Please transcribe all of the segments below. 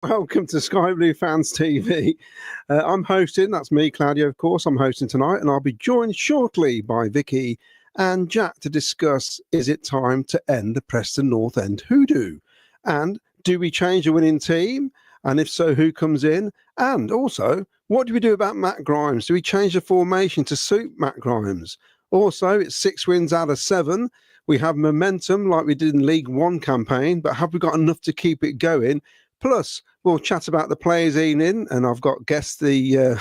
Welcome to Sky Blue Fans TV. I'm hosting, that's me, Claudio, of course. I'm hosting tonight, and I'll be joined shortly by Vicky and Jack to discuss, is it time to end the Preston Northend hoodoo? And do we change a winning team? And if so, who comes in? And also, what do we do about Matt Grimes? Do we change the formation to suit Matt Grimes? Also, it's 6 wins out of 7. We have momentum like we did in League One campaign, but have we got enough to keep it going? Plus, we'll chat about the players' evening, and I've got guess the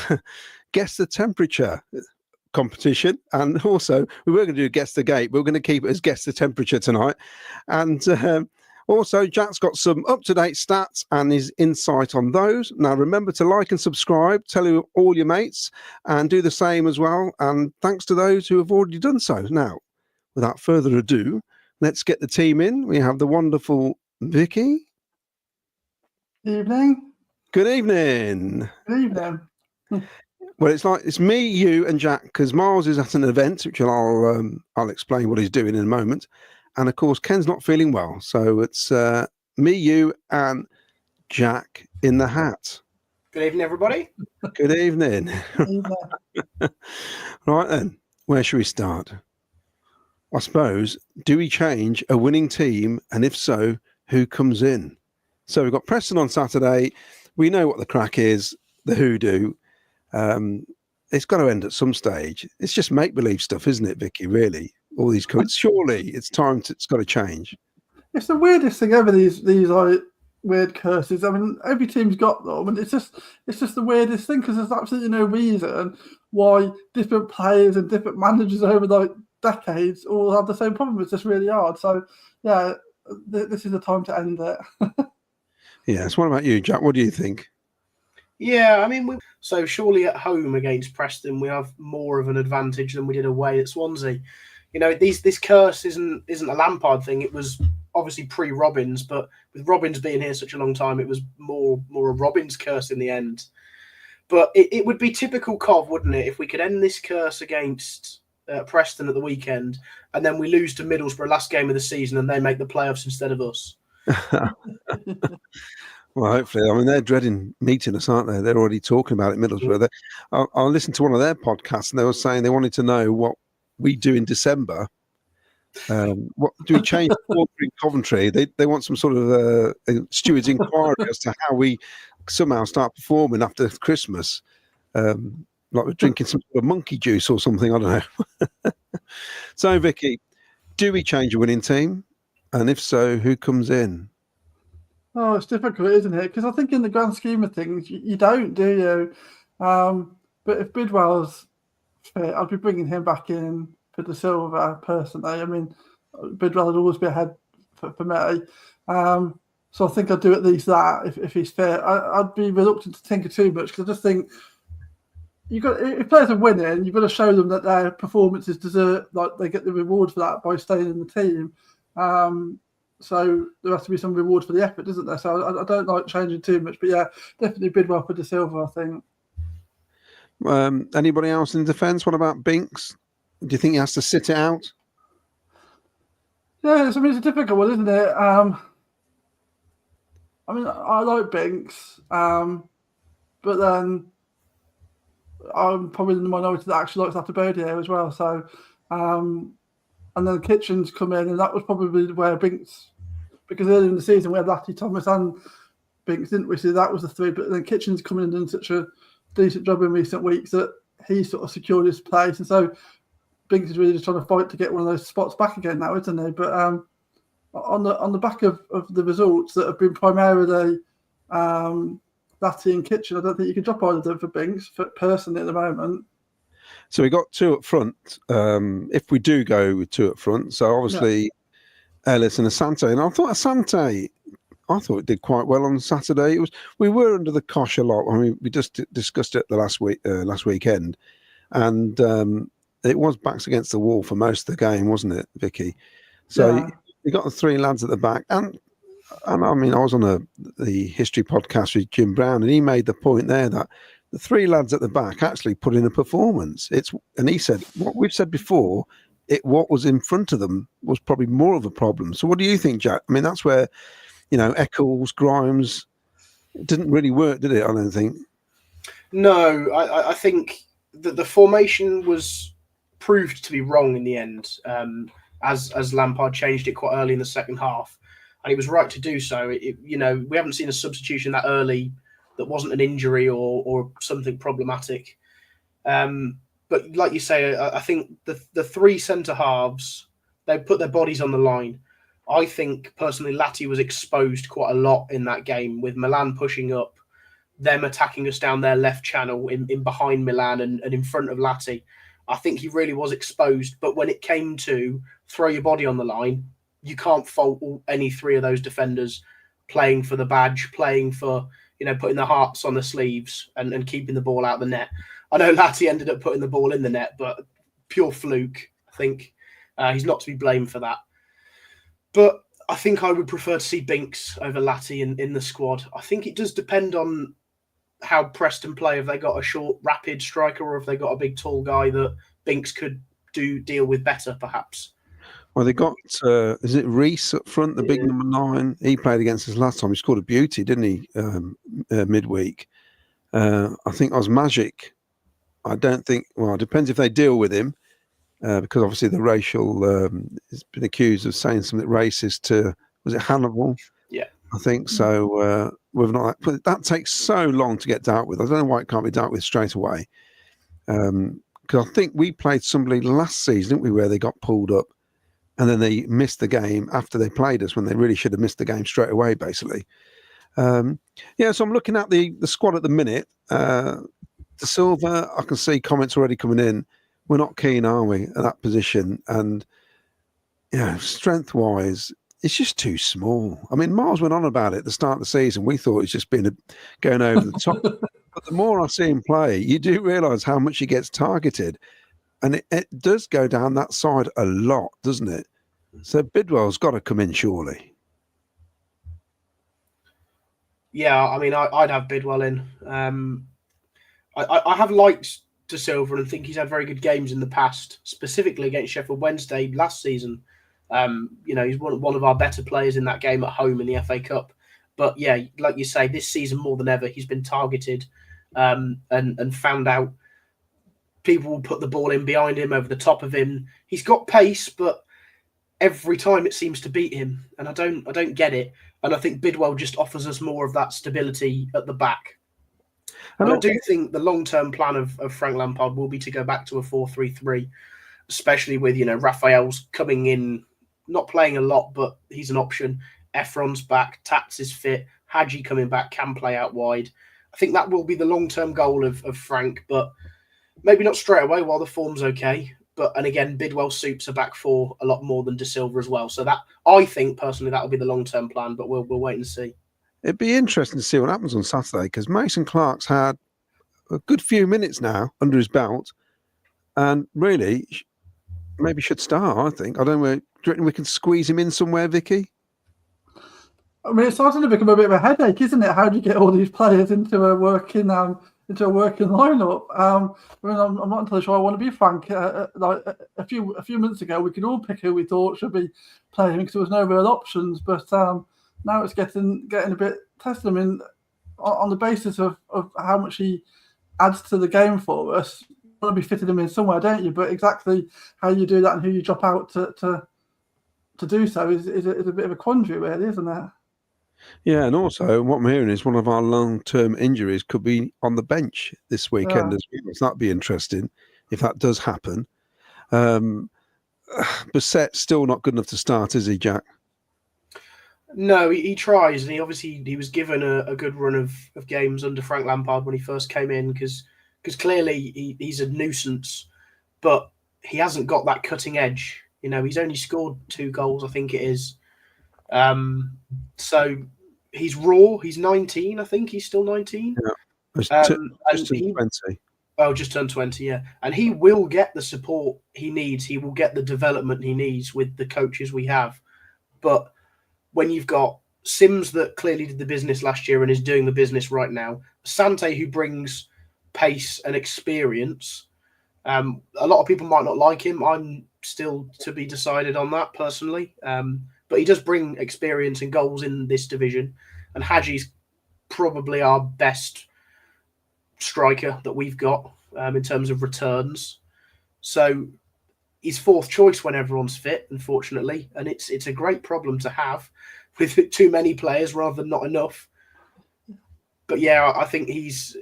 temperature competition, and also we were going to do guess the gate, but we're going to keep it as guess the temperature tonight. And also, Jack's got some up-to-date stats and his insight on those. Now, remember to like and subscribe, tell all your mates, and do the same as well. And thanks to those who have already done so. Now, without further ado, let's get the team in. We have the wonderful Vicky. Evening. Good evening. Good evening. Well, it's me, you, and Jack, because Miles is at an event, which I'll explain what he's doing in a moment. And of course, Ken's not feeling well, so it's me, you, and Jack in the hat. Good evening, everybody. Good evening. Right then, where should we start? I suppose, do we change a winning team? And if so, who comes in? So we've got Preston on Saturday. We know what the crack is, the hoodoo. It's got to end at some stage. It's just make-believe stuff, isn't it, Vicky, really? All these codes. Surely it's got to change. It's the weirdest thing ever, these like weird curses. I mean, every team's got them, and it's just the weirdest thing, because there's absolutely no reason why different players and different managers over like decades all have the same problem. It's just really hard. So yeah, this is the time to end it. Yes. What about you, Jack? What do you think? Yeah, I mean, so surely at home against Preston we have more of an advantage than we did away at Swansea. You know, this curse isn't a Lampard thing. It was obviously pre-Robbins, but with Robbins being here such a long time, it was more a Robbins curse in the end. But it would be typical Cov, wouldn't it, if we could end this curse against Preston at the weekend, and then we lose to Middlesbrough last game of the season, and they make the playoffs instead of us. Well, hopefully. I mean, they're dreading meeting us, aren't they? They're already talking about it, Middlesbrough. I listened to one of their podcasts, and they were saying they wanted to know what we do in December. What do we change in Coventry? They want some sort of steward's inquiry as to how we somehow start performing after Christmas, like we're drinking some sort of monkey juice or something. I don't know. So, Vicky, do we change a winning team? And if so, who comes in? Oh, it's difficult, isn't it? Because I think in the grand scheme of things, you don't, do you? But if Bidwell's fit, I'd be bringing him back in for De Silva, personally. I mean, Bidwell would always be ahead for me. So I think I'd do at least that if he's fit. I'd be reluctant to tinker too much, because I just think if players are winning, you've got to show them that their performances deserve, like they get the reward for that by staying in the team. So there has to be some reward for the effort, doesn't there? So I don't like changing too much, but yeah, definitely Bidwell for De Silva, I think. Anybody else in defence? What about Binks? Do you think he has to sit it out? Yeah, it's a difficult one, isn't it? I mean, I like Binks, but then I'm probably in the minority that actually likes Attabodier as well. So, and then Kitchen's come in, and that was probably where Binks, because earlier in the season we had Latty, Thomas and Binks, didn't we? So that was the three, but then Kitchen's come in and done such a decent job in recent weeks that he sort of secured his place, and so Binks is really just trying to fight to get one of those spots back again now, isn't he? But on the back of the results that have been primarily Latty and Kitchen, I don't think you can drop either of them for Binks, personally, at the moment. So we got 2 up front. If we do go with 2 up front, so obviously Ellis and Asante, and I thought Asante, it did quite well on Saturday. We were under the cosh a lot. I mean, we just discussed it the last weekend, and it was backs against the wall for most of the game, wasn't it, Vicky? So you got the 3 lads at the back, and I mean, I was on the history podcast with Jim Brown, and he made the point there that the 3 lads at the back actually put in a performance. And he said what we've said before. What was in front of them was probably more of a problem. So what do you think, Jack? I mean, that's where, Eccles, Grimes, It didn't really work, did it? I don't think. No, I think that the formation was proved to be wrong in the end, as Lampard changed it quite early in the second half, and he was right to do so. We haven't seen a substitution that early that wasn't an injury or something problematic. But like you say, I think the three centre halves, they put their bodies on the line. I think personally, Latti was exposed quite a lot in that game with Milan pushing up, them attacking us down their left channel in behind Milan and in front of Latti. I think he really was exposed. But when it came to throw your body on the line, you can't fault any three of those defenders playing for the badge, playing for, putting the hearts on the sleeves and keeping the ball out the net. I know Latti ended up putting the ball in the net, but pure fluke, I think. He's not to be blamed for that. But I think I would prefer to see Binks over Latti in the squad. I think it does depend on how Preston play. If they got a short, rapid striker, or if they got a big, tall guy that Binks could deal with better, perhaps. Well, they got, is it Reece up front, the big number 9? He played against us last time. He scored a beauty, didn't he, midweek? I think Osmajic, I don't think, well, it depends if they deal with him, because obviously the racial, has been accused of saying something racist to, was it Hannibal? Yeah. I think so. Whether or not that takes so long to get dealt with. I don't know why it can't be dealt with straight away. Because I think we played somebody last season, didn't we, where they got pulled up and then they missed the game after they played us when they really should have missed the game straight away, basically. So I'm looking at the squad at the minute. De Silva, I can see comments already coming in. We're not keen, are we, at that position? And, strength-wise, it's just too small. I mean, Miles went on about it at the start of the season. We thought it's just been going over the top. But the more I see him play, you do realise how much he gets targeted. And it does go down that side a lot, doesn't it? So Bidwell's got to come in, surely. Yeah, I mean, I'd have Bidwell in. I have liked De Silva and think he's had very good games in the past, specifically against Sheffield Wednesday last season. He's one of our better players in that game at home in the FA Cup. But yeah, like you say, this season more than ever, he's been targeted and found out. People will put the ball in behind him, over the top of him. He's got pace, but every time it seems to beat him, and I don't get it. And I think Bidwell just offers us more of that stability at the back. And I do think the long-term plan of Frank Lampard will be to go back to a 4-3-3, especially with, Raphael's coming in, not playing a lot, but he's an option. Efron's back, Tats is fit, Haji coming back, can play out wide. I think that will be the long-term goal of Frank, but maybe not straight away while the form's okay. And again, Bidwell suits a back four a lot more than De Silva as well. So that, I think personally, that will be the long-term plan, but we'll wait and see. It'd be interesting to see what happens on Saturday, because Mason Clark's had a good few minutes now under his belt and really maybe should start, I think. I don't know. Do you reckon we can squeeze him in somewhere, Vicky? I mean, it's starting to become a bit of a headache, isn't it? How do you get all these players into a working lineup? I'm not entirely sure I want to be frank. Like a few months ago, we could all pick who we thought should be playing because there was no real options. But now it's getting a bit tested. I mean, on the basis of how much he adds to the game for us, you want to be fitting him in somewhere, don't you? But exactly how you do that and who you drop out to do so is a bit of a quandary, really, isn't it? Yeah, and also what I'm hearing is one of our long-term injuries could be on the bench this weekend as well. So that'd be interesting if that does happen. Bissett's still not good enough to start, is he, Jack? No, he tries, and he was given a good run of games under Frank Lampard when he first came in because clearly he's a nuisance, but he hasn't got that cutting edge. He's only scored 2 goals, I think it is. So he's raw. He's 19, I think. He's still 19. Yeah. Just turned 20. Oh, just turned 20, yeah. And he will get the support he needs. He will get the development he needs with the coaches we have. But when you've got Sims that clearly did the business last year and is doing the business right now, Sante who brings pace and experience, a lot of people might not like him. I'm still to be decided on that personally. But he does bring experience and goals in this division. And Haji's probably our best striker that we've got in terms of returns. So he's fourth choice when everyone's fit, unfortunately, and it's a great problem to have with too many players rather than not enough. But yeah, I think he's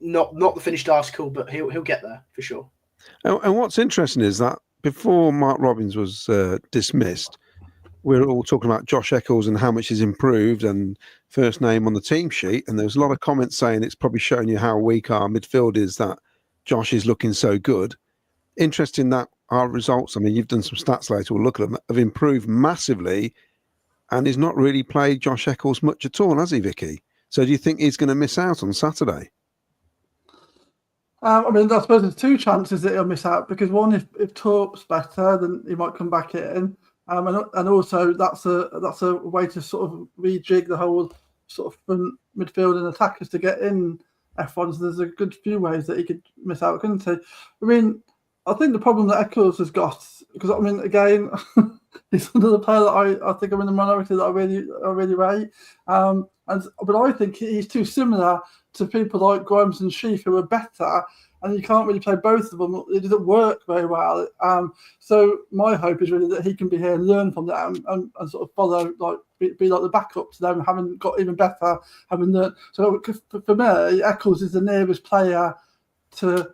not the finished article, but he'll get there for sure. And what's interesting is that before Mark Robbins was dismissed, we were all talking about Josh Eccles and how much he's improved and first name on the team sheet. And there was a lot of comments saying it's probably showing you how weak our midfield is that Josh is looking so good. Interesting that our results, I mean, you've done some stats later, we'll look at them, have improved massively. And he's not really played Josh Eccles much at all, has he, Vicky? So do you think he's going to miss out on Saturday? I mean, I suppose there's two chances that he'll miss out, because one, if Torp's better, then he might come back in. And also that's a way to sort of rejig the whole sort of front midfield and attackers to get in F1. So there's a good few ways that he could miss out, couldn't he? I mean, I think the problem that Eccles has got, because I mean, again, he's another player that I think I'm in the minority that I really rate. But I think he's too similar to people like Grimes and Sheaf, who are better, and you can't really play both of them. It doesn't work very well. So my hope is really that he can be here and learn from them and sort of follow, like be like the backup to them, having got even better, having learned. So for me, Eccles is the nearest player to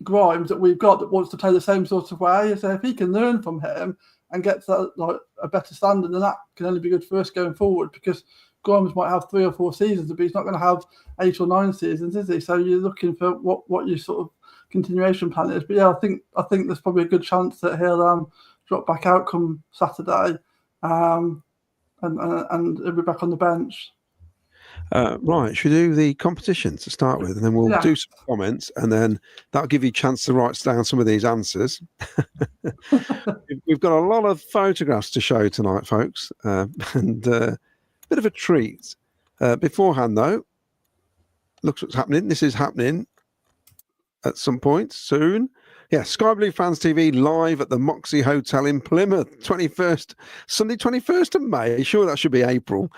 Grimes that we've got that wants to play the same sort of way. So if he can learn from him and get to like a better standard, then that can only be good for us going forward, because Grimes might have 3 or 4 seasons, but he's not going to have 8 or 9 seasons, is he? So you're looking for what your sort of continuation plan is. But yeah, I think there's probably a good chance that he'll drop back out come Saturday, and he'll be back on the bench. Right, should we do the competition to start with, and then we'll do some comments, and then that'll give you a chance to write down some of these answers. We've got a lot of photographs to show tonight, folks, and a bit of a treat. Beforehand, though, looks what's happening. This is happening at some point soon. Yeah, Sky Blue Fans TV live at the Moxie Hotel in Plymouth, Sunday 21st of May. Sure, that should be April.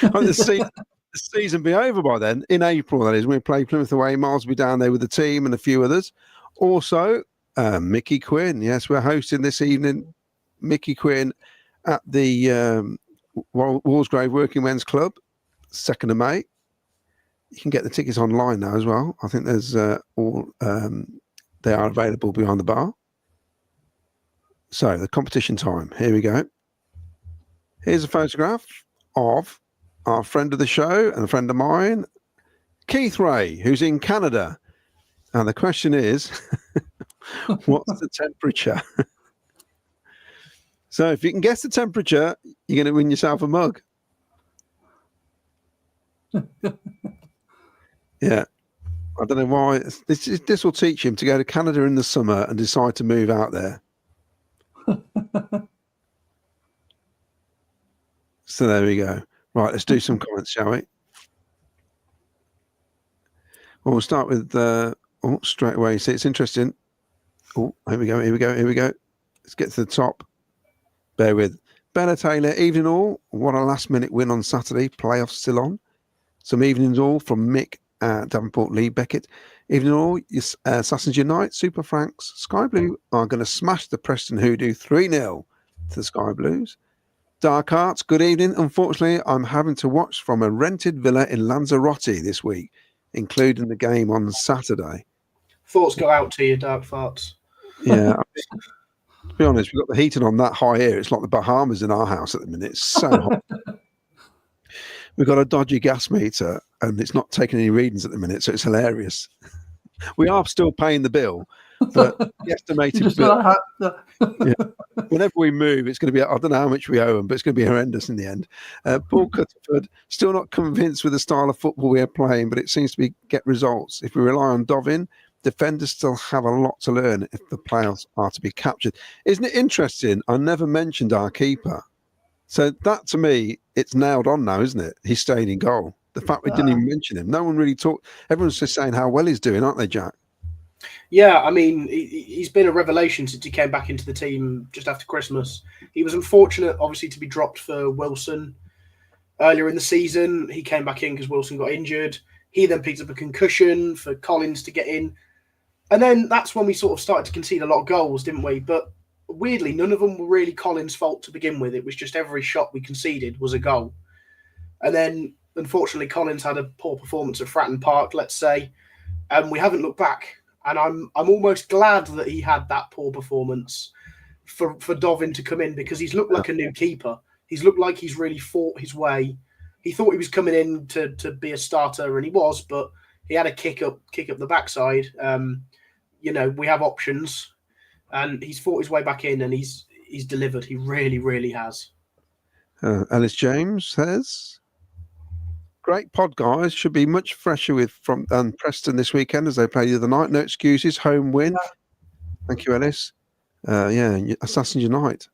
The season be over by then. In April, that is. We play Plymouth away. Miles will be down there with the team and a few others. Also, Mickey Quinn. Yes, we're hosting this evening Mickey Quinn at the Walsgrave Working Men's Club, 2nd of May. You can get the tickets online now as well. I think there's they are available behind the bar. So the competition time. Here we go. Here's a photograph of our friend of the show and a friend of mine, Keith Ray, who's in Canada. And the question is, what's the temperature? So if you can guess the temperature, you're going to win yourself a mug. Yeah. I don't know why. This will teach him to go to Canada in the summer and decide to move out there. So there we go. Right, let's do some comments, shall we? Well, we'll start with straight away. See, it's interesting. Oh, here we go. Let's get to the top. Bear with. Bella Taylor, evening all. What a last-minute win on Saturday. Playoffs still on. Some evenings all from Mick Davenport, Lee Beckett. Evening all, Assassins Unite, Super Franks, Sky Blue are going to smash the Preston Hoodoo 3-0 to the Sky Blues. Dark Arts, good evening. Unfortunately, I'm having to watch from a rented villa in Lanzarote this week, including the game on Saturday. Thoughts go out to you, Dark Farts. Yeah. To be honest, we've got the heating on that high here. It's like the Bahamas in our house at the minute. It's so hot. We've got a dodgy gas meter and it's not taking any readings at the minute, so it's hilarious. We are still paying the bill, but the estimated bill. Yeah. Whenever we move, it's going to be, I don't know how much we owe them, but it's going to be horrendous in the end. Paul Cutterford, still not convinced with the style of football we are playing, but it seems to get results. If we rely on Dovin, defenders still have a lot to learn if the players are to be captured. Isn't it interesting? I never mentioned our keeper. So that, to me, it's nailed on now, isn't it? He's staying in goal. The fact we didn't even mention him. No one really talked. Everyone's just saying how well he's doing, aren't they, Jack? Yeah, I mean, he's been a revelation since he came back into the team just after Christmas. He was unfortunate, obviously, to be dropped for Wilson. Earlier in the season, he came back in because Wilson got injured. He then picked up a concussion for Collins to get in. And then that's when we sort of started to concede a lot of goals, didn't we? But weirdly, none of them were really Collins' fault to begin with. It was just every shot we conceded was a goal. And then, unfortunately, Collins had a poor performance at Fratton Park, let's say, and we haven't looked back. And I'm almost glad that he had that poor performance for Dovin to come in, because he's looked like a new keeper. He's looked like he's really fought his way. He thought he was coming in to be a starter, and he was, but he had a kick up the backside. We have options, and he's fought his way back in, and he's delivered. He really, really has. Alice James says, "Great pod, guys. Should be much fresher than Preston this weekend as they played the other night. No excuses. Home win." Yeah. Thank you, Ellis. Assassins Unite.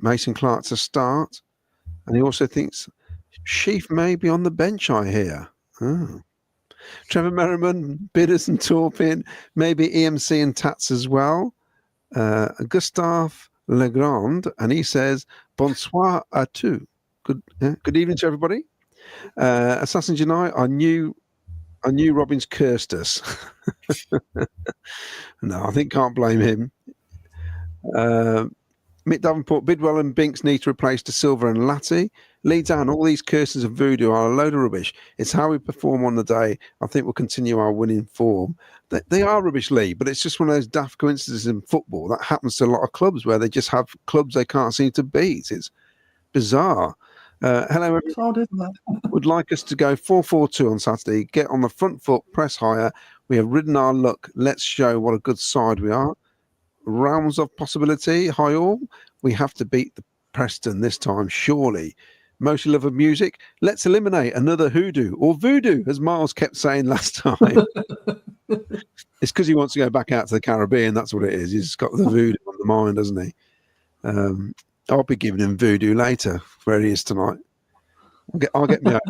Mason Clark to start, and he also thinks Sheaf may be on the bench, I hear. Oh. Trevor Merriman, Bidders and Torpin, maybe EMC and Tats as well. Gustave Legrand, and he says, bonsoir à tous. Good evening to everybody. Assassins Unite, I knew Robbins cursed us. No, I think can't blame him. Mick Davenport, Bidwell and Binks need to replace De Silva and Latty. Lee down, all these curses of voodoo are a load of rubbish. It's how we perform on the day. I think we'll continue our winning form. They are rubbish, Lee, but it's just one of those daft coincidences in football. That happens to a lot of clubs where they just have clubs they can't seem to beat. It's bizarre. Hello, everyone. Would like us to go 4-4-2 on Saturday. Get on the front foot, press higher. We have ridden our luck. Let's show what a good side we are. Realms of possibility. Hi all. We have to beat the Preston this time, surely. Mostly love of music. Let's eliminate another hoodoo or voodoo, as Miles kept saying last time. It's because he wants to go back out to the Caribbean. That's what it is. He's got the voodoo on the mind, hasn't he? I'll be giving him voodoo later, where he is tonight. I'll get me out.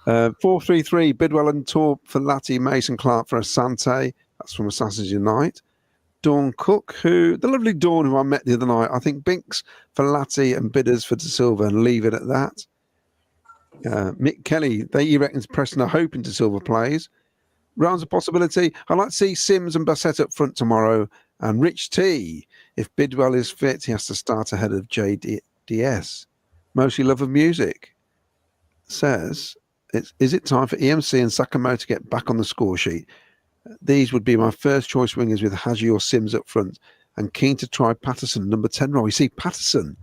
4-3-3. Bidwell and Torp for Latty, Mason Clark for Asante. That's from Assassins Unite. Dawn Cook, the lovely Dawn who I met the other night. I think Binks for Latty and Bidders for De Silva, and leave it at that. Mick Kelly, he reckons Preston are hoping De Silva plays. Rounds of possibility. I'd like to see Sims and Bassett up front tomorrow, and Rich T. If Bidwell is fit, he has to start ahead of JDS. Mostly love of music says, is it time for EMC and Sakamoto to get back on the score sheet? These would be my first choice wingers with Haji or Sims up front, and keen to try Patterson, number 10 role. You see, Patterson,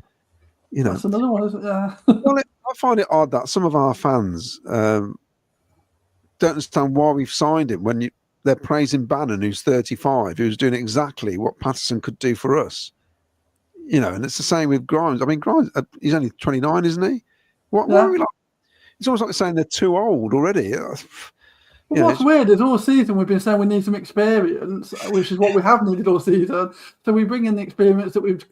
that's another one, isn't it? Yeah. Well, I find it odd that some of our fans don't understand why we've signed him when they're praising Bannon, who's 35, who's doing exactly what Patterson could do for us. And it's the same with Grimes. I mean, Grimes, he's only 29, isn't he? Why are we like? It's almost like saying they're too old already. Well, what's weird is all season we've been saying we need some experience, which is what we have needed all season. So we bring in the experience that we've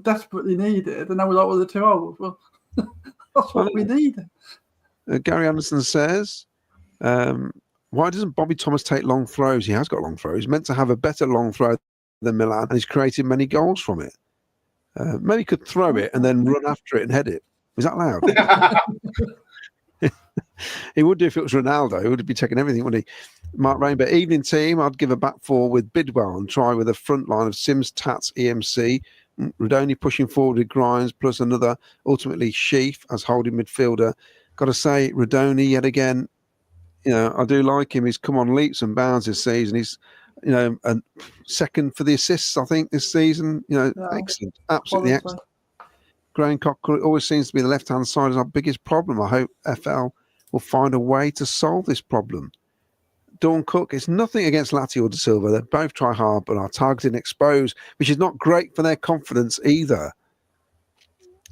desperately needed, and now we're like, well, they're too old. Well, that's what we need. Gary Anderson says, why doesn't Bobby Thomas take long throws? He has got long throws. He's meant to have a better long throw than Milan, and he's created many goals from it. Maybe he could throw it and then run after it and head it. Is that allowed? He would do if it was Ronaldo. He would be taking everything, wouldn't he? Mark Rainbow, evening team. I'd give a back four with Bidwell and try with a front line of Sims, Tats, EMC. Rodoni pushing forward with Grimes, plus another, ultimately Sheaf as holding midfielder. Got to say, Rodoni yet again, I do like him. He's come on leaps and bounds this season. He's, a second for the assists, I think, this season. Excellent. Absolutely excellent. Graham Cocker always seems to be the left-hand side is our biggest problem. I hope FL will find a way to solve this problem. Dawn Cook, it's nothing against Latty or De Silva. They both try hard, but are targeting exposed, which is not great for their confidence either.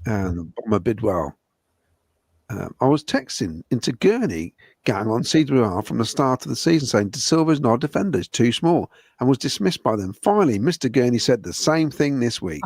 And Bomber Bidwell. I was texting into Gurney gang on CWR from the start of the season saying De Silva is not a defender, he's too small, and was dismissed by them. Finally, Mr. Gurney said the same thing this week.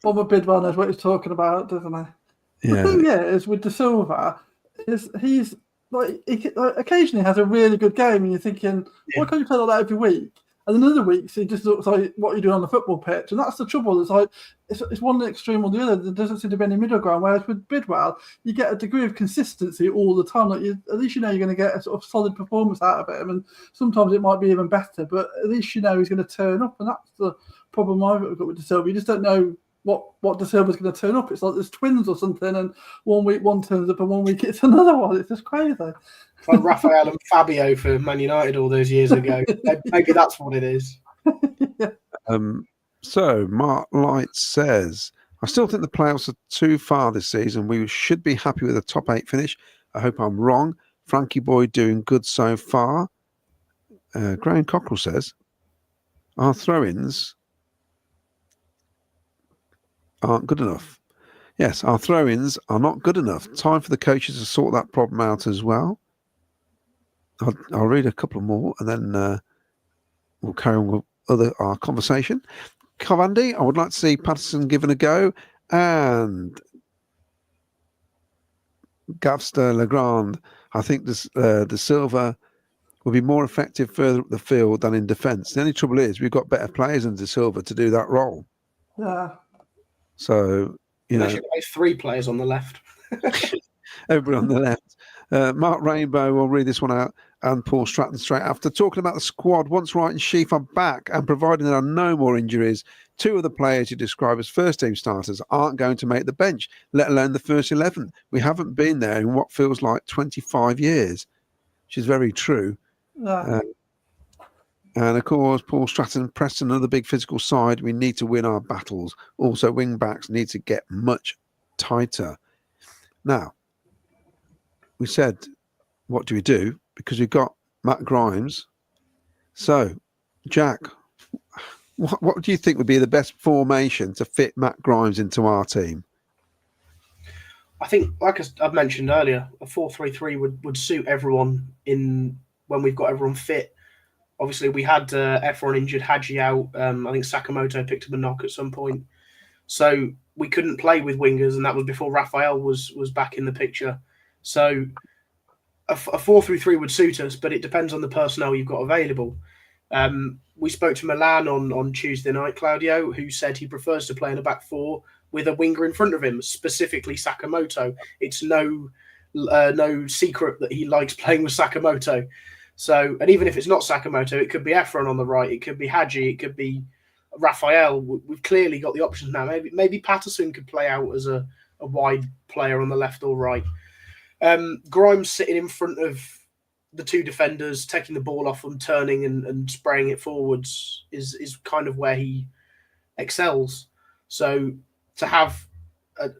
Bomber Bidwell knows what he's talking about, doesn't he? Yeah. The thing is, with De Silva, he's he occasionally has a really good game, and you're thinking, why can't you play like that every week? And then other weeks, he just looks like what you're doing on the football pitch, and that's the trouble. It's like it's one extreme or the other. There doesn't seem to be any middle ground. Whereas with Bidwell, you get a degree of consistency all the time. Like at least you know you're going to get a sort of solid performance out of him, and sometimes it might be even better. But at least you know he's going to turn up, and that's the problem I've got with De Silva. You just don't know what De Silva's going to turn up. It's like there's twins or something, and 1 week one turns up, and 1 week it's another one. It's just crazy. Like Raphael and Fabio for Man United all those years ago. Maybe that's what it is. Yeah. So Mark Light says, I still think the playoffs are too far this season. We should be happy with a top 8 finish. I hope I'm wrong. Frankie Boy doing good so far. Graham Cockrell says, our throw-ins aren't good enough. Yes, our throw-ins are not good enough. Time for the coaches to sort that problem out as well. I'll read a couple more and then we'll carry on with our conversation. Coventry, I would like to see Patterson given a go, and Gavster Legrand. I think the Silva will be more effective further up the field than in defence. The only trouble is we've got better players than De Silva to do that role. Yeah. So you know, actually play 3 players on the left. everybody on the left. Mark Rainbow will read this one out, and Paul Stratton straight after. Talking about the squad, once Wright and Sheaf are back and providing there are no more injuries, 2 of the players you describe as first team starters aren't going to make the bench, let alone the first 11. We haven't been there in what feels like 25 years, which is very true. Yeah. And of course, Paul Stratton, Preston, another big physical side. We need to win our battles. Also, wing backs need to get much tighter. Now, we said, what do we do? Because we've got Matt Grimes. So, Jack, what do you think would be the best formation to fit Matt Grimes into our team? I think, like I've mentioned earlier, a 4-3-3 would suit everyone in when we've got everyone fit. Obviously, we had Efron injured, Haji out. I think Sakamoto picked up a knock at some point. So we couldn't play with wingers, and that was before Raphael was back in the picture. So a 4-3-3 would suit us, but it depends on the personnel you've got available. We spoke to Milan on Tuesday night, Claudio, who said he prefers to play in a back 4 with a winger in front of him, specifically Sakamoto. It's no secret that he likes playing with Sakamoto. So, and even if it's not Sakamoto, it could be Efron on the right, it could be Haji, it could be Raphael. We've clearly got the options now. Maybe Patterson could play out as a wide player on the left or right. Grimes sitting in front of the 2 defenders, taking the ball off them, turning and spraying it forwards is kind of where he excels. So to have,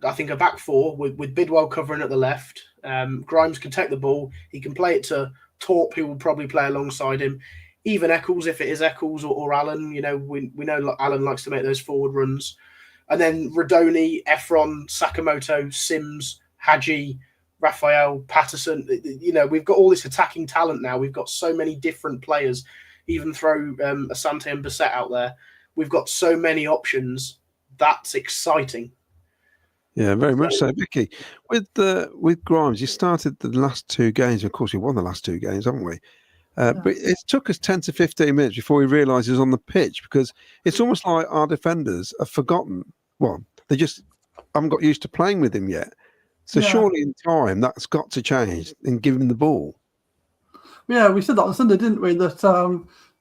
I think, a back 4 with Bidwell covering at the left, Grimes can take the ball. He can play it to Torp, who will probably play alongside him. Even Eccles, if it is Eccles or Allen, you know, we know Allen likes to make those forward runs. And then Rodoni, Efron, Sakamoto, Sims, Haji, Raphael, Patterson. You know, we've got all this attacking talent now. We've got so many different players. Even throw Asante and Bissett out there. We've got so many options. That's exciting. Yeah, very much so, Vicky. With Grimes, you started the last 2 games. Of course, we won the last 2 games, haven't we? But it took us 10 to 15 minutes before we realised he was on the pitch, because it's almost like our defenders have forgotten. Well, they just haven't got used to playing with him yet. So surely in time, that's got to change and give him the ball. Yeah, we said that on Sunday, didn't we? That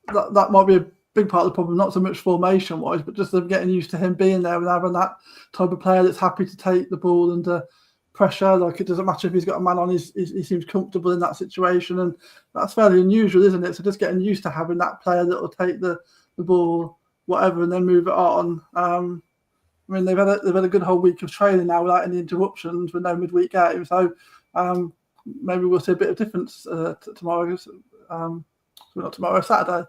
that might be a big part of the problem, not so much formation-wise, but just them getting used to him being there and having that type of player that's happy to take the ball and pressure. Like, it doesn't matter if he's got a man on, he seems comfortable in that situation, and that's fairly unusual, isn't it? So just getting used to having that player that will take the ball, whatever, and then move it on. I mean, they've had a good whole week of training now without any interruptions, with no midweek game. So maybe we'll see a bit of difference tomorrow. Not tomorrow, Saturday.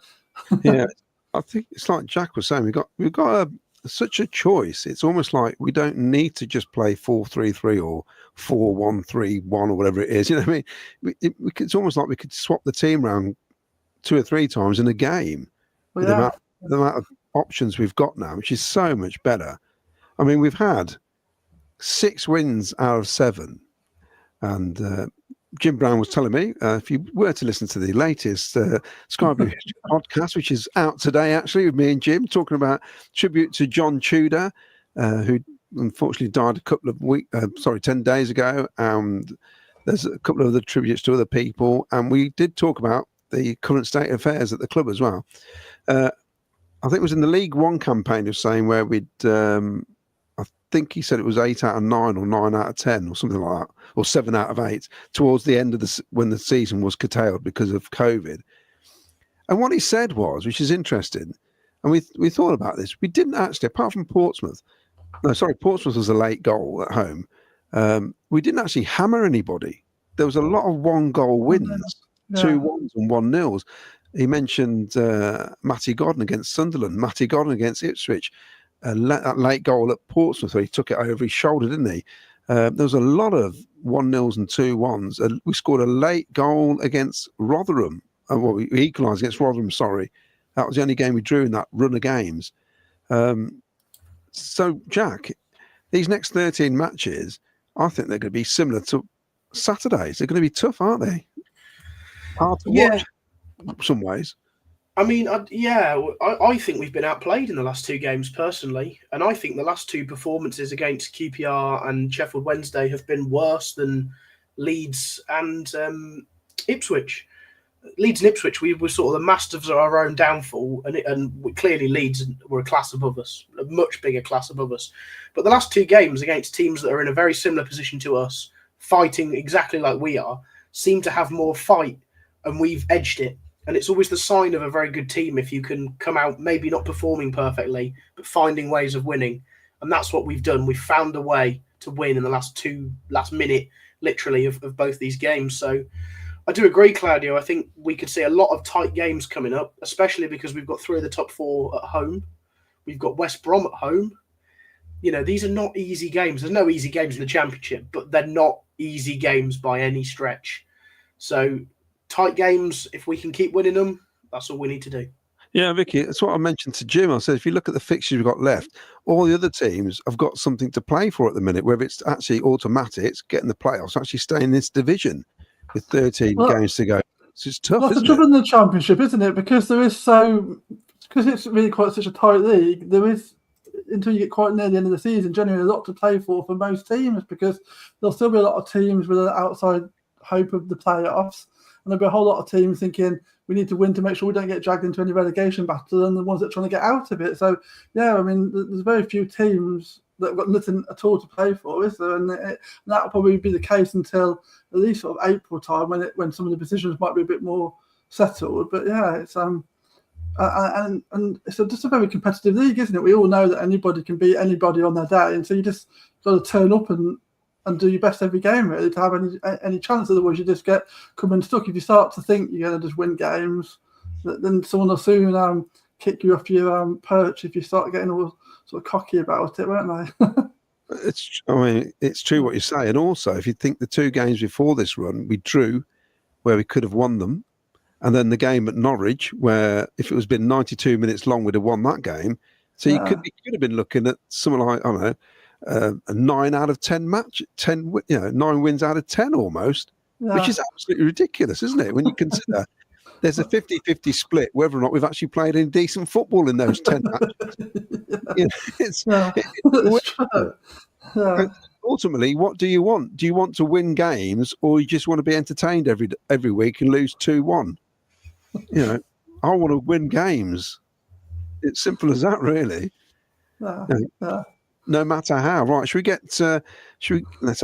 Yeah, I think it's like Jack was saying. We've got such a choice. It's almost like we don't need to just play 4-3-3 or 4-1-3-1 or whatever it is. You know what I mean? It's almost like we could swap the team around 2 or 3 times in a game. With the amount of options we've got now, which is so much better. I mean, we've had 6 wins out of 7, and Jim Brown was telling me, if you were to listen to the latest Sky Blue podcast, which is out today, actually, with me and Jim, talking about tribute to John Tudor, who unfortunately died a couple of 10 days ago. And there's a couple of other tributes to other people. And we did talk about the current state of affairs at the club as well. I think it was in the League One campaign of saying where we'd, I think he said it was 8 out of 9 or 9 out of 10 or something like that, or 7 out of 8 towards the end of when the season was curtailed because of COVID. And what he said was, which is interesting, and we thought about this, we didn't actually, apart from Portsmouth was a late goal at home. We didn't actually hammer anybody. There was a lot of 1-goal wins, 2-1s and 1-0s. He mentioned Matty Godden against Sunderland, Matty Godden against Ipswich, that late goal at Portsmouth where he took it over his shoulder, didn't he? There was a lot of 1-0s and 2-1s. We scored a late goal against Rotherham. We equalised against Rotherham, sorry. That was the only game we drew in that run of games. So, Jack, these next 13 matches, I think they're going to be similar to Saturdays. They're going to be tough, aren't they? Hard to watch in some ways. I mean, I think we've been outplayed in the last 2 games personally. And I think the last 2 performances against QPR and Sheffield Wednesday have been worse than Leeds and Ipswich. Leeds and Ipswich, we were sort of the masters of our own downfall, and clearly Leeds were a class above us, a much bigger class above us. But the last 2 games against teams that are in a very similar position to us, fighting exactly like we are, seem to have more fight, and we've edged it. And it's always the sign of a very good team if you can come out maybe not performing perfectly, but finding ways of winning. And that's what we've done. We've found a way to win in the last minute, literally, of both these games. So I do agree, Claudio. I think we could see a lot of tight games coming up, especially because we've got 3 of the top 4 at home. We've got West Brom at home. You know, these are not easy games. There's no easy games in the Championship, but they're not easy games by any stretch. So tight games, if we can keep winning them, that's all we need to do. Yeah, Vicky, that's what I mentioned to Jim. I said, if you look at the fixtures we've got left, all the other teams have got something to play for at the minute, whether it's actually automatic, it's getting the playoffs, actually staying in this division with 13 games to go. So it's tough, isn't it? That's the trouble in the Championship, isn't it? Because because it's really quite such a tight league, there is, until you get quite near the end of the season, generally a lot to play for most teams, because there'll still be a lot of teams with an outside hope of the playoffs. And there'll be a whole lot of teams thinking we need to win to make sure we don't get dragged into any relegation battle, and the ones that are trying to get out of it. So, yeah, I mean, there's very few teams that have got nothing at all to play for, is there? And that'll probably be the case until at least sort of April time, when some of the positions might be a bit more settled. But yeah, it's and it's just a very competitive league, isn't it? We all know that anybody can beat anybody on their day, and so you just got to turn up and do your best every game, really, to have any chance. Otherwise, you just get come unstuck. If you start to think you're going to just win games, then someone will soon kick you off your perch if you start getting all sort of cocky about it, won't they? It's true what you say. And also, if you think the 2 games before this run, we drew where we could have won them. And then the game at Norwich, where if it was been 92 minutes long, we'd have won that game. So you could have been looking at something like, I don't know, a 9 out of 10 match, 9 wins out of 10 almost, which is absolutely ridiculous, isn't it? When you consider there's a 50-50 split whether or not we've actually played any decent football in those 10 matches. Ultimately, what do you want? Do you want to win games, or you just want to be entertained every week and lose 2-1? I want to win games. It's simple as that, really. No matter how. Right, let's have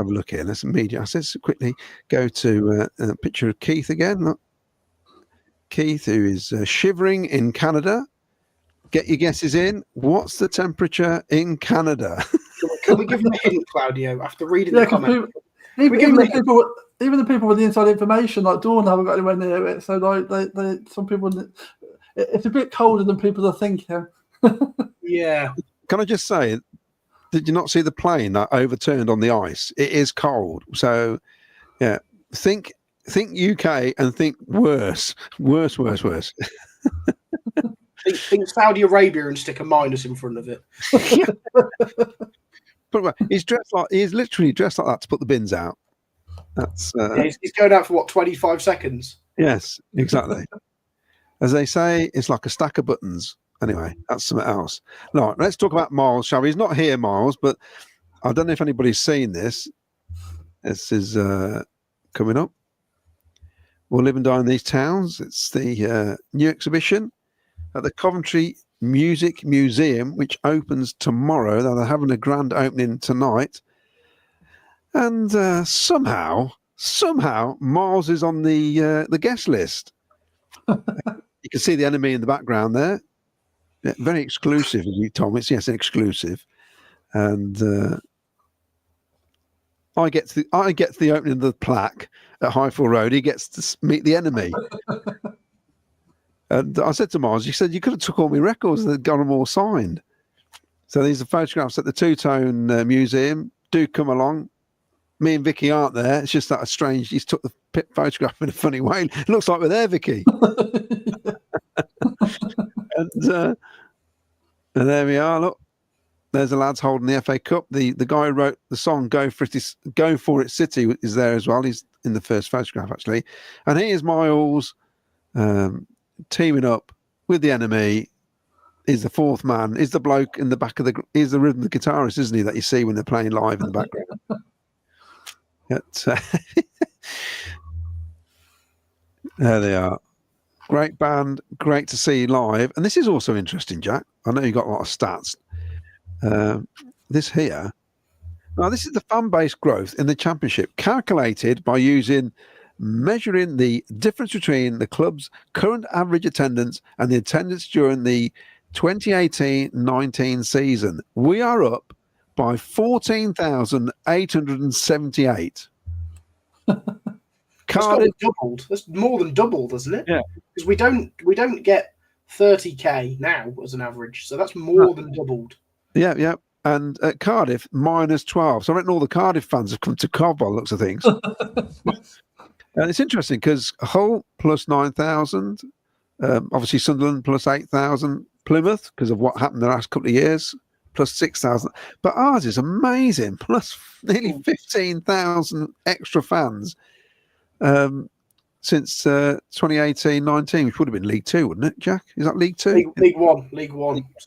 a look here. Let's media assets quickly. Go to a picture of Keith again. Look. Keith, who is shivering in Canada. Get your guesses in. What's the temperature in Canada? Can we give him a hint, Claudio, after reading the comment? Even the people with the inside information, like Dawn, haven't got anywhere near it. So they some people, it's a bit colder than people are thinking. Yeah. Can I just say, did you not see the plane that overturned on the ice? It is cold. So, yeah, think UK and think worse. Think Saudi Arabia and stick a minus in front of it. But he's literally dressed like that to put the bins out. That's he's going out for what, 25 seconds? Yes, exactly. As they say, it's like a stack of buttons. anyway, that's something else. Right, let's talk about Miles, shall we? He's not here, Miles, but I don't know if anybody's seen this. This is coming up. We'll live and die in these towns. It's the new exhibition at the Coventry Music Museum, which opens tomorrow. They're having a grand opening tonight. And somehow, Miles is on the guest list. You can see the enemy in the background there. Yeah, very exclusive, as you told me. It's, yes, an exclusive. And I get to the opening of the plaque at Highfield Road. He gets to meet the enemy. And I said to Miles, he said, you could have took all my records and got them all signed. So these are photographs at the Two-Tone Museum. Do come along. Me and Vicky aren't there. It's just that strange. He's took the photograph in a funny way. It looks like we're there, Vicky. And there we are. Look, there's the lads holding the FA Cup. The guy who wrote the song "Go for It City" is there as well. He's in the first photograph actually. And here's Miles teaming up with the enemy. He's the fourth man. He's the bloke in the back of he's the rhythm guitarist, isn't he? That you see when they're playing live in the background. There they are. Great band, great to see live. And this is also interesting, Jack. I know you got a lot of stats. This here. Now, this is the fan base growth in the Championship, calculated by measuring the difference between the club's current average attendance and the attendance during the 2018-19 season. We are up by 14,878. Cardiff doubled. That's more than doubled, isn't it? Yeah. Because we don't get 30k now as an average, so that's more than doubled. Yeah. And at Cardiff, -12. So I reckon all the Cardiff fans have come to Cov by the looks of things. And it's interesting because Hull plus 9,000, obviously Sunderland plus 8,000, Plymouth, because of what happened the last couple of years, plus 6,000. But ours is amazing, plus nearly 15,000 extra fans since 2018-19, which would have been League Two, wouldn't it, Jack? Is that League Two? League One.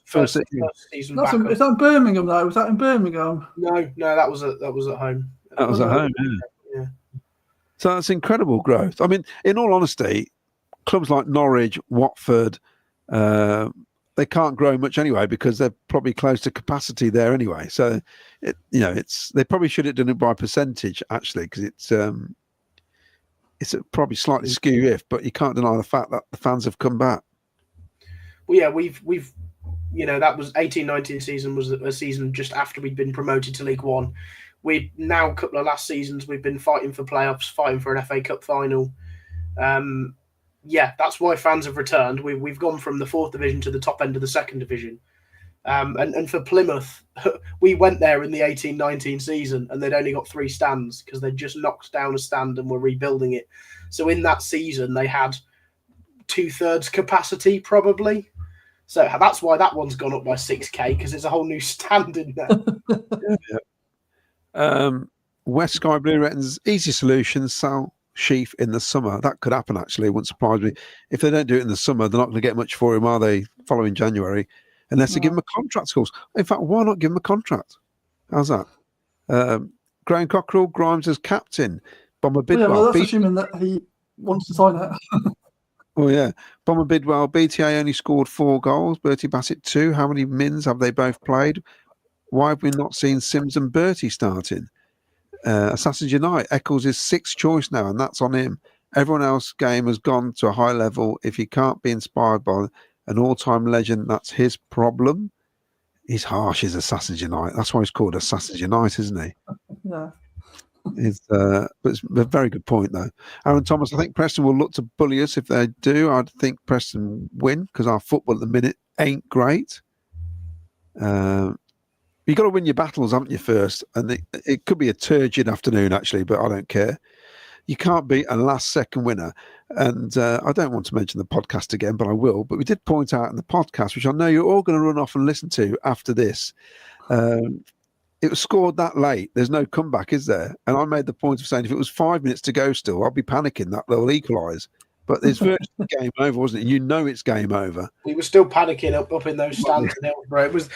First season back. Is that in Birmingham though? Was that in Birmingham? No, that was at home. That was at home, yeah. So that's incredible growth. I mean, in all honesty, clubs like Norwich, Watford, they can't grow much anyway because they're probably close to capacity there anyway. So, they probably should have done it by percentage actually, because it's probably slightly skew but you can't deny the fact that the fans have come back. Well, yeah, we've that was 18-19 season was a season just after we'd been promoted to League One. We now a couple of last seasons we've been fighting for playoffs, fighting for an FA Cup final. That's why fans have returned. We've gone from the 4th division to the top end of the 2nd division. And for Plymouth, we went there in the 18-19 season and they'd only got 3 stands because they'd just knocked down a stand and were rebuilding it. So in that season, they had 2/3 capacity probably. So that's why that one's gone up by 6k, because it's a whole new stand in there. West Sky Blue reckons easy solution, sell Sheaf in the summer. That could happen actually. It wouldn't surprise me. If they don't do it in the summer, they're not going to get much for him, are they, following January? Unless they give him a contract, of course. In fact, why not give him a contract? How's that? Graham Cockrell, Grimes as captain. Bomber Bidwell. Well, that's assuming that he wants to sign it. Oh, yeah. Bomber Bidwell, BTA only scored 4 goals. Bertie Bassett 2. How many mins have they both played? Why have we not seen Sims and Bertie starting? Assassins Unite, Eccles is 6th choice now, and that's on him. Everyone else's game has gone to a high level. If he can't be inspired by an all-time legend, that's his problem. He's harsh, is Assassins Unite. That's why he's called Assassins Unite, isn't he? Yeah. But it's a very good point, though. Aaron Thomas, I think Preston will look to bully us if they do. I think Preston win because our football at the minute ain't great. You've got to win your battles, haven't you, first? And it could be a turgid afternoon, actually, but I don't care. You can't beat a last-second winner. And I don't want to mention the podcast again, but I will. But we did point out in the podcast, which I know you're all going to run off and listen to after this, it was scored that late. There's no comeback, is there? And I made the point of saying if it was 5 minutes to go still, I'd be panicking that they'll equalise. But it's first game over, wasn't it? You know it's game over. We were still panicking up in those stands in Hillsborough. It was,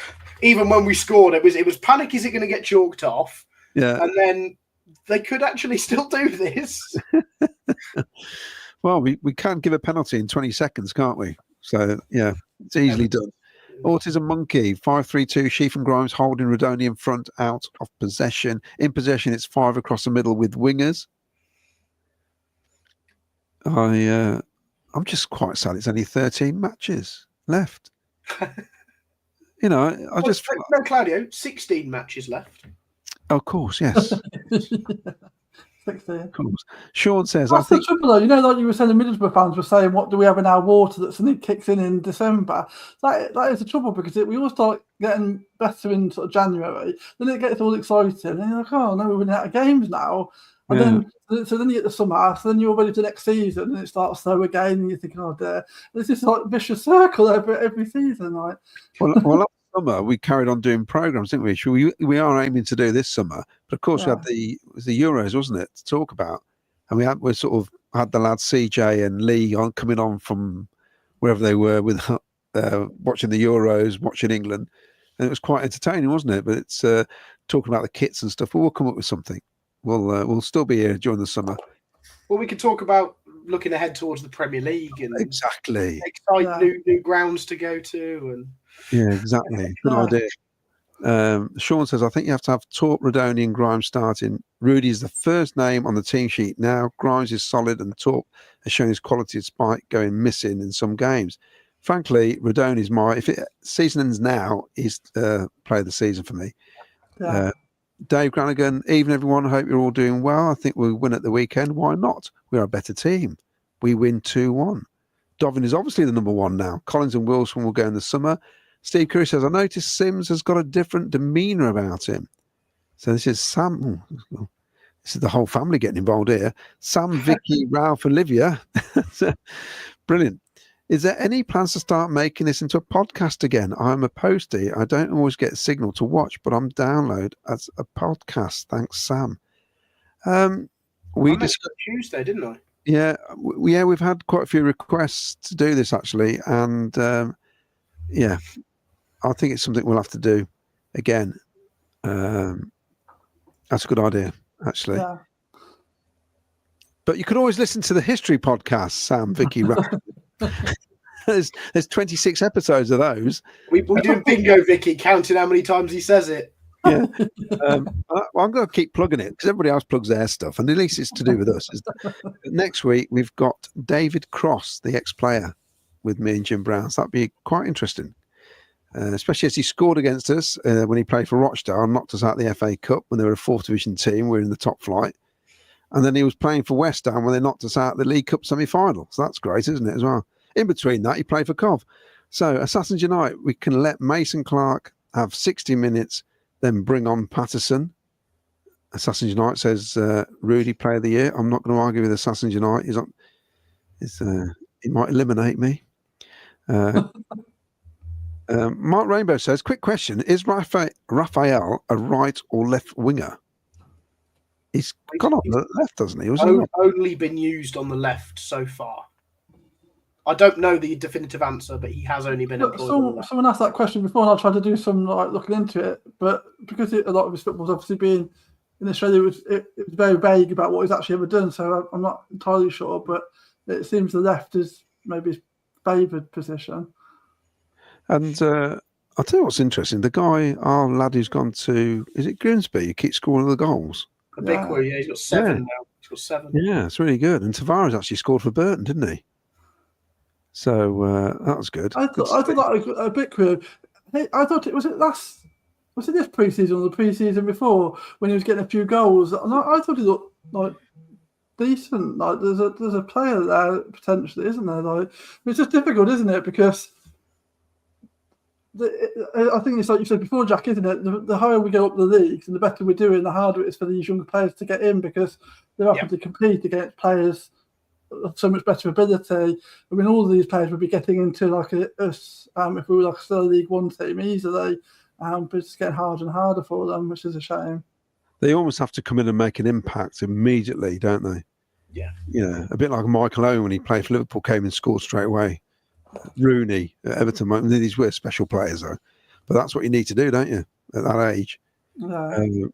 even when we scored, it was panic. Is it going to get chalked off? Yeah. And then they could actually still do this. Well, we can give a penalty in 20 seconds, can't we? So, yeah, it's easily done. Autism Monkey, 5-3-2, Sheaf and Grimes holding Rodoni in front, out of possession. In possession, it's 5 across the middle with wingers. I'm just quite sad it's only 13 matches left. You know, I just... No, Claudio, 16 matches left. Oh, of course, yes. 16. Of course. Sean says, That's I think... the trouble, though. You know, like you were saying, the Middlesbrough fans were saying, what do we have in our water that suddenly kicks in December? That is the trouble, because we all start getting better in sort of January. Then it gets all exciting. And you're like, oh, no, we're winning out of games now. And then you get the summer, so then you're ready for next season, and it starts slow again, and you think, oh dear. It's just like a vicious circle every season. Like. Well, last summer we carried on doing programs, didn't we? We are aiming to do this summer, but of course we had the Euros, wasn't it, to talk about, and we sort of had the lads CJ and Lee coming on from wherever they were with watching the Euros, watching England, and it was quite entertaining, wasn't it? But it's talking about the kits and stuff. But we'll come up with something. We'll still be here during the summer. Well, we could talk about looking ahead towards the Premier League and exactly new grounds to go to, and exactly. Good idea. Sean says, I think you have to have Torp, Rodoni, and Grimes starting. Rudy is the first name on the team sheet now. Grimes is solid, and Torp has shown his quality despite going missing in some games. Frankly, Rodoni is season ends now, he's player of the season for me. Yeah. Dave Granigan, even everyone, I hope you're all doing well. I think we'll win at the weekend. Why not? We're a better team. We win 2-1. Dovin is obviously the number one now. Collins and Wilson will go in the summer. Steve Curry says, I noticed Sims has got a different demeanour about him. So this is Sam. This is the whole family getting involved here. Sam, Vicky, Ralph, Olivia. Brilliant. Is there any plans to start making this into a podcast again? I'm a postie. I don't always get a signal to watch, but I'm download as a podcast. Thanks, Sam. We discussed Tuesday, didn't I? Yeah, we've had quite a few requests to do this actually, and I think it's something we'll have to do again. That's a good idea, actually. Yeah. But you could always listen to the history podcast, Sam, Vicky, there's 26 episodes of those. We do bingo, Vicky, counting how many times he says it. Yeah. I'm going to keep plugging it because everybody else plugs their stuff, and at least it's to do with us. Next week, we've got David Cross, the ex-player, with me and Jim Brown. So that'd be quite interesting, especially as he scored against us when he played for Rochdale and knocked us out of the FA Cup when they were a 4th division team. We were in the top flight. And then he was playing for West Ham when they knocked us out of the League Cup semi-final. So that's great, isn't it, as well? In between that, he played for Cov. So Assassins Unite, we can let Mason Clark have 60 minutes, then bring on Patterson. Assassins Unite says, Rudy, player of the year. I'm not going to argue with Assassins Unite. He might eliminate me. Mark Rainbow says, quick question. Is Raphael a right or left winger? He's gone on the left, doesn't he? Only been used on the left so far. I don't know the definitive answer, but he has only been employed. Someone asked that question before, and I tried to do some looking into it, but because a lot of his football's obviously been in Australia, it was very vague about what he's actually ever done. So I'm not entirely sure, but it seems the left is maybe his favoured position. And I'll tell you what's interesting. The guy, our lad who's gone to, is it Grimsby, who keeps scoring the goals? A big one, yeah. He's got 7 now. He's got 7. Yeah, it's really good. And Tavares actually scored for Burton, didn't he? So that was good. I thought that was a bit weird. I thought was it this pre-season or the pre-season before when he was getting a few goals? And I thought he looked like decent. Like there's a player there potentially, isn't there? Like it's just difficult, isn't it? Because I think it's like you said before, Jack, isn't it? The higher we go up the leagues and the better we're doing, the harder it is for these younger players to get in because they're having to compete against players of so much better ability. I mean, all of these players would be getting into like us if we were like still a League One team easily, but it's getting harder and harder for them, which is a shame. They almost have to come in and make an impact immediately, don't they? Yeah. A bit like Michael Owen when he played for Liverpool, came and scored straight away. Rooney at Everton, these were special players though, but that's what you need to do, don't you, at that age? Yeah.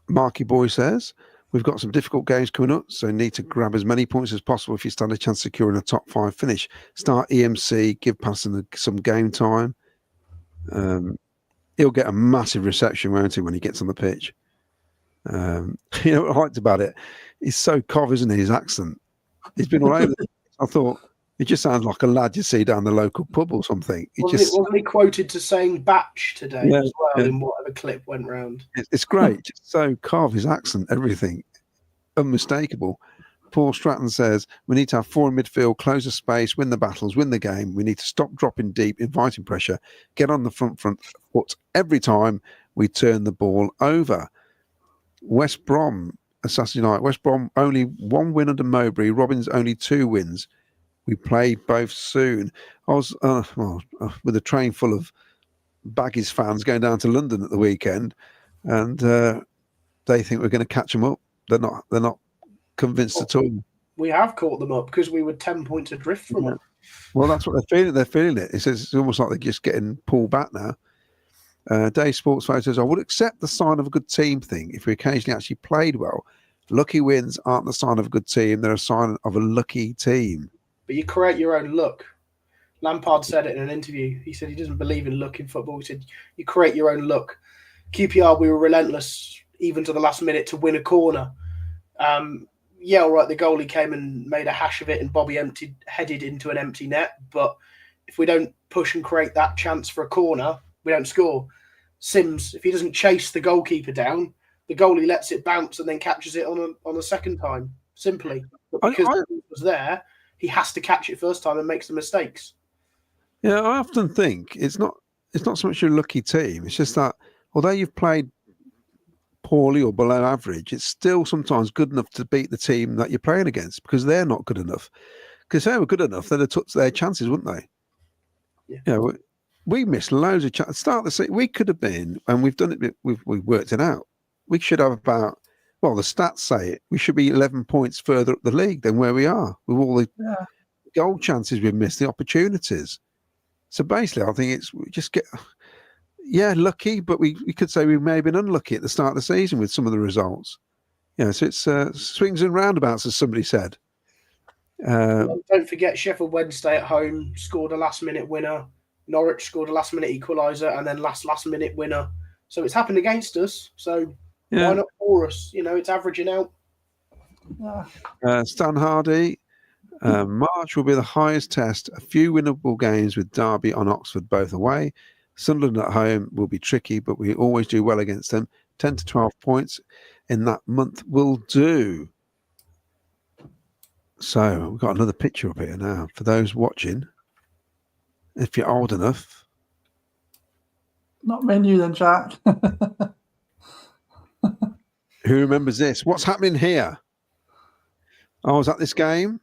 Marky Boy says, we've got some difficult games coming up, so need to grab as many points as possible if you stand a chance of securing a top 5 finish. Start EMC, give Preston some game time. He'll get a massive reception, won't he, when he gets on the pitch? What I liked about it, he's so cov, isn't he, his accent? He's been all over. I thought, he just sounds like a lad you see down the local pub or something. Wasn't he quoted to saying batch today as well in whatever clip went round? It's great. Just so carve his accent, everything. Unmistakable. Paul Stratton says, we need to have 4 in midfield, close the space, win the battles, win the game. We need to stop dropping deep, inviting pressure, get on the front foot every time we turn the ball over. West Brom, Assassin United. West Brom only 1 win under Mowbray. Robins only 2 wins. We play both soon. I was with a train full of Baggies fans going down to London at the weekend, and they think we're going to catch them up. They're not convinced at all. We have caught them up because we were 10 points adrift from them. Well, that's what they're feeling. They're feeling it. It's almost like they're just getting pulled back now. Dave Sports Photos, I would accept the sign of a good team thing if we occasionally actually played well. Lucky wins aren't the sign of a good team. They're a sign of a lucky team. But you create your own luck. Lampard said it in an interview. He said he doesn't believe in luck in football. He said you create your own luck. QPR, we were relentless even to the last minute to win a corner. All right, the goalie came and made a hash of it and Bobby headed into an empty net. But if we don't push and create that chance for a corner, we don't score. Sims, if he doesn't chase the goalkeeper down, the goalie lets it bounce and then catches it on a second time, simply. But because it was there, he has to catch it first time and makes the mistakes. Yeah, I often think it's not so much your lucky team. It's just that although you've played poorly or below average, it's still sometimes good enough to beat the team that you're playing against because they're not good enough. Because if they were good enough, they'd have took their chances, wouldn't they? Yeah. We missed loads of chances. Start the season, we could have been, and we've done it. We've worked it out. We should have about. Well, the stats say it. We should be 11 points further up the league than where we are with all the goal chances we've missed, the opportunities. So basically, I think we just get, lucky, but we could say we may have been unlucky at the start of the season with some of the results. So it's swings and roundabouts, as somebody said. Don't forget, Sheffield Wednesday at home scored a last-minute winner. Norwich scored a last-minute equaliser, and then last-minute winner. So it's happened against us. So why not for us? It's averaging out. Stan Hardy, March will be the highest test. A few winnable games with Derby on Oxford, both away. Sunderland at home will be tricky, but we always do well against them. 10 to 12 points in that month will do. So we've got another picture up here now for those watching. If you're old enough. Not menu then, Jack. Who remembers this? What's happening here? I was at this game.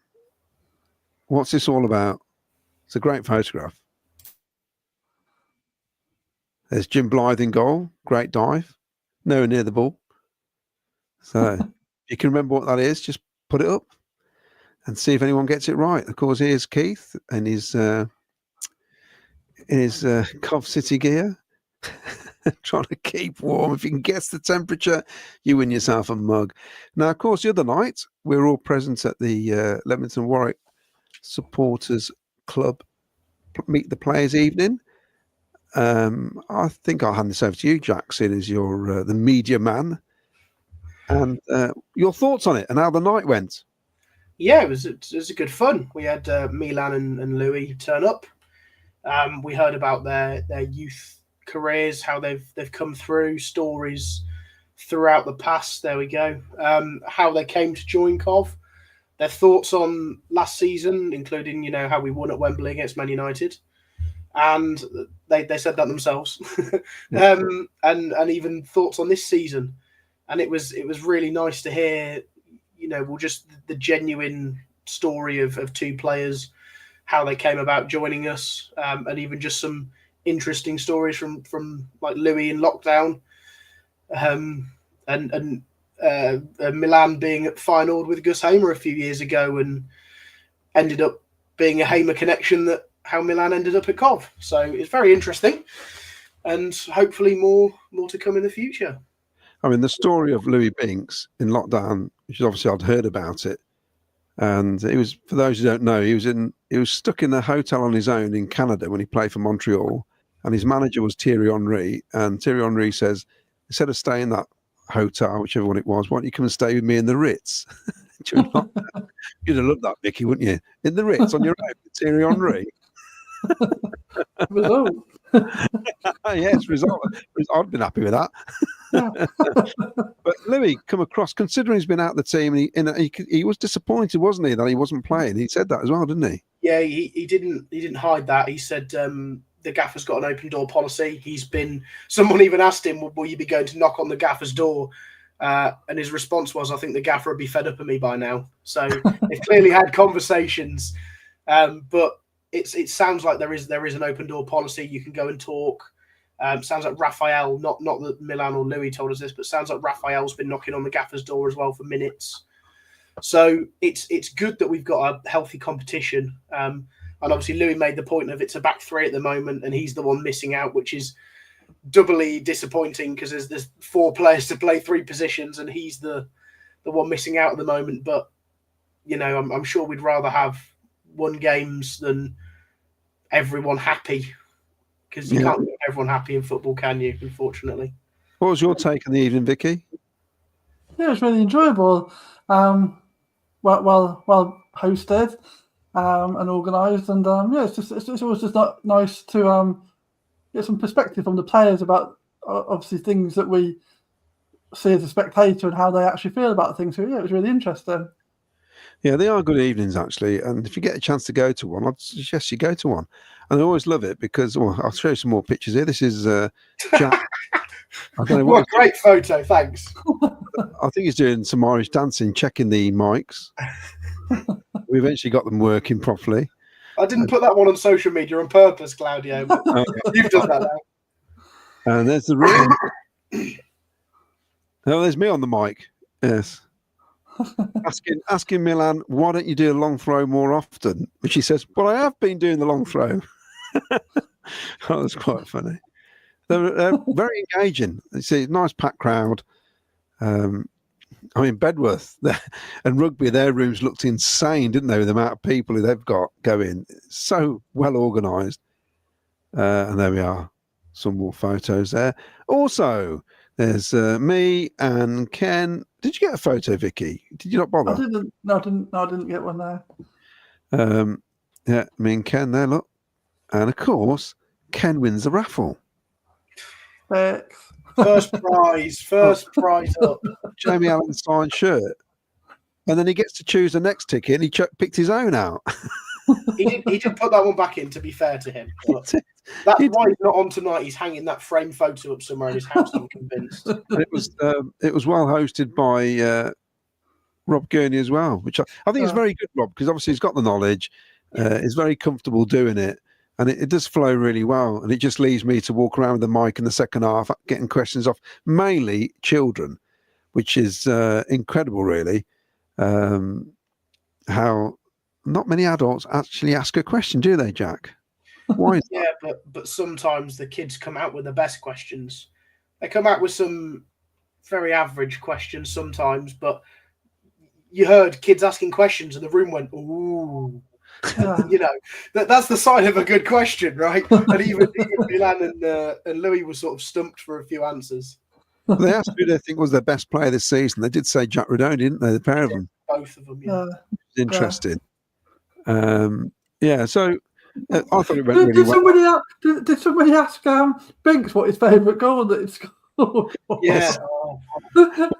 What's this all about? It's a great photograph. There's Jim Blythe in goal. Great dive. Nowhere near the ball. So if you can remember what that is, just put it up and see if anyone gets it right. Of course, here's Keith and his Cov City gear. Trying to keep warm. If you can guess the temperature, you win yourself a mug. Now, of course, the other night, we were all present at the Leamington Warwick Supporters Club Meet the Players evening. I think I'll hand this over to you, Jack, seeing as you're the media man. And your thoughts on it and how the night went. Yeah, it was a good fun. We had Milan and Louis turn up. We heard about their youth careers, how they've come through, stories throughout the past. There we go. How they came to join Cov, their thoughts on last season, including how we won at Wembley against Man United, and they said that themselves, and even thoughts on this season. And it was really nice to hear, just the genuine story of two players, how they came about joining us, and even just some interesting stories from like Louis in lockdown, and Milan being finalled with Gus Hamer a few years ago and ended up being a Hamer connection, that how Milan ended up at Cov. So it's very interesting, and hopefully more to come in the future. I mean, the story of Louis Binks in lockdown, which obviously I'd heard about it, and it was, for those who don't know, he was stuck in a hotel on his own in Canada when he played for Montreal, and his manager was Thierry Henry, and Thierry Henry says, instead of staying in that hotel, whichever one it was, why don't you come and stay with me in the Ritz? You'd have loved that, Vicky, wouldn't you? In the Ritz on your own, Thierry Henry. Result. Yes, result. I'd been happy with that. But Louis come across, considering he's been out of the team, and he was disappointed, wasn't he, that he wasn't playing? He said that as well, didn't he? Yeah, he didn't hide that. He said the gaffer's got an open door policy. Someone even asked him, will you be going to knock on the gaffer's door? And his response was, I think the gaffer would be fed up of me by now. So they've clearly had conversations, but it sounds like there is an open door policy. You can go and talk. Sounds like Raphael, not that Milan or Louis told us this, but sounds like Raphael's been knocking on the gaffer's door as well for minutes. So it's good that we've got a healthy competition. And obviously Louis made the point of it's a back three at the moment, and he's the one missing out, which is doubly disappointing because there's 4 players to play 3 positions, and he's the one missing out at the moment. But I'm sure we'd rather have won games than everyone happy, because you can't make everyone happy in football, can you? Unfortunately. What was your take on the evening, Vicky? Yeah, it was really enjoyable. Well hosted and organised, and it's always just nice to get some perspective from the players about obviously things that we see as a spectator and how they actually feel about things. So yeah, it was really interesting. Yeah, they are good evenings, actually. And if you get a chance to go to one, I'd suggest you go to one. And I always love it because, I'll show you some more pictures here. This is Jack. I don't know what a great photo, thanks. I think he's doing some Irish dancing, checking the mics. We eventually got them working properly. I didn't put that one on social media on purpose, Claudio. But you've done that now. And there's the room. Oh, there's me on the mic. Yes. Asking Milan, why don't you do a long throw more often? Which he says, well, I have been doing the long throw. That was quite funny. They're very engaging. You see, nice packed crowd. Bedworth and Rugby, their rooms looked insane, didn't they, with the amount of people they've got going. So well organised. And there we are. Some more photos there. Also, there's me and Ken. Did you get a photo, Vicky? Did you not bother? I didn't. No, I didn't get one there. Yeah, me and Ken there, look. And of course, Ken wins the raffle. Thanks. First prize up. Jamie Allen signed shirt. And then he gets to choose the next ticket, and he picked his own out. He did put that one back in, to be fair to him. But that's why he's not on tonight. He's hanging that framed photo up somewhere in his house, I'm convinced. It was well hosted by Rob Gurney as well, which I think is very good, Rob, because obviously he's got the knowledge. He's very comfortable doing it. And it does flow really well. And it just leaves me to walk around with the mic in the second half, getting questions off mainly children, which is incredible, really. How not many adults actually ask a question, do they, Jack? Why? Yeah, but sometimes the kids come out with the best questions. They come out with some very average questions sometimes, but you heard kids asking questions and the room went, ooh. That's the sign of a good question, right? And even Milan and Louis were sort of stumped for a few answers. Well, they asked who they think was their best player this season. They did say Jack Rodoni, didn't they? The pair of them. Both of them, yeah. Interesting. So I thought it went really well. Did somebody ask Binks what his favourite goal that he scored? Yeah. That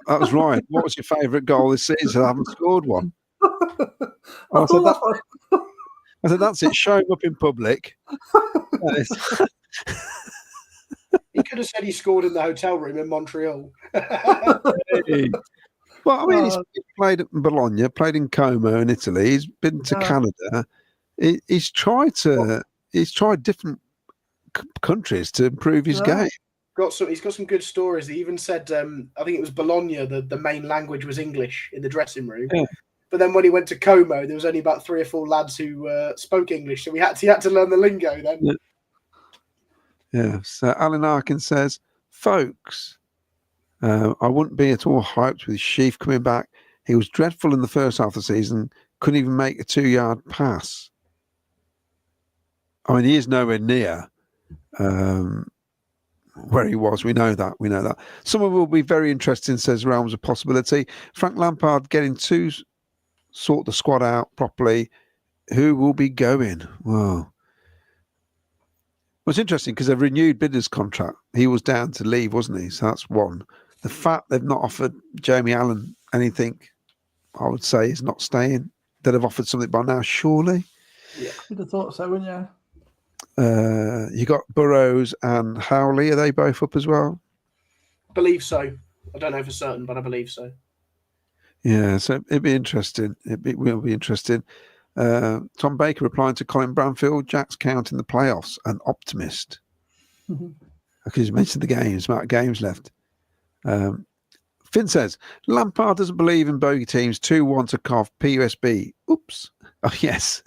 was Ryan. What was your favourite goal this season? I haven't scored one. I said, that's it. Show him up in public. He could have said he scored in the hotel room in Montreal. Well, I mean, he's played at Bologna, played in Como in Italy. He's been to Canada. He's tried different countries to improve his game. He's got some good stories. He even said, I think it was Bologna, the main language was English in the dressing room. Yeah. But then when he went to Como, there was only about 3 or 4 lads who spoke English, so he had to learn the lingo then. Yeah. So Alan Arkin says, folks, I wouldn't be at all hyped with Sheaf coming back. He was dreadful in the first half of the season. Couldn't even make a 2-yard pass. I mean, he is nowhere near where he was. We know that. Someone will be very interesting, says Realms of Possibility. Frank Lampard getting to sort the squad out properly. Who will be going? Well, it's interesting because they've renewed Bidder's contract. He was down to leave, wasn't he? So that's one. The fact they've not offered Jamie Allen anything, I would say, is not staying. They'd have offered something by now, surely. Yeah, you'd have thought so, wouldn't you? You got Burrows and Howley. Are they both up as well? Believe so. I don't know for certain, but I believe so. Yeah, so it'd be interesting. It will be interesting. Tom Baker replying to Colin Branfield, Jack's counting the playoffs, an optimist. Because you mentioned the games, amount of games left. Finn says, Lampard doesn't believe in bogey teams. 2-1 to Cov, PUSB. Oops. Oh, yes.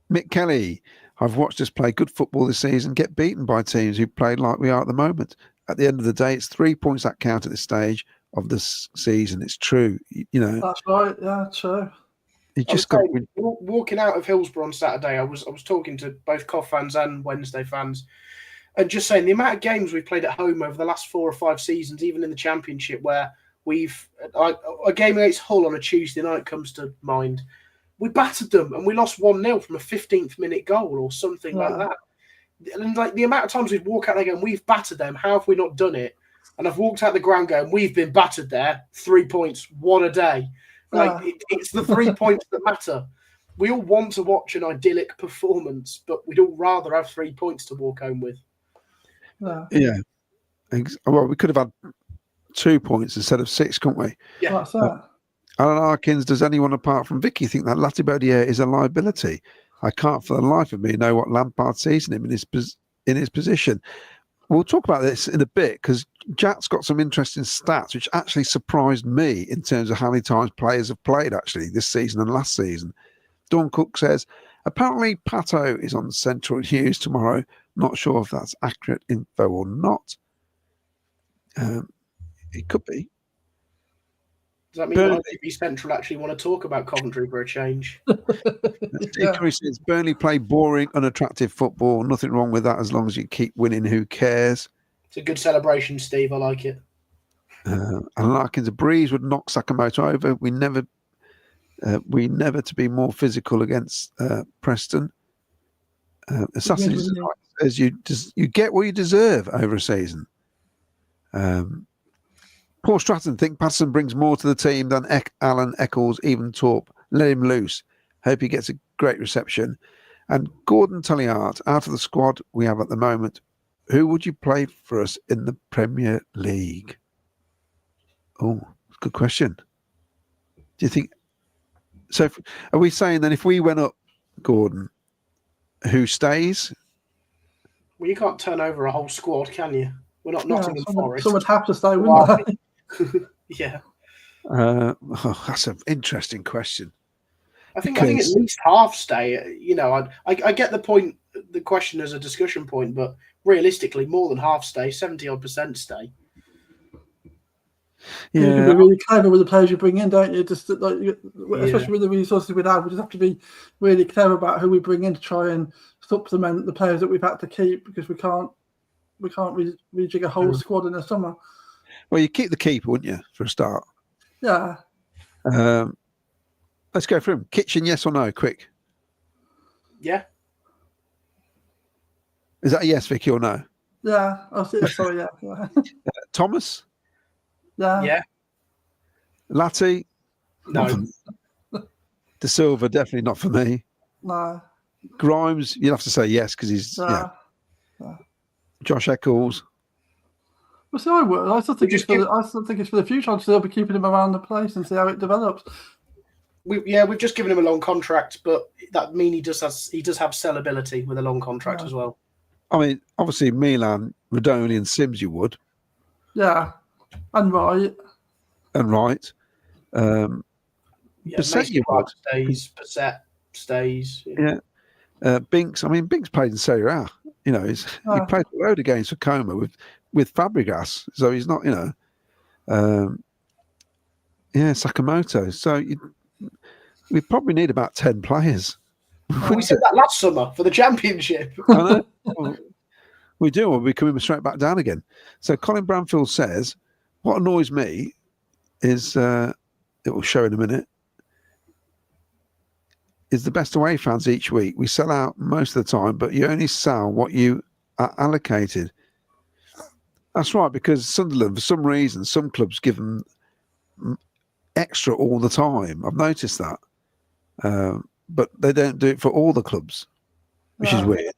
Mick Kelly, I've watched us play good football this season, get beaten by teams who play like we are at the moment. At the end of the day, it's 3 points that count at this stage of this season. It's true. You know. That's right. Yeah, true. You just got walking out of Hillsborough on Saturday. I was talking to both Cov fans and Wednesday fans, and just saying the amount of games we've played at home over the last 4 or 5 seasons, even in the Championship, where we've a game against Hull on a Tuesday night comes to mind. We battered them and we lost 1-0 from a 15th minute goal or something like that. And like the amount of times we've walked out there going, we've battered them. How have we not done it? And I've walked out the ground going, we've been battered there. 3 points. What a day. Like it's the 3 points that matter. We all want to watch an idyllic performance, but we'd all rather have 3 points to walk home with. Yeah. Well, we could have had 2 points instead of 6, couldn't we? Yeah. That's that. Alan Arkins, does anyone apart from Vicky think that Latibaudier is a liability? I can't for the life of me know what Lampard sees in him in his position. We'll talk about this in a bit because Jack's got some interesting stats which actually surprised me in terms of how many times players have played actually this season and last season. Dawn Cook says, apparently Pato is on Central News tomorrow. Not sure if that's accurate info or not. It could be. Does that mean TV Central actually want to talk about Coventry for a change? Steve Curry says, Burnley play boring, unattractive football. Nothing wrong with that as long as you keep winning. Who cares? It's a good celebration, Steve. I like it. And Larkins, a breeze would knock Sakamoto over. We never to be more physical against Preston. Assassin says you get what you deserve over a season. Paul Stratton think Patterson brings more to the team than Alan Eccles, even Torp. Let him loose. Hope he gets a great reception. And Gordon Tulliard, out of the squad we have at the moment, who would you play for us in the Premier League? Oh, good question. Do you think... So are we saying then if we went up, Gordon, who stays? Well, you can't turn over a whole squad, can you? We're not Nottingham Forest. Someone would have to stay, wouldn't they? Yeah. That's an interesting question. I think at least half stay. You know, I get the point, the question as a discussion point, but realistically, more than half stay, 70-odd% stay. Yeah, you can be really clever with the players you bring in, don't you? Just like, especially with the resources we have, we just have to be really clever about who we bring in to try and supplement the players that we've had to keep because we can't rejig a whole squad in the summer. Well, you keep the keeper, wouldn't you, for a start? Yeah. Let's go through them. Kitchen, yes or no? Quick. Yeah. Is that a yes, Vicky, or no? Yeah. Sorry, yeah. Thomas? Yeah. Yeah. Latti? No. De Silva, definitely not for me. No. Grimes, you'd have to say yes because he's... Yeah. Josh Eccles. Well, see, I would. I still think it's for the future. I'd still be keeping him around the place and see how it develops. we've just given him a long contract, but that means he does have sellability with a long contract as well. I mean, obviously Milan, Rodoni, and Sims, you would. Yeah, and Wright. And Wright. Mason you would. Stays. Bissett stays. Yeah. Binks. I mean, Binks played in Serie A. You know, he played a load of games for Como with Fabregas, so he's not. You know, Sakamoto. So we probably need about 10 players. We said that last summer for the championship. I know. Well, we do. We'll be coming straight back down again. So Colin Bramfield says, what annoys me is, it will show in a minute, is the best away fans each week. We sell out most of the time, but you only sell what you are allocated. That's right, because Sunderland, for some reason, some clubs give them extra all the time. I've noticed that. But they don't do it for all the clubs, which is weird.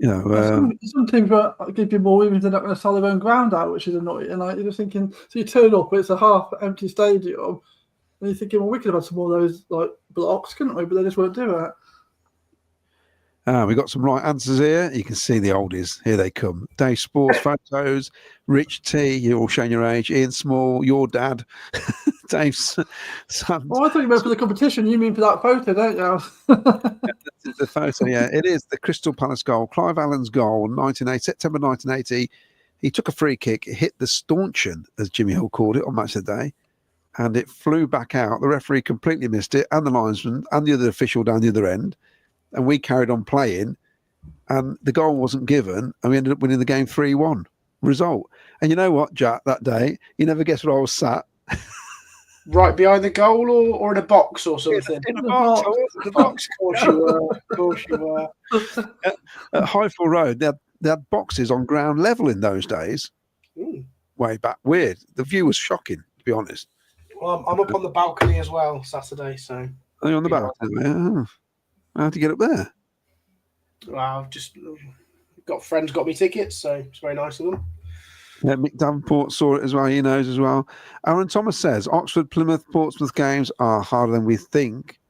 You know, some teams will give you more even if they're not going to sell their own ground out, which is annoying. And you're just thinking, so you turn up, it's a half empty stadium, and you're thinking, well, we could have had some more of those like blocks, couldn't we? But they just won't do it. We got some right answers here. You can see the oldies. Here they come. Dave Sports photos. Rich T, you're all showing your age. Ian Small, your dad. Dave's son. Oh, I thought you meant for the competition. You mean for that photo, don't you? The photo, yeah. It is the Crystal Palace goal. Clive Allen's goal, September 1980. He took a free kick. It hit the stanchion, as Jimmy Hill called it, on Match of the Day. And it flew back out. The referee completely missed it, and the linesman, and the other official down the other end. And we carried on playing, and the goal wasn't given, and we ended up winning the game 3-1 result. And you know what, Jack, that day, you never guess where I was sat. Right behind the goal or in a box or something? In a box. The box. Of course you were. At Highfield Road, they had boxes on ground level in those days. Way back. Weird. The view was shocking, to be honest. Well, I'm up on the balcony as well Saturday, so. Are you on the balcony? Yeah. How'd you get up there? Well, I've just got friends got me tickets, so it's very nice of them. Yeah, Mick Davenport saw it as well. He knows as well. Aaron Thomas says Oxford, Plymouth, Portsmouth games are harder than we think.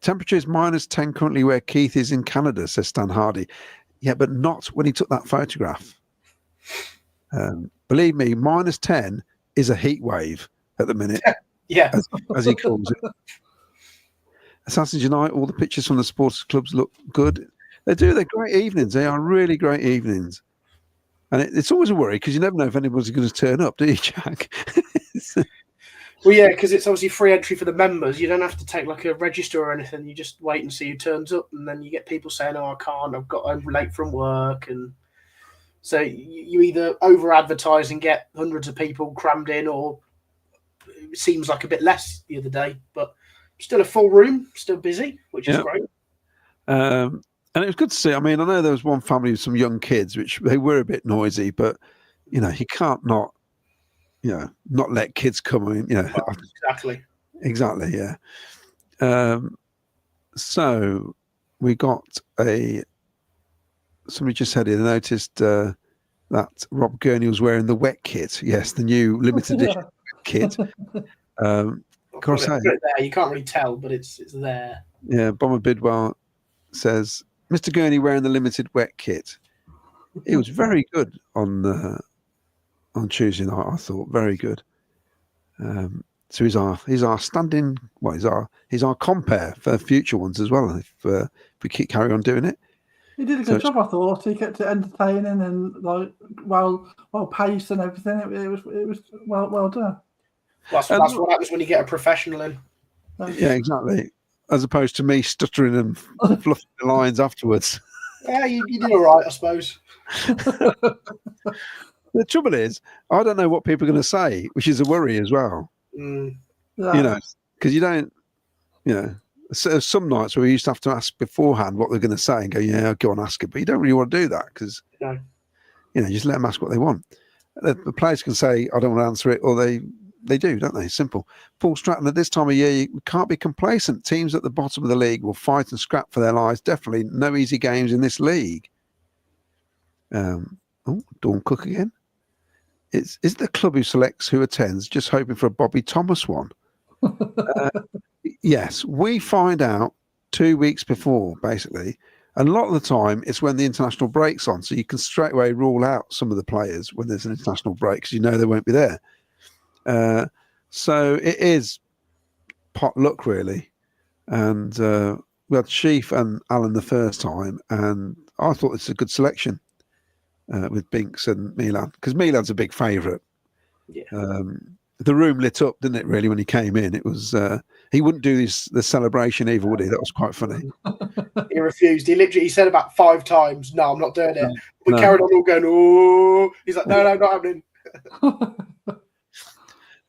Temperature is -10 currently where Keith is in Canada, says Stan Hardy. Yeah, but not when he took that photograph. Believe me, -10 is a heat wave at the minute. Yeah, as he calls it. Assassins Unite, all the pictures from the sports clubs look good. They do. They're great evenings. They are really great evenings. And it's always a worry because you never know if anybody's going to turn up, do you, Jack? Well, yeah, because it's obviously free entry for the members. You don't have to take like a register or anything. You just wait and see who turns up. And then you get people saying, oh, I can't. I'm late from work. And so you either over-advertise and get hundreds of people crammed in, or it seems like a bit less the other day. But still a full room, still busy, which is great. And it was good to see. I mean, I know there was one family with some young kids, which they were a bit noisy, but, you know, you can't not let kids come in, you know. Well, Exactly, yeah. So we got somebody just said he noticed that Rob Gurney was wearing the wet kit. Yes, the new limited edition kit. Of course, there. You can't really tell, but it's there. Yeah, Bomber Bidwell says, Mr. Gurney wearing the limited wet kit. It was very good on Tuesday night, I thought. Very good. So he's our standing, well, he's our compare for future ones as well, if we carry on doing it. He did a good job, I thought. He kept it entertaining and like well paced and everything. It was well done. That's what happens when you get a professional in. Yeah, exactly. As opposed to me stuttering and fluffing the lines afterwards. Yeah, you did all right, I suppose. The trouble is, I don't know what people are going to say, which is a worry as well. Yeah. You know, because you don't, you know, so some nights where we used to have to ask beforehand what they're going to say and go, yeah, go on, ask it. But you don't really want to do that because, you know, just let them ask what they want. The players can say, I don't want to answer it, or they do, don't they? Simple. Paul Stratton, at this time of year, you can't be complacent. Teams at the bottom of the league will fight and scrap for their lives. Definitely no easy games in this league. Dawn Cook again. is the club who selects who attends just hoping for a Bobby Thomas one? Yes, we find out 2 weeks before, basically. And a lot of the time, it's when the international break's on. So you can straight away rule out some of the players when there's an international break because you know they won't be there. So it is pot luck, really. And we had Sheaf and Alan the first time, and I thought it's a good selection with Binks and Milan, because Milan's a big favourite. Yeah. The room lit up, didn't it, really, when he came in? It was he wouldn't do the celebration either, would he? That was quite funny. He refused. He said about 5 times, "No, I'm not doing it." We No. carried on all going, "Oh!" He's like, "No, not happening."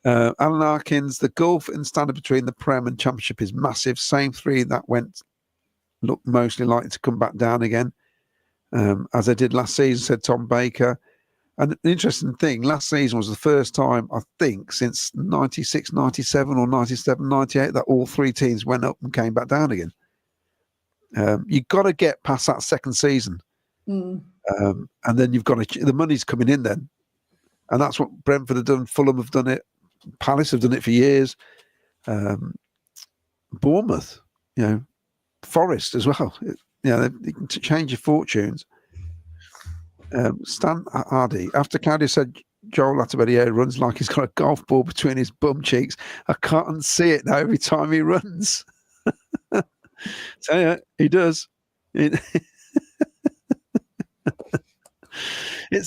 Alan Arkins, the gulf in standard between the Prem and Championship is massive. Same 3 that look mostly likely to come back down again, as they did last season, said Tom Baker. And an interesting thing, last season was the first time, I think, since 96, 97 or 97, 98, that all 3 teams went up and came back down again. You've got to get past that second season. And then you've got the money's coming in then. And that's what Brentford have done. Fulham have done it. Palace have done it for years. Bournemouth, Forest as well. They can change your fortunes. Stan Hardy, after Claudia said Joel Latibedier runs like he's got a golf ball between his bum cheeks, I can't see it now every time he runs. So yeah, he does. It's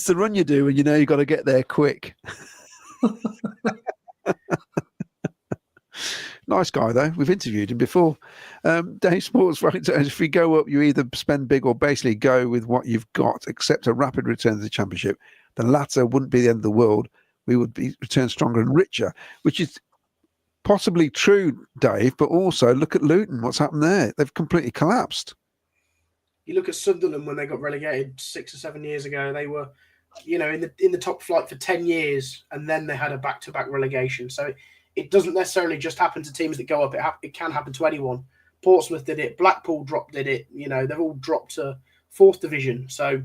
the run you do when you know you've got to get there quick. Nice guy, though. We've interviewed him before. Dave Sports writes, if we go up, you either spend big or basically go with what you've got, accept a rapid return to the Championship. The latter wouldn't be the end of the world. We would be return stronger and richer, which is possibly true, Dave, but also look at Luton. What's happened there? They've completely collapsed. You look at Sunderland when they got relegated 6 or 7 years ago. They were, in the top flight for 10 years, and then they had a back-to-back relegation. So it doesn't necessarily just happen to teams that go up. It can happen to anyone. Portsmouth did it. Blackpool did it. They've all dropped to 4th division. So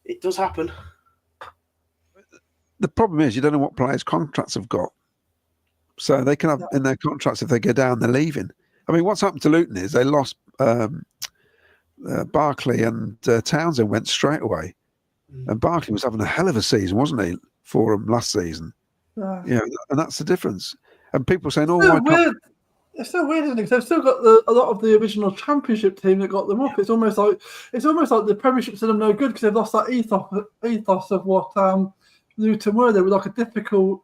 it does happen. The problem is you don't know what players' contracts have got. So they can have in their contracts, if they go down, they're leaving. I mean, what's happened to Luton is they lost Barkley, and Townsend went straight away. And Barkley was having a hell of a season, wasn't he, for them last season? Yeah, and that's the difference. And people saying, "Oh, it's so weird, isn't it? 'Cause they've still got a lot of the original Championship team that got them up. It's almost like the Premiership's done them no good because they've lost that ethos of what Luton were. They were like a difficult,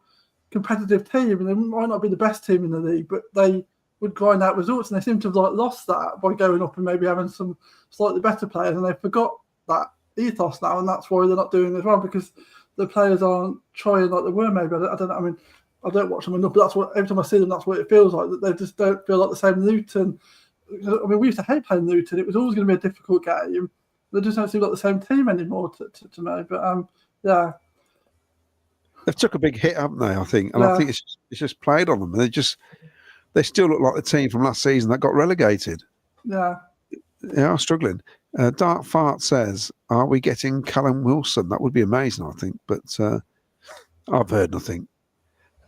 competitive team, and they might not be the best team in the league, but they would grind out results, and they seem to have lost that by going up and maybe having some slightly better players, and they forgot that ethos now, and that's why they're not doing as well, because the players aren't trying like they were. Maybe I don't know. I mean, I don't watch them enough, but that's what every time I see them, that's what it feels like. That they just don't feel like the same Luton. I mean, we used to hate playing Luton. It was always going to be a difficult game. They just don't seem like the same team anymore to me. But yeah, they've took a big hit, haven't they? I think, and I think it's just played on them. They still look like the team from last season that got relegated. Yeah, they are struggling. Dark Fart says, "Are we getting Callum Wilson? That would be amazing, I think." But I've heard nothing.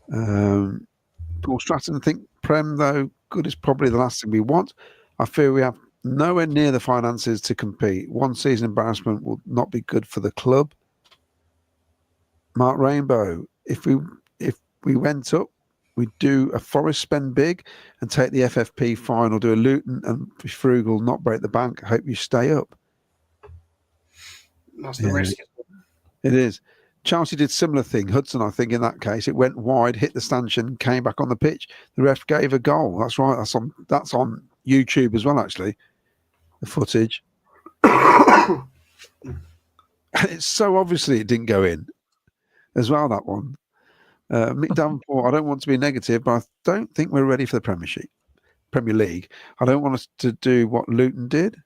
Paul Stratton, I think Prem, though good, is probably the last thing we want. I fear we have nowhere near the finances to compete. One season embarrassment will not be good for the club. Mark Rainbow, if we went up, we'd do a Forest spend big and take the FFP final, do a Luton and be frugal, not break the bank. I hope you stay up. That's the risk. It is. Chelsea did similar thing. Hudson, I think, in that case, it went wide, hit the stanchion, came back on the pitch. The ref gave a goal. That's right. That's on YouTube as well, actually. The footage. It's so obviously it didn't go in as well, that one. Mick Davenport, I don't want to be negative, but I don't think we're ready for the Premier League. I don't want us to do what Luton did.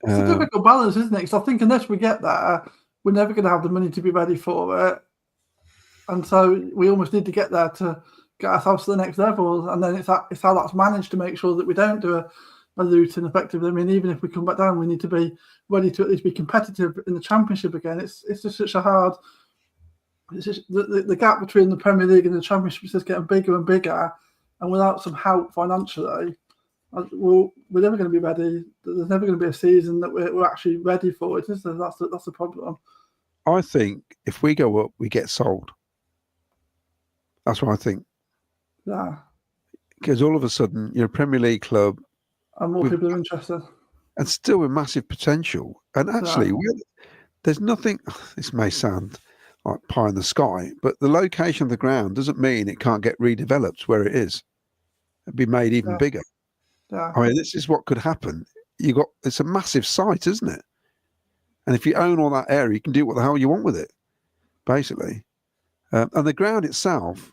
It's a difficult balance, isn't it? Because I think unless we get that, we're never going to have the money to be ready for it. And so we almost need to get there to get ourselves to the next level. And then it's how that's managed to make sure that we don't do a Luton effectively. I mean, even if we come back down, we need to be ready to at least be competitive in the Championship again. It's just such a hard it's just the gap between the Premier League and the Championship is just getting bigger and bigger, and without some help financially, we're never going to be ready. There's never going to be a season that we're actually ready for. It is that's the problem. I think if we go up, we get sold. That's what I think. Yeah. Because all of a sudden, you're a Premier League club. And more people are interested. And still with massive potential. And actually, there's nothing, this may sound like pie in the sky, but the location of the ground doesn't mean it can't get redeveloped where it is. It'd be made even bigger. Yeah. I mean, this is what could happen. It's a massive site, isn't it? And if you own all that area, you can do what the hell you want with it, basically. And the ground itself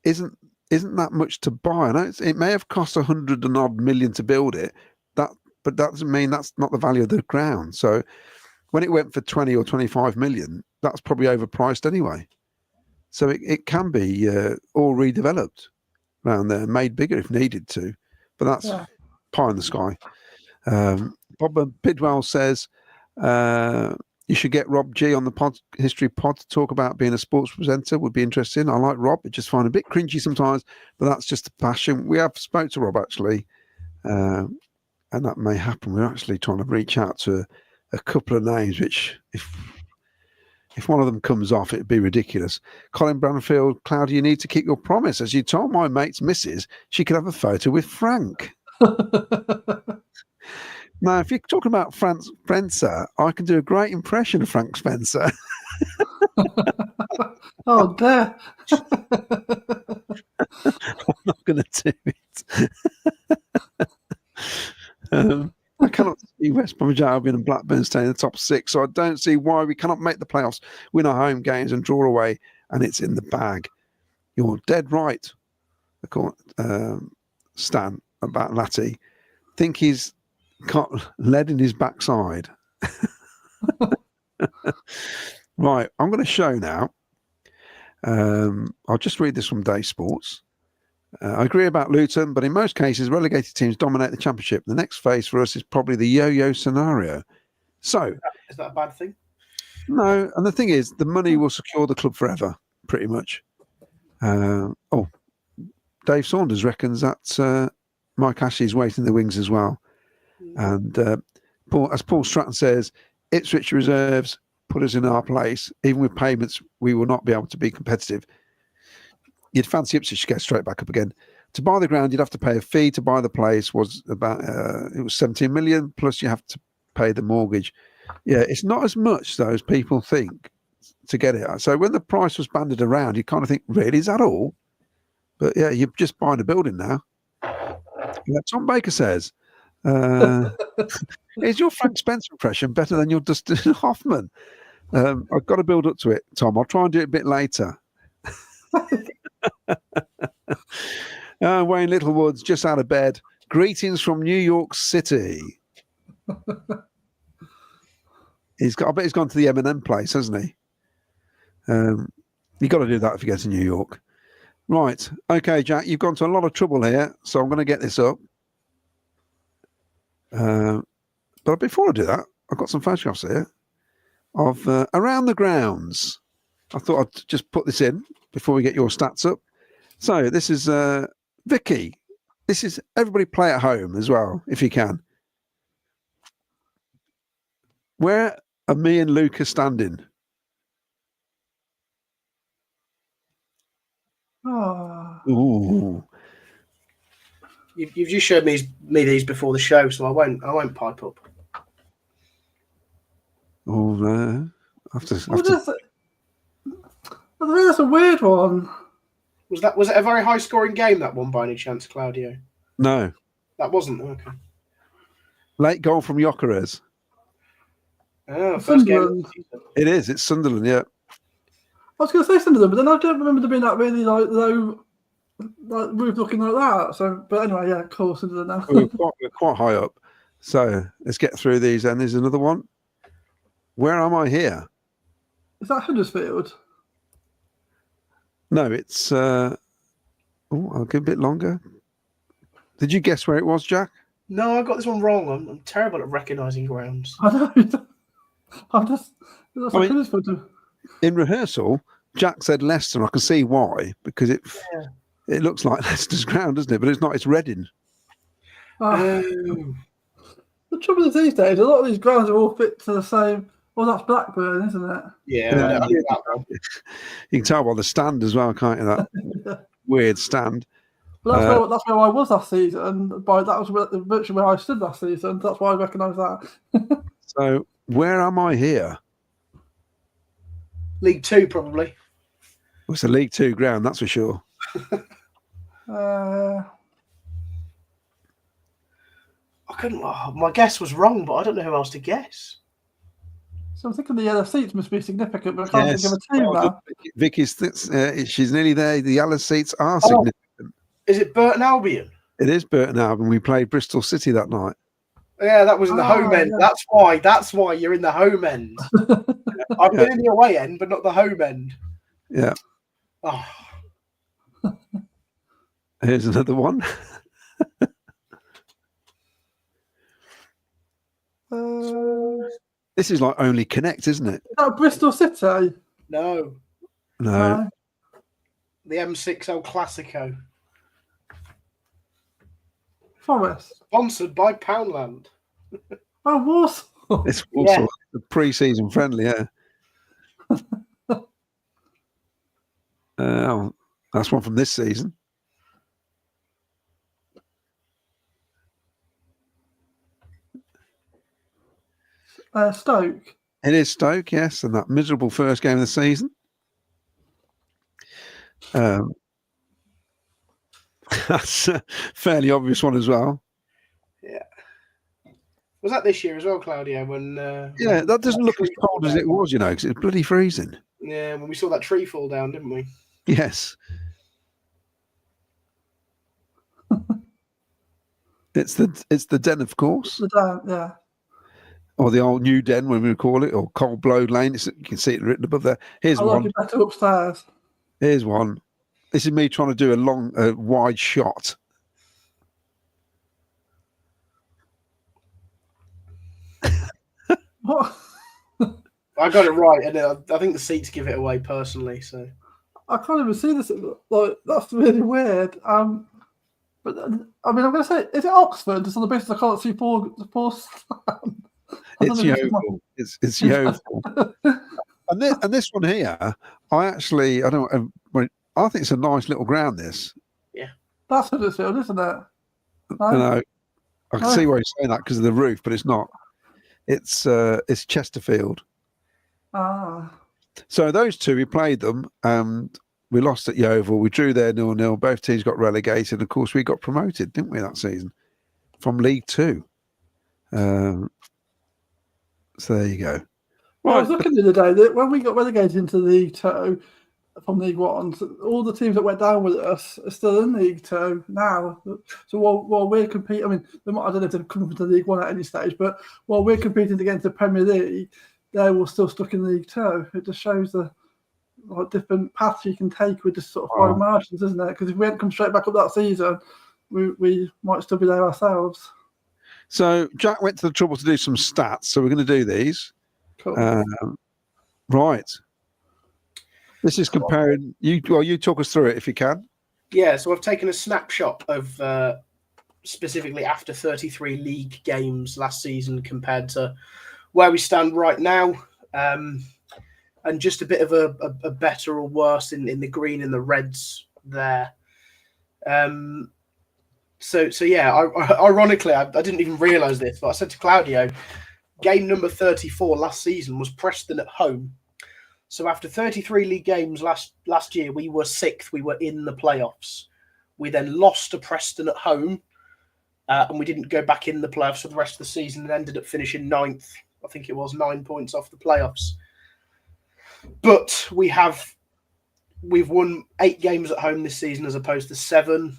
isn't that much to buy. I know it may have cost 100 and odd million to build it, but that doesn't mean that's not the value of the ground. So when it went for 20 or 25 million, that's probably overpriced anyway. So it can be all redeveloped around there, made bigger if needed to. But that's pie in the sky. Bob Bidwell says you should get Rob G on the history pod to talk about being a sports presenter. Would be interesting. I like Rob. I just find it a bit cringy sometimes, but that's just a passion. We have spoke to Rob actually, and that may happen. We're actually trying to reach out to a couple of names, which if one of them comes off, it'd be ridiculous. Colin Branfield, Claudia, you need to keep your promise. As you told my mate's missus, she could have a photo with Frank. Now, if you're talking about Frank Spencer, I can do a great impression of Frank Spencer. Oh, dear. I'm not going to do it. I cannot see West Bromwich Albion and Blackburn staying in the top six, so I don't see why we cannot make the playoffs, win our home games and draw away, and it's in the bag. You're dead right, Stan, about Latty. Think he's got lead in his backside. Right, I'm going to show now. I'll just read this from Day Sports. I agree about Luton, but in most cases, relegated teams dominate the Championship. The next phase for us is probably the yo-yo scenario. So, is that a bad thing? No, and the thing is, the money will secure the club forever, pretty much. Dave Saunders reckons that Mike Ashley's waiting in the wings as well. And as Paul Stratton says, Ipswich reserves put us in our place. Even with payments, we will not be able to be competitive. You'd fancy Ipswich to get straight back up again. To buy the ground, you'd have to pay a fee. To buy the place was about it was 17 million, plus you have to pay the mortgage. Yeah, it's not as much though as people think to get it. So when the price was banded around, you kind of think, really, is that all? But yeah, you're just buying a building now. Yeah, Tom Baker says, is your Frank Spencer impression better than your Dustin Hoffman? I've got to build up to it, Tom. I'll try and do it a bit later. Wayne Littlewood's just out of bed. Greetings from New York City. I bet he's gone to the M&M place, hasn't he? You've got to do that if you go to New York. Right. Okay, Jack, you've gone to a lot of trouble here, so I'm going to get this up. But before I do that, I've got some photographs here of around the grounds. I thought I'd just put this in before we get your stats up. So this is Vicky. This is everybody play at home as well, if you can. Where are me and Luca standing? Oh. Ooh. You've just showed me these before the show, so I won't pipe up. Oh no! That's a weird one. Was it a very high scoring game, that one, by any chance, Claudio? No, that wasn't. Okay. Late goal from Gyökeres. Oh, first game. It is. It's Sunderland. Yeah. I was going to say Sunderland, but then I don't remember there being that really low, roof looking like that. So, but anyway, yeah, of course, Sunderland now. We're quite high up. So let's get through these. And there's another one. Where am I here? Is that Huddersfield? No, it's. I'll give a bit longer. Did you guess where it was, Jack? No, I got this one wrong. I'm terrible at recognising grounds. I know. Huddersfield. In rehearsal, Jack said Leicester. I can see why, because it looks like Leicester's ground, doesn't it? But it's not. It's Reading. The trouble is these days, a lot of these grounds are all fit to the same. Well, that's Blackburn, isn't it? Yeah, I knew that one. You can tell by the stand as well, can't you? That weird stand. But that's where I was last season, and that was virtually where I stood last season. That's why I recognise that. So where am I here? League Two, probably. Well, it's a League Two ground, that's for sure. I couldn't. My guess was wrong, but I don't know who else to guess. So I'm thinking the yellow seats must be significant, but I can't think of a team now. Vicky's, she's nearly there. The yellow seats are significant. Is it Burton Albion? It is Burton Albion. We played Bristol City that night. Yeah, that was in the home end. Yeah. That's why you're in the home end. I've been in the away end, but not the home end. Yeah. Oh. Here's another one. This is like Only Connect, isn't it? Is that Bristol City? No. No. The M6 El Clasico. Forest. Sponsored by Poundland. Oh, Warsaw. It's also the pre-season friendly, yeah. That's one from this season. Stoke. It is Stoke, yes, and that miserable first game of the season. That's a fairly obvious one as well. Yeah. Was that this year as well, Claudio? When that doesn't look as cold as it was, because it's bloody freezing. Yeah, when we saw that tree fall down, didn't we? Yes. It's the Den, of course. The Den, yeah. Or the old New Den, when we call it, or Cold Blow Lane. You can see it written above there. Here's one. I like it better upstairs. Here's one. This is me trying to do a wide shot. What? I got it right, and I think the seats give it away personally. So I can't even see this. Like, that's really weird. But I mean, I'm going to say, is it Oxford? Just on the basis I can't see Paul. It's Yeovil. It's Yeovil. and this one here, I think it's a nice little ground. This. Yeah. That's Huddersfield, isn't it? No, I can see why you're saying that because of the roof, but it's not. It's Chesterfield. So those two, we played them, and we lost at Yeovil. We drew there 0-0. Both teams got relegated. And of course, we got promoted, didn't we, that season from League Two? So there you go. Well, I was looking the other day that when we got relegated into League Two from League One, all the teams that went down with us are still in League Two now. So while we're competing, I mean, I don't know if they've come into League One at any stage, but while we're competing against the Premier League, they were still stuck in League Two. It just shows the different paths you can take with just sort of fine margins, isn't it? Because if we hadn't come straight back up that season, we might still be there ourselves. So Jack went to the trouble to do some stats, so we're going to do these. Cool. Right. This is comparing. You talk us through it if you can. Yeah, so I've taken a snapshot of specifically after 33 league games last season compared to where we stand right now, and just a bit of a better or worse in the green and the reds there. So yeah, ironically, I didn't even realise this, but I said to Claudio, game number 34 last season was Preston at home. So after 33 league games last year, we were sixth. We were in the playoffs. We then lost to Preston at home, and we didn't go back in the playoffs for the rest of the season and ended up finishing ninth. I think it was 9 points off the playoffs. But we've won 8 games at home this season as opposed to 7.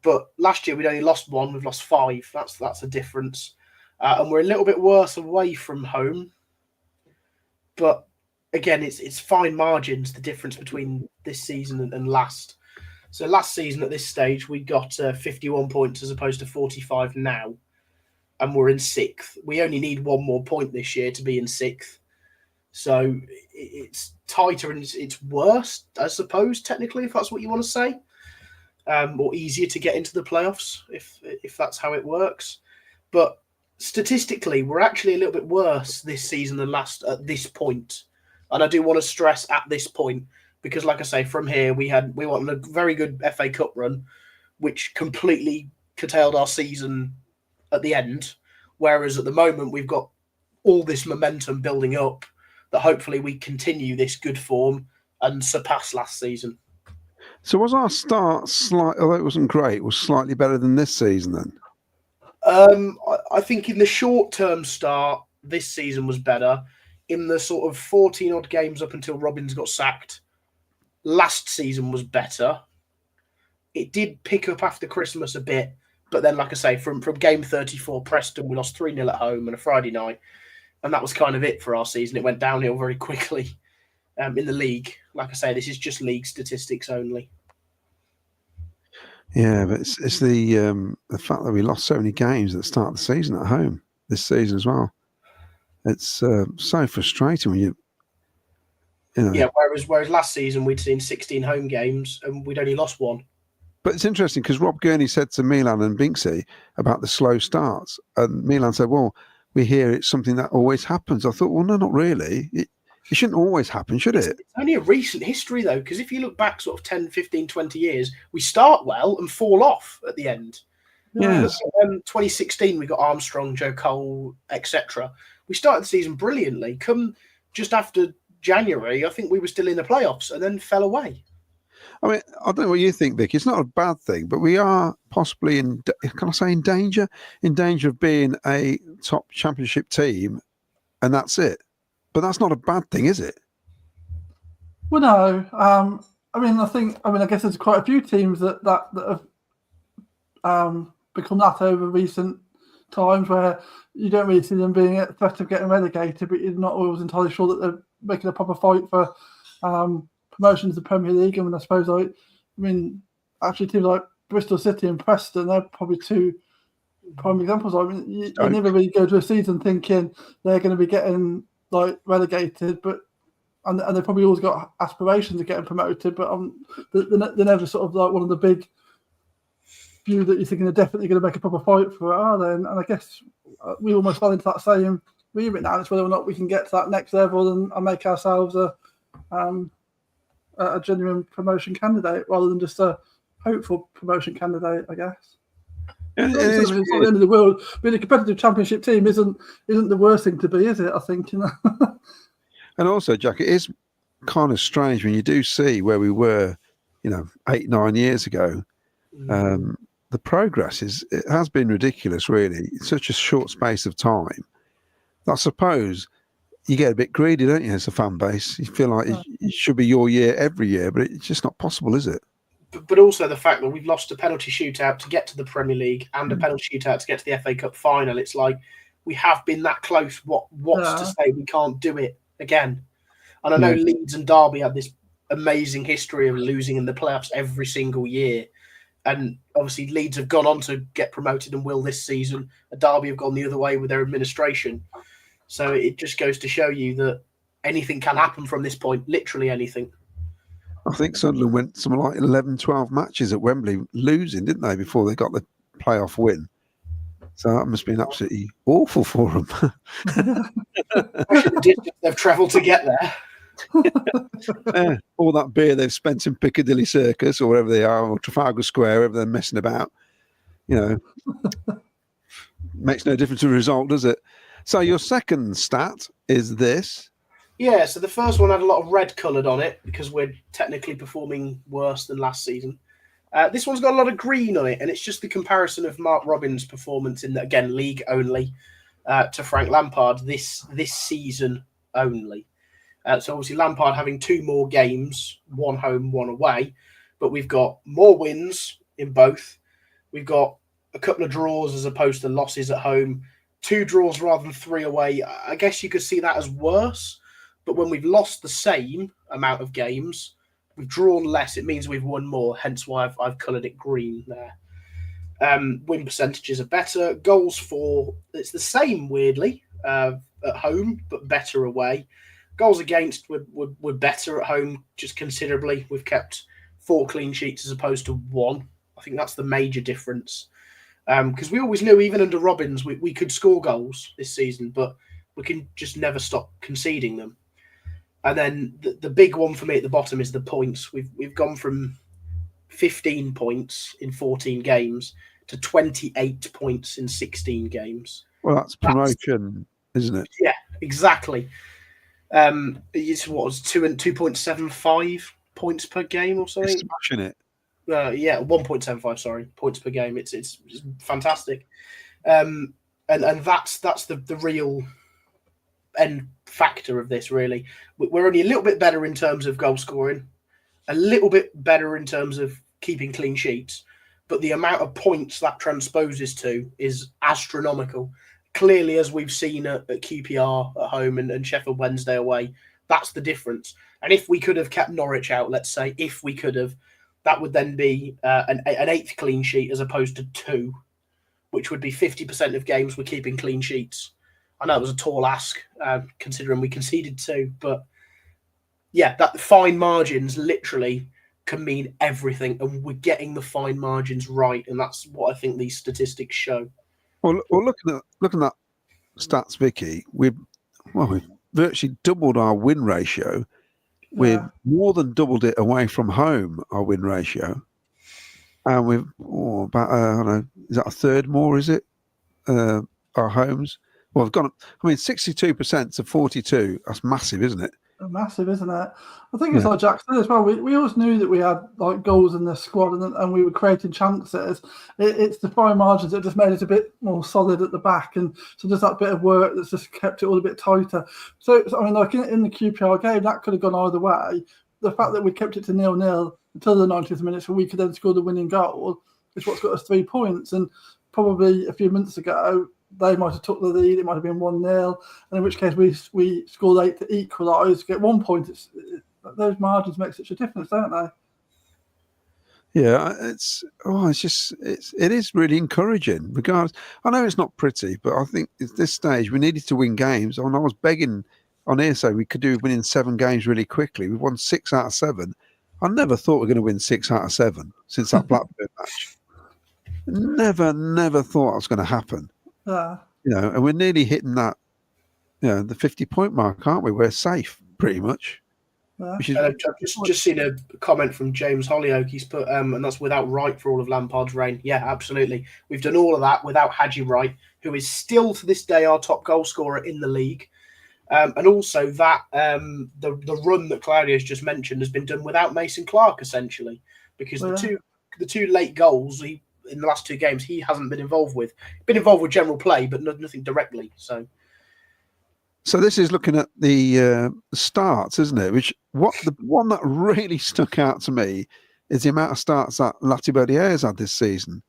But last year we'd only lost 1. We've lost 5. That's a difference. And we're a little bit worse away from home. But again, it's fine margins, the difference between this season and last. So last season at this stage, we got 51 points as opposed to 45 now. And we're in 6th. We only need 1 more point this year to be in 6th. So it's tighter and it's worse, I suppose, technically, if that's what you want to say. Or easier to get into the playoffs, if that's how it works. But statistically, we're actually a little bit worse this season than last at this point. And I do want to stress at this point, because like I say, from here, we won a very good FA Cup run, which completely curtailed our season at the end. Whereas at the moment, we've got all this momentum building up that hopefully we continue this good form and surpass last season. So was our start although it wasn't great, was slightly better than this season then? I think in the short-term start, this season was better. In the sort of 14-odd games up until Robbins got sacked, last season was better. It did pick up after Christmas a bit, but then, like I say, from game 34, Preston, we lost 3-0 at home on a Friday night, and that was kind of it for our season. It went downhill very quickly in the league. Like I say, this is just league statistics only. Yeah, but it's the fact that we lost so many games at the start of the season at home this season as well. It's so frustrating when you know. Yeah, whereas last season we'd seen 16 home games and we'd only lost one. But it's interesting because Rob Gurney said to Milan and Binksy about the slow starts, and Milan said, "Well, we hear it's something that always happens." I thought, well, no, not really. It shouldn't always happen, should it? It's only a recent history, though, because if you look back sort of 10, 15, 20 years, we start well and fall off at the end. Yes. 2016, we got Armstrong, Joe Cole, etc. We started the season brilliantly. Come just after January, I think we were still in the playoffs and then fell away. I mean, I don't know what you think, Vic. It's not a bad thing, but we are possibly in danger? In danger of being a top championship team, and that's it. But that's not a bad thing, is it? Well, no. I guess there's quite a few teams that have become that over recent times, where you don't really see them being at threat of getting relegated, but you're not always entirely sure that they're making a proper fight for promotion to the Premier League. I suppose, actually teams like Bristol City and Preston, they're probably two prime examples. You never really go to a season thinking they're going to be getting relegated, but and they probably always got aspirations of getting promoted, but they're never sort of one of the big few that you're thinking they're definitely going to make a proper fight for it, are they? And I guess we almost fell into that same remit now. It's whether or not we can get to that next level and make ourselves a genuine promotion candidate rather than just a hopeful promotion candidate, I guess. It's not the end of the world. Being a competitive championship team isn't the worst thing to be, is it? I think, And also, Jack, it is kind of strange when you do see where we were, 8-9 years ago. The progress it has been ridiculous, really. It's such a short space of time. I suppose you get a bit greedy, don't you, as a fan base? You feel like it should be your year every year, but it's just not possible, is it? But also the fact that we've lost a penalty shootout to get to the Premier League and a penalty shootout to get to the FA Cup final. It's like we have been that close. What's to say we can't do it again? And I know Leeds and Derby had this amazing history of losing in the playoffs every single year. And obviously Leeds have gone on to get promoted and will this season. Derby have gone the other way with their administration. So it just goes to show you that anything can happen from this point, literally anything. I think Sunderland went something like 11, 12 matches at Wembley losing, didn't they, before they got the playoff win? So that must have been absolutely awful for them. Actually, the distance they've travelled to get there. Yeah, all that beer they've spent in Piccadilly Circus or wherever they are, or Trafalgar Square, wherever they're messing about, makes no difference to the result, does it? So your second stat is this. Yeah, so the first one had a lot of red coloured on it because we're technically performing worse than last season. This one's got a lot of green on it, and it's just the comparison of Mark Robins' performance in, again, league only, to Frank Lampard this season only. So obviously Lampard having 2 more games, 1 home, 1 away, but we've got more wins in both. We've got a couple of draws as opposed to losses at home, 2 draws rather than 3 away. I guess you could see that as worse. But when we've lost the same amount of games, we've drawn less. It means we've won more. Hence why I've coloured it green there. Win percentages are better. Goals for, it's the same, weirdly, at home, but better away. Goals against, we're better at home, just considerably. We've kept 4 clean sheets as opposed to 1. I think that's the major difference. Because we always knew, even under Robbins, we could score goals this season, but we can just never stop conceding them. And then the big one for me at the bottom is the points. We've gone from 15 points in 14 games to 28 points in 16 games. Well, that's promotion, isn't it? Yeah, exactly. It's what was 2.75 points per game or something. It's smashing it. 1.75. Sorry, points per game. It's fantastic, and that's the real end factor of this. Really, we're only a little bit better in terms of goal scoring, a little bit better in terms of keeping clean sheets, but the amount of points that transposes to is astronomical. Clearly, as we've seen at QPR at home and Sheffield Wednesday away, that's the difference. And if we could have kept Norwich out, let's say, that would then be an 8th clean sheet as opposed to 2, which would be 50% of games we're keeping clean sheets. I know it was a tall ask, considering we conceded 2, but yeah, that fine margins literally can mean everything, and we're getting the fine margins right, and that's what I think these statistics show. Well, looking at stats, Vicky, we've virtually doubled our win ratio. We've more than doubled it away from home, our win ratio. And we've about, I don't know, is that a third more, is it? Our homes. Well, we've gone, 62% to 42. That's massive, isn't it? Massive, isn't it? I think it's like Jack said as well. We always knew that we had like goals in the squad and we were creating chances. It's the fine margins that just made it a bit more solid at the back, and so just that bit of work that's just kept it all a bit tighter. So I mean, like in the QPR game, that could have gone either way. The fact that we kept it to 0-0 until the 90th minute, so we could then score the winning goal, is what's got us 3 points. And probably a few minutes ago, they might have took the lead. It might have been 1-0, and in which case we scored 8 to equalise, get 1 point. Those margins make such a difference, don't they? Yeah, it is really encouraging. Regardless, I know it's not pretty, but I think at this stage we needed to win games. And I was begging on here saying we could do winning 7 games really quickly. We won 6 out of 7. I never thought we were going to win 6 out of 7 since that Blackburn match. Never thought it was going to happen. Yeah. And we're nearly hitting that, the 50-point mark, aren't we? We're safe, pretty much. Yeah. I've just seen a comment from James Hollyoak. He's put, and that's without Wright for all of Lampard's reign. Yeah, absolutely. We've done all of that without Haji Wright, who is still to this day our top goal scorer in the league. And also that the run that Claudio's just mentioned has been done without Mason Clark, essentially, because the two late goals in the last 2 games he hasn't been involved with. Been involved with general play, but nothing directly. So this is looking at the starts, isn't it? The one that really stuck out to me is the amount of starts that Latibodier has had this season,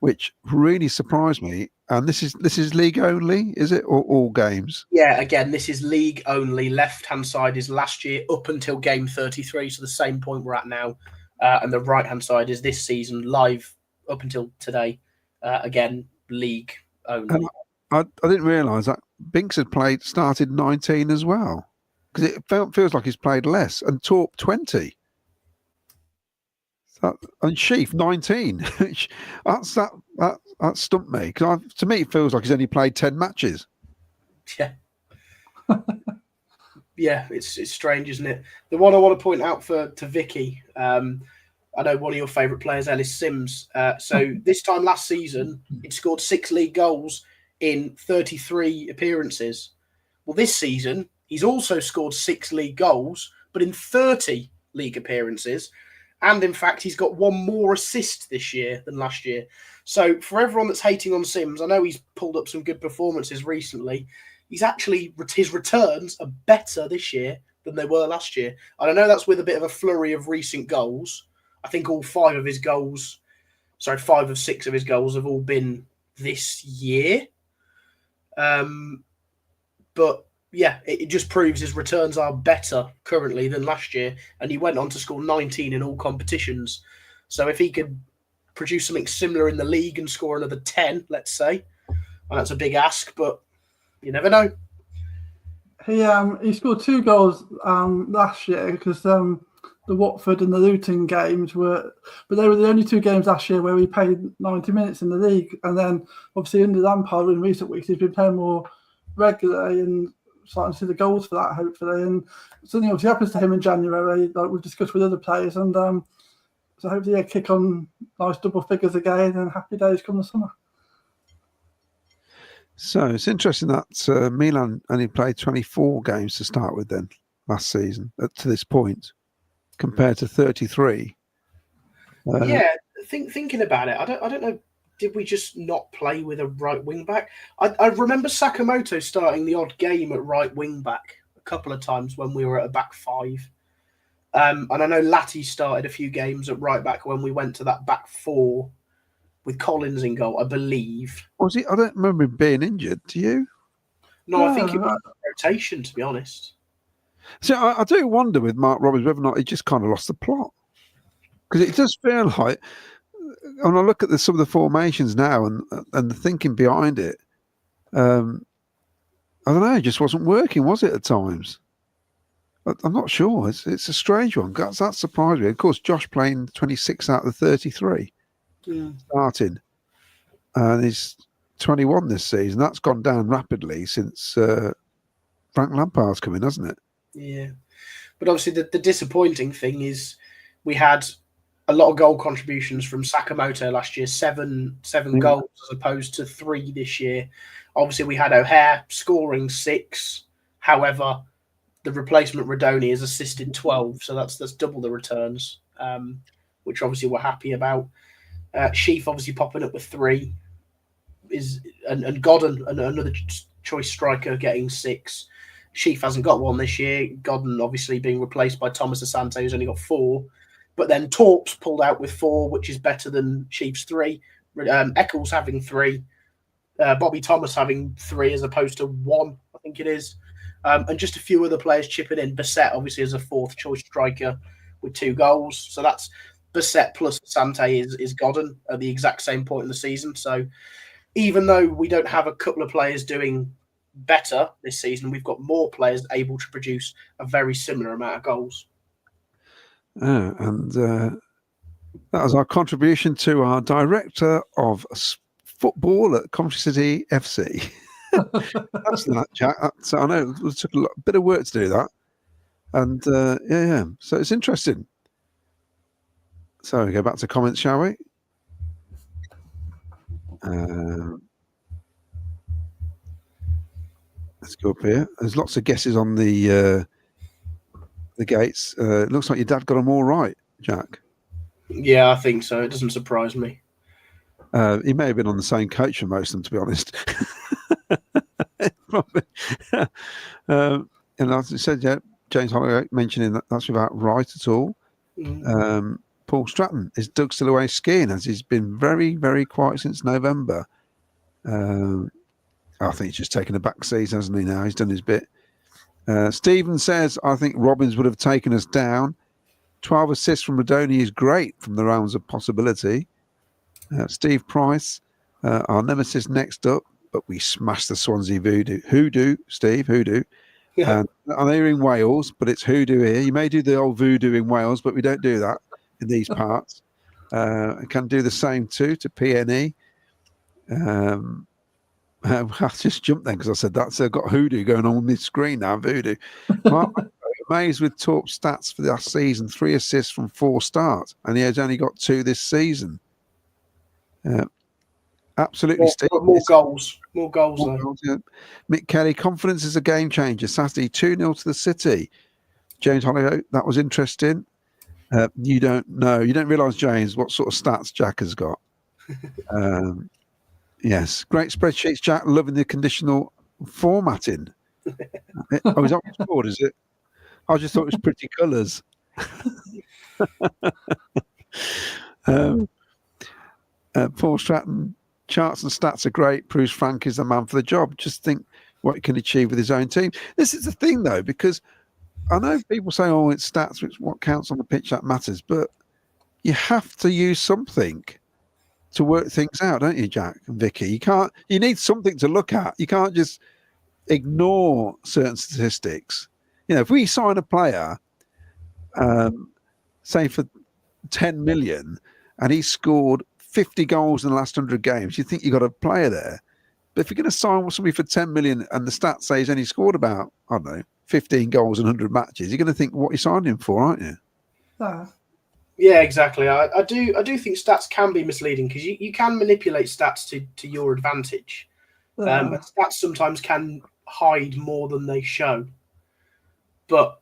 which really surprised me. And this is league only, is it, or all games? Yeah, again, this is league only. Left-hand side is last year up until game 33, so the same point we're at now. And the right-hand side is this season live up until today. Again, league only. I didn't realise that Binks had started 19 as well, because it feels like he's played less, and Torp 20. And Sheaf 19. that stumped me, because to me it feels like he's only played 10 matches. Yeah. Yeah, it's strange, isn't it? The one I want to point out to Vicky, I know one of your favourite players, Ellis Sims. So this time last season, he'd scored 6 league goals in 33 appearances. Well, this season, he's also scored 6 league goals, but in 30 league appearances. And in fact, he's got 1 more assist this year than last year. So for everyone that's hating on Sims, I know he's pulled up some good performances recently. He's actually, his returns are better this year than they were last year. And I know that's with a bit of a flurry of recent goals. I think 5 of 6 of his goals have all been this year. But yeah, it just proves his returns are better currently than last year. And he went on to score 19 in all competitions. So if he could produce something similar in the league and score another 10, let's say, and that's a big ask, but you never know. He scored 2 goals last year because the Watford and the Luton games but they were the only 2 games last year where he played 90 minutes in the league. And then obviously under Lampard in recent weeks, he's been playing more regularly and starting to see the goals for that, hopefully. And something obviously happens to him in January, like we've discussed with other players. And so hopefully kick on nice double figures again and happy days come the summer. So it's interesting that Milan only played 24 games to start with then last season to this point, compared to 33. Thinking about it, I don't know. Did we just not play with a right wing back? I remember Sakamoto starting the odd game at right wing back a couple of times when we were at a back 5. And I know Latti started a few games at right back when we went to that back 4 with Collins in goal, I believe. Was he? I don't remember him being injured. Do you? No, I think it was rotation, to be honest. So I do wonder with Mark Roberts whether or not he just kind of lost the plot, because it does feel like when I look at some of the formations now and the thinking behind it, I don't know, it just wasn't working, was it? At times, I'm not sure. It's a strange one. That surprised me. Of course, Josh playing 26 out of the 33. Starting, and he's 21 this season. That's gone down rapidly since Frank Lampard's come in, hasn't it? Yeah, but obviously the disappointing thing is we had a lot of goal contributions from Sakamoto last year, seven goals as opposed to 3 this year. Obviously, we had O'Hare scoring 6. However, the replacement Rodoni has assisted 12, so that's double the returns, which obviously we're happy about. Sheaf obviously popping up with 3 and Godden, another choice striker, getting 6. Sheaf hasn't got 1 this year. Godden obviously being replaced by Thomas Asante, who's only got 4. But then Torps pulled out with 4, which is better than Sheaf's 3. Eccles having 3. Bobby Thomas having 3 as opposed to 1, I think it is. And just a few other players chipping in. Bassett obviously as a 4th choice striker with 2 goals. So that's Bassett plus Asante is Godden at the exact same point in the season. So even though we don't have a couple of players doing better this season, we've got more players able to produce a very similar amount of goals. And that was our contribution to our director of football at Coventry City FC. That's that, Jack. I know it took a bit of work to do that. And yeah. So it's interesting. So we go back to comments, shall we? Let's go up here. There's lots of guesses on the gates. It looks like your dad got them all right, Jack. Yeah, I think so. It doesn't surprise me. He may have been on the same coach for most of them, to be honest. And as I said, yeah, James Holloway mentioning that's without Wright at all. Paul Stratton, is Doug still away skiing, as he's been very, very quiet since November? I think he's just taken a back seat, hasn't he, now? He's done his bit. Stephen says, I think Robbins would have taken us down. 12 assists from Rodoni is great from the realms of possibility. Steve Price, our nemesis next up, but we smashed the Swansea Voodoo. Hoodoo, Steve, Hoodoo. Yeah. I know you're in Wales, but it's Hoodoo here. You may do the old Voodoo in Wales, but we don't do that in these parts. I can do the same too to PNE. I just jumped then because I said that's got Hoodoo going on mid screen now. Voodoo. Mark, amazed with Torp stats for last season: 3 assists from 4 starts, and he has only got 2 this season. Absolutely, Steve. More goals. More goals. Yeah. Mick Kelly, confidence is a game changer. Saturday, 2-0 to the City. James Holloway, that was interesting. You don't know. You don't realise, James, what sort of stats Jack has got. Yes, great spreadsheets, Jack. Loving the conditional formatting. Oh, is that what's called, is it? I just thought it was pretty colours. Paul Stratton, charts and stats are great. Proves Frank is the man for the job. Just think what he can achieve with his own team. This is the thing, though, because I know people say, oh, it's stats, which what counts on the pitch that matters, but you have to use something to work things out, don't you, Jack and Vicky? You need something to look at. You can't just ignore certain statistics. If we sign a player, say for 10 million, and he scored 50 goals in the last 100 games, you think you've got a player there. But if you're going to sign somebody for 10 million and the stats say he's only scored about, I don't know, 15 goals in 100 matches, you're going to think what you signed him for, aren't you? Yeah, exactly. I do think stats can be misleading because you can manipulate stats to your advantage. And stats sometimes can hide more than they show. But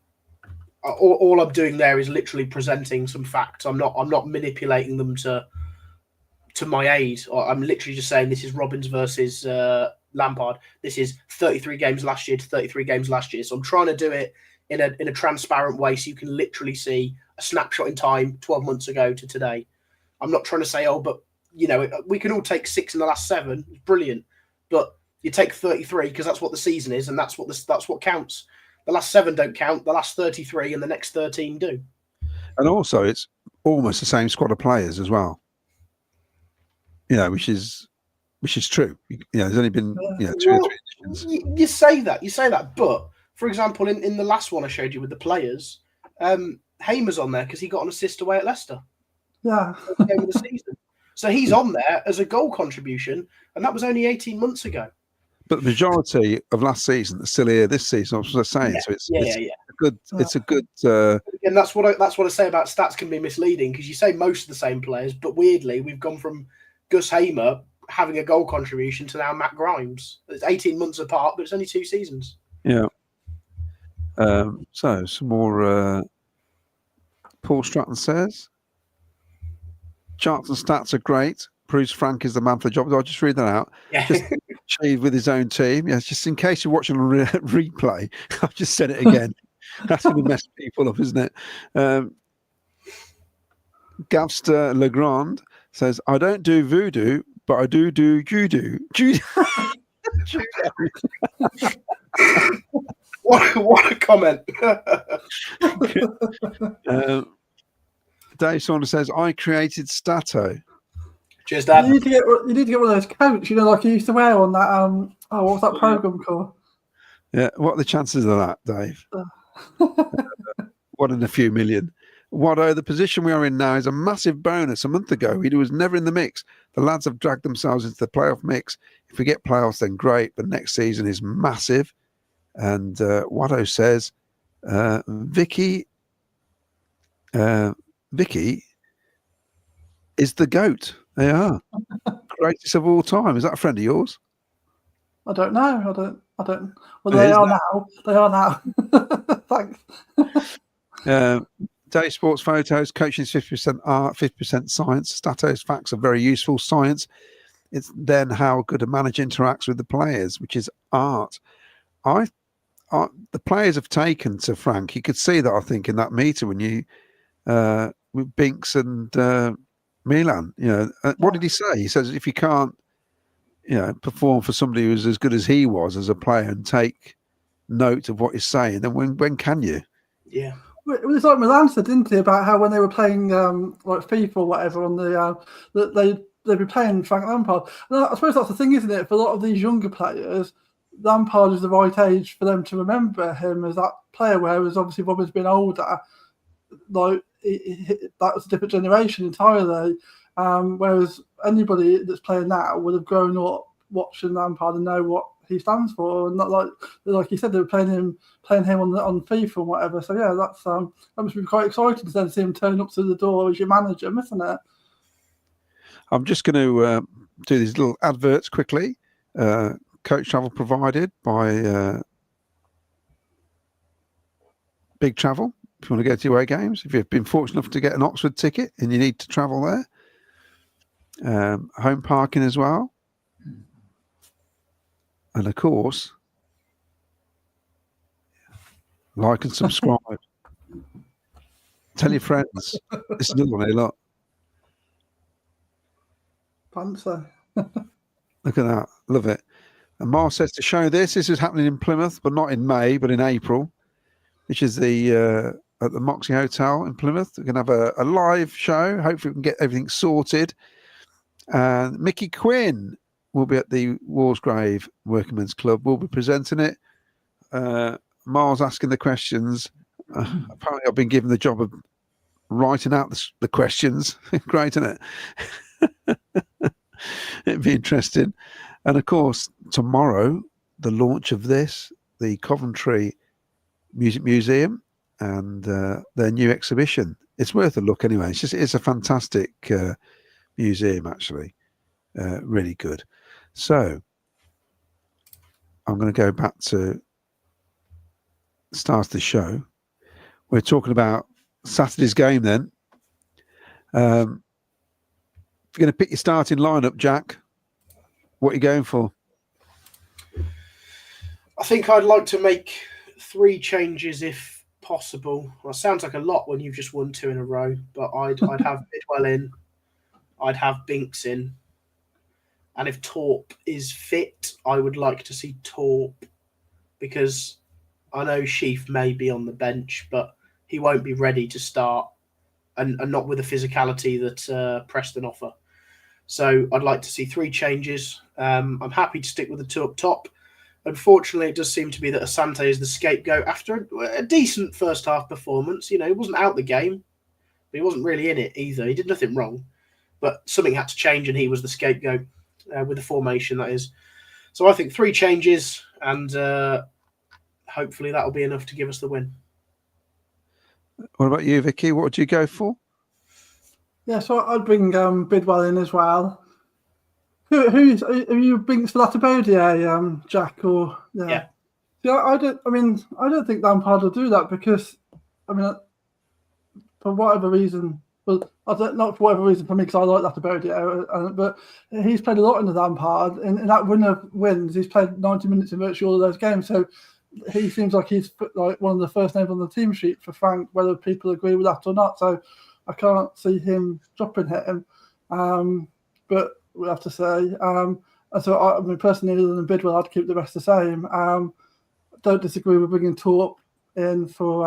all I'm doing there is literally presenting some facts. I'm not manipulating them to my aid. Or I'm literally just saying this is Robbins versus Lampard. This is 33 games last year to 33 games last year. So I'm trying to do it in a transparent way so you can literally see a snapshot in time 12 months ago to today. I'm not trying to say, but we can all take 6 in the last 7. It's brilliant. But you take 33 because that's what the season is, and that's what counts. The last 7 don't count. The last 33 and the next 13 do. And also, it's almost the same squad of players as well. Which is true. There's only been 2 or 3 editions. You say that, but for example, in the last one I showed you with the players, Hamer's on there because he got an assist away at Leicester. Yeah. Game of the season. So he's on there as a goal contribution, and that was only 18 months ago. But the majority of last season are still here this season. I was saying, so it's a good. And that's what I say about stats can be misleading because you say most of the same players, but weirdly we've gone from Gus Hamer having a goal contribution to now Matt Grimes. It's 18 months apart, but it's only 2 seasons. Yeah. So some more. Paul Stratton says, charts and stats are great. Proves Frank is the man for the job. I'll just read that out. Yeah. Just achieved with his own team. Yes, just in case you're watching a replay, I've just said it again. That's going to mess people up, isn't it? Gavster Legrand says, I don't do voodoo, but I do judo. What a comment. Dave Saunders says, I created Stato. Cheers, Dad. You need to get one of those coats, like you used to wear on that. What was that program called? Yeah, what are the chances of that, Dave? 1 in a few million. Watto, the position we are in now is a massive bonus. A month ago, he was never in the mix. The lads have dragged themselves into the playoff mix. If we get playoffs, then great. But next season is massive. And Watto says, Vicky is the GOAT. They are. Greatest of all time. Is that a friend of yours? I don't know. I don't. Well, they are now. They are now. Thanks. Day Sports Photos, coaching is 50% art, 50% science. Statos facts are very useful. Science, it's then how good a manager interacts with the players, which is art. The players have taken to Frank. You could see that, I think, in that meeting when you with Binks and Milan. What did he say? He says if you can't, perform for somebody who's as good as he was as a player and take note of what he's saying, then when can you? Yeah. Well, it's like Milan said, didn't he, about how when they were playing like FIFA or whatever on the that they'd be playing Frank Lampard. And I suppose that's the thing, isn't it? For a lot of these younger players, Lampard is the right age for them to remember him as that player. Whereas obviously Robin's been older, like that was a different generation entirely. Whereas anybody that's playing now would have grown up watching Lampard and know what he stands for, and not like you said, they were playing him on FIFA and whatever. So yeah, that's that must be quite exciting to then see him turn up to the door as your manager, isn't it? I'm just going to do these little adverts quickly. Coach travel provided by Big Travel. If you want to go to away games, if you've been fortunate enough to get an Oxford ticket and you need to travel there, home parking as well. And of course, like and subscribe. Tell your friends. This is another one, a lot. Banter. Look at that. Love it. And Mar says to show this is happening in Plymouth, but not in May, but in April, which is the at the Moxie Hotel in Plymouth. We're going to have a live show. Hopefully we can get everything sorted. And Mickey Quinn will be at the Walsgrave Workingmen's Club. We'll be presenting it. Miles asking the questions. Apparently, I've been given the job of writing out the questions. Great, isn't it? It'd be interesting. And of course, tomorrow, the launch of the Coventry Music Museum and their new exhibition. It's worth a look anyway. It's a fantastic museum, actually. Really good. So I'm going to go back to the start of the show. We're talking about Saturday's game then. If you're going to pick your starting lineup, Jack, what are you going for? I think I'd like to make 3 changes if possible. Well, it sounds like a lot when you've just won 2 in a row, but I'd have Bidwell in, I'd have Binks in, and if Torp is fit, I would like to see Torp, because I know Sheaf may be on the bench, but he won't be ready to start, and not with the physicality that Preston offer. So I'd like to see 3 changes. I'm happy to stick with the 2 up top. Unfortunately, it does seem to be that Asante is the scapegoat after a decent first half performance. You know, he wasn't out the game, but he wasn't really in it either. He did nothing wrong, but something had to change, and he was the scapegoat with the formation, that is. So I think 3 changes, and hopefully that'll be enough to give us the win. What about you, Vicky? What would you go for? Yeah, so I'd bring Bidwell in as well. Who's are you Binks for that about? Yeah, Jack, or yeah. I don't think Lampard will do that, because for whatever reason, well, not for whatever reason for me, because I like that about it. But he's played a lot in the Lampard, and in that winner wins, he's played 90 minutes in virtually all of those games. So he seems like he's like one of the first names on the team sheet for Frank, whether people agree with that or not. So I can't see him dropping him. But we have to say, so personally, other than Bidwell, I'd keep the rest the same. Don't disagree with bringing Torp in for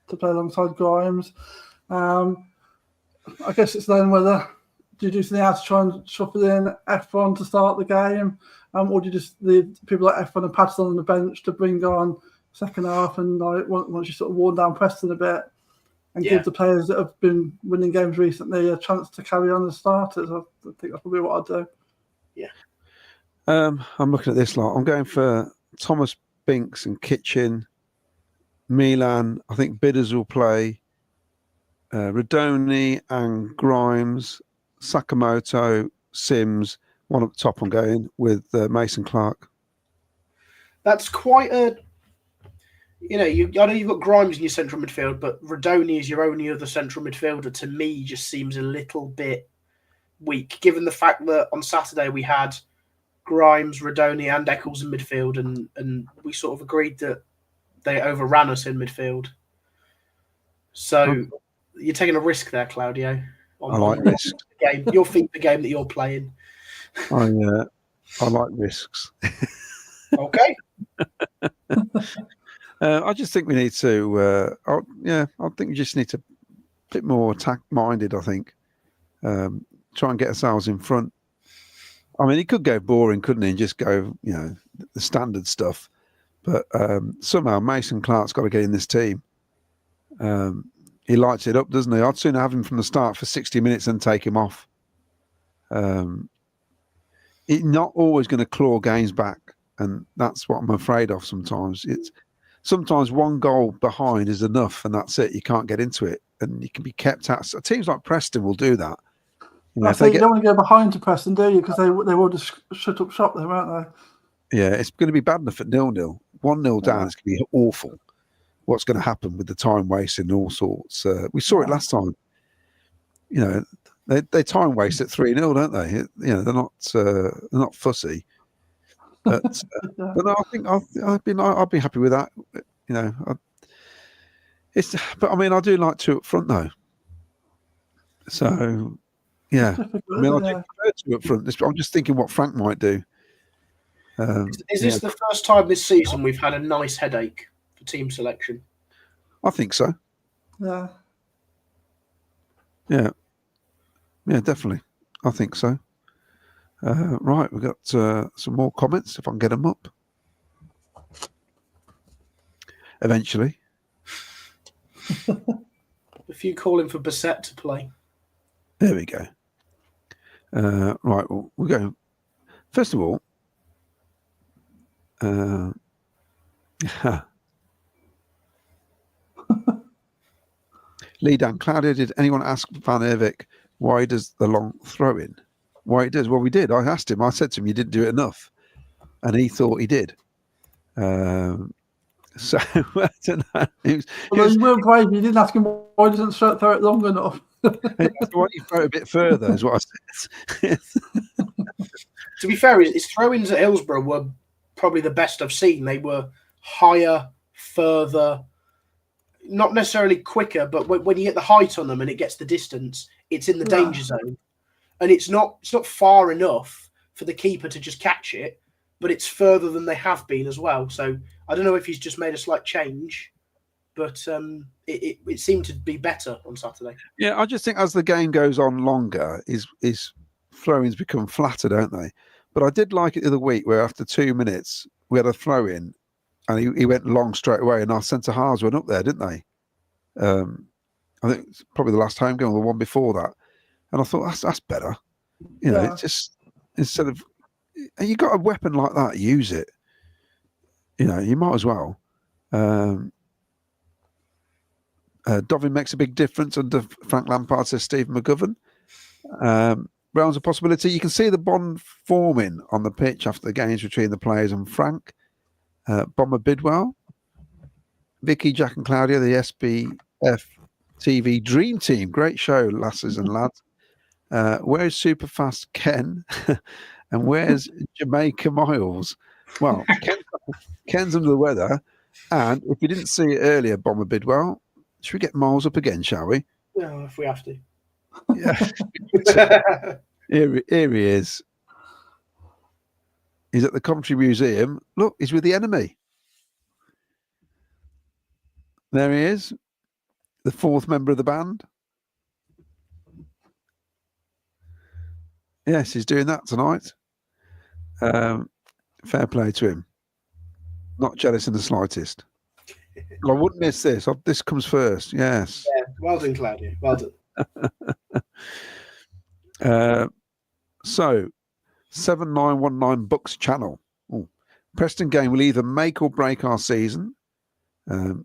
to play alongside Grimes. I guess it's then whether do you do something else to try and shuffle in F1 to start the game, or do you just leave people like F1 and Patterson on the bench to bring on second half, and once you sort of worn down Preston a bit, and give the players that have been winning games recently a chance to carry on as starters? I think that's probably what I'd do. Yeah. I'm looking at this lot. I'm going for Thomas, Binks and Kitchen. Milan, I think Bidders will play. Radoni and Grimes, Sakamoto, Sims. One up top I'm going with Mason Clark. That's quite a... I know you've got Grimes in your central midfield, but Radoni is your only other central midfielder. To me, just seems a little bit weak, given the fact that on Saturday we had Grimes, Radoni and Eccles in midfield, and we sort of agreed that they overran us in midfield. So you're taking a risk there, Claudio. I like risks. Your FIFA game that you're playing. I like risks. Okay. I just think we need to. I think we just need to a bit more attack-minded. I think try and get ourselves in front. I mean, he could go boring, couldn't he? And just go, the standard stuff. But somehow Mason Clark's got to get in this team. He lights it up, doesn't he? I'd sooner have him from the start for 60 minutes than take him off. He's not always going to claw games back, and that's what I'm afraid of sometimes. Sometimes one goal behind is enough, and that's it. You can't get into it, and you can be kept out. So teams like Preston will do that. You don't want to go behind to Preston, do you? Because they will just shut up shop there, won't they? Yeah, it's going to be bad enough at 0-0. 1-0 down, it's going to be awful. What's going to happen with the time wasting and all sorts? We saw it last time. They time waste at 3-0, don't they? They're not fussy. But but no, I think I'd be happy with that. But I mean, I do like 2 up front though. So yeah, I do prefer 2 up front. I'm just thinking what Frank might do. Is this the first time this season we've had a nice headache for team selection? I think so. Yeah. Yeah, definitely. I think so. Right, we've got some more comments, if I can get them up. Eventually. A few calling for Bassett to play. There we go. Right, well, we'll go. First of all, Lee Dan, Claudia, did anyone ask Van Ervik why does the long throw in? Why it does? Well, we did. I asked him. I said to him, you didn't do it enough. And he thought he did. So, I don't know. Although you weren't brave, you didn't ask him why he doesn't throw it long enough. Why you throw it a bit further, is what I said. To be fair, his throw-ins at Hillsborough were probably the best I've seen. They were higher, further, not necessarily quicker, but when you get the height on them and it gets the distance, it's in the danger zone. And it's not far enough for the keeper to just catch it, but it's further than they have been as well. So I don't know if he's just made a slight change, but it seemed to be better on Saturday. Yeah, I just think as the game goes on longer, his throw-ins become flatter, don't they? But I did like it the other week where after 2 minutes we had a throw-in and he went long straight away, and our centre halves went up there, didn't they? I think it's probably the last home game or the one before that. And I thought that's better. You know, it's just instead of you got a weapon like that, use it. You know, you might as well. Dovin makes a big difference under Frank Lampard, says Stephen McGovern. Brown's a possibility. You can see the bond forming on the pitch after the games between the players and Frank. Bomber Bidwell, Vicky, Jack and Claudia, the SBF TV Dream Team. Great show, lasses and lads. Where's Superfast Ken? And where's Jamaica Miles? Well, Ken's under the weather. And if you didn't see it earlier, Bomber Bidwell, should we get Miles up again, shall we? No, if we have to. Yeah. Here he is. He's at the Coventry Museum. Look, he's with the enemy. There he is, the fourth member of the band. Yes, he's doing that tonight. Fair play to him. Not jealous in the slightest. I wouldn't miss this. This comes first. Yes. Yeah, well done, Claudia. Well done. So, 7919 Books channel. Ooh. Preston game will either make or break our season.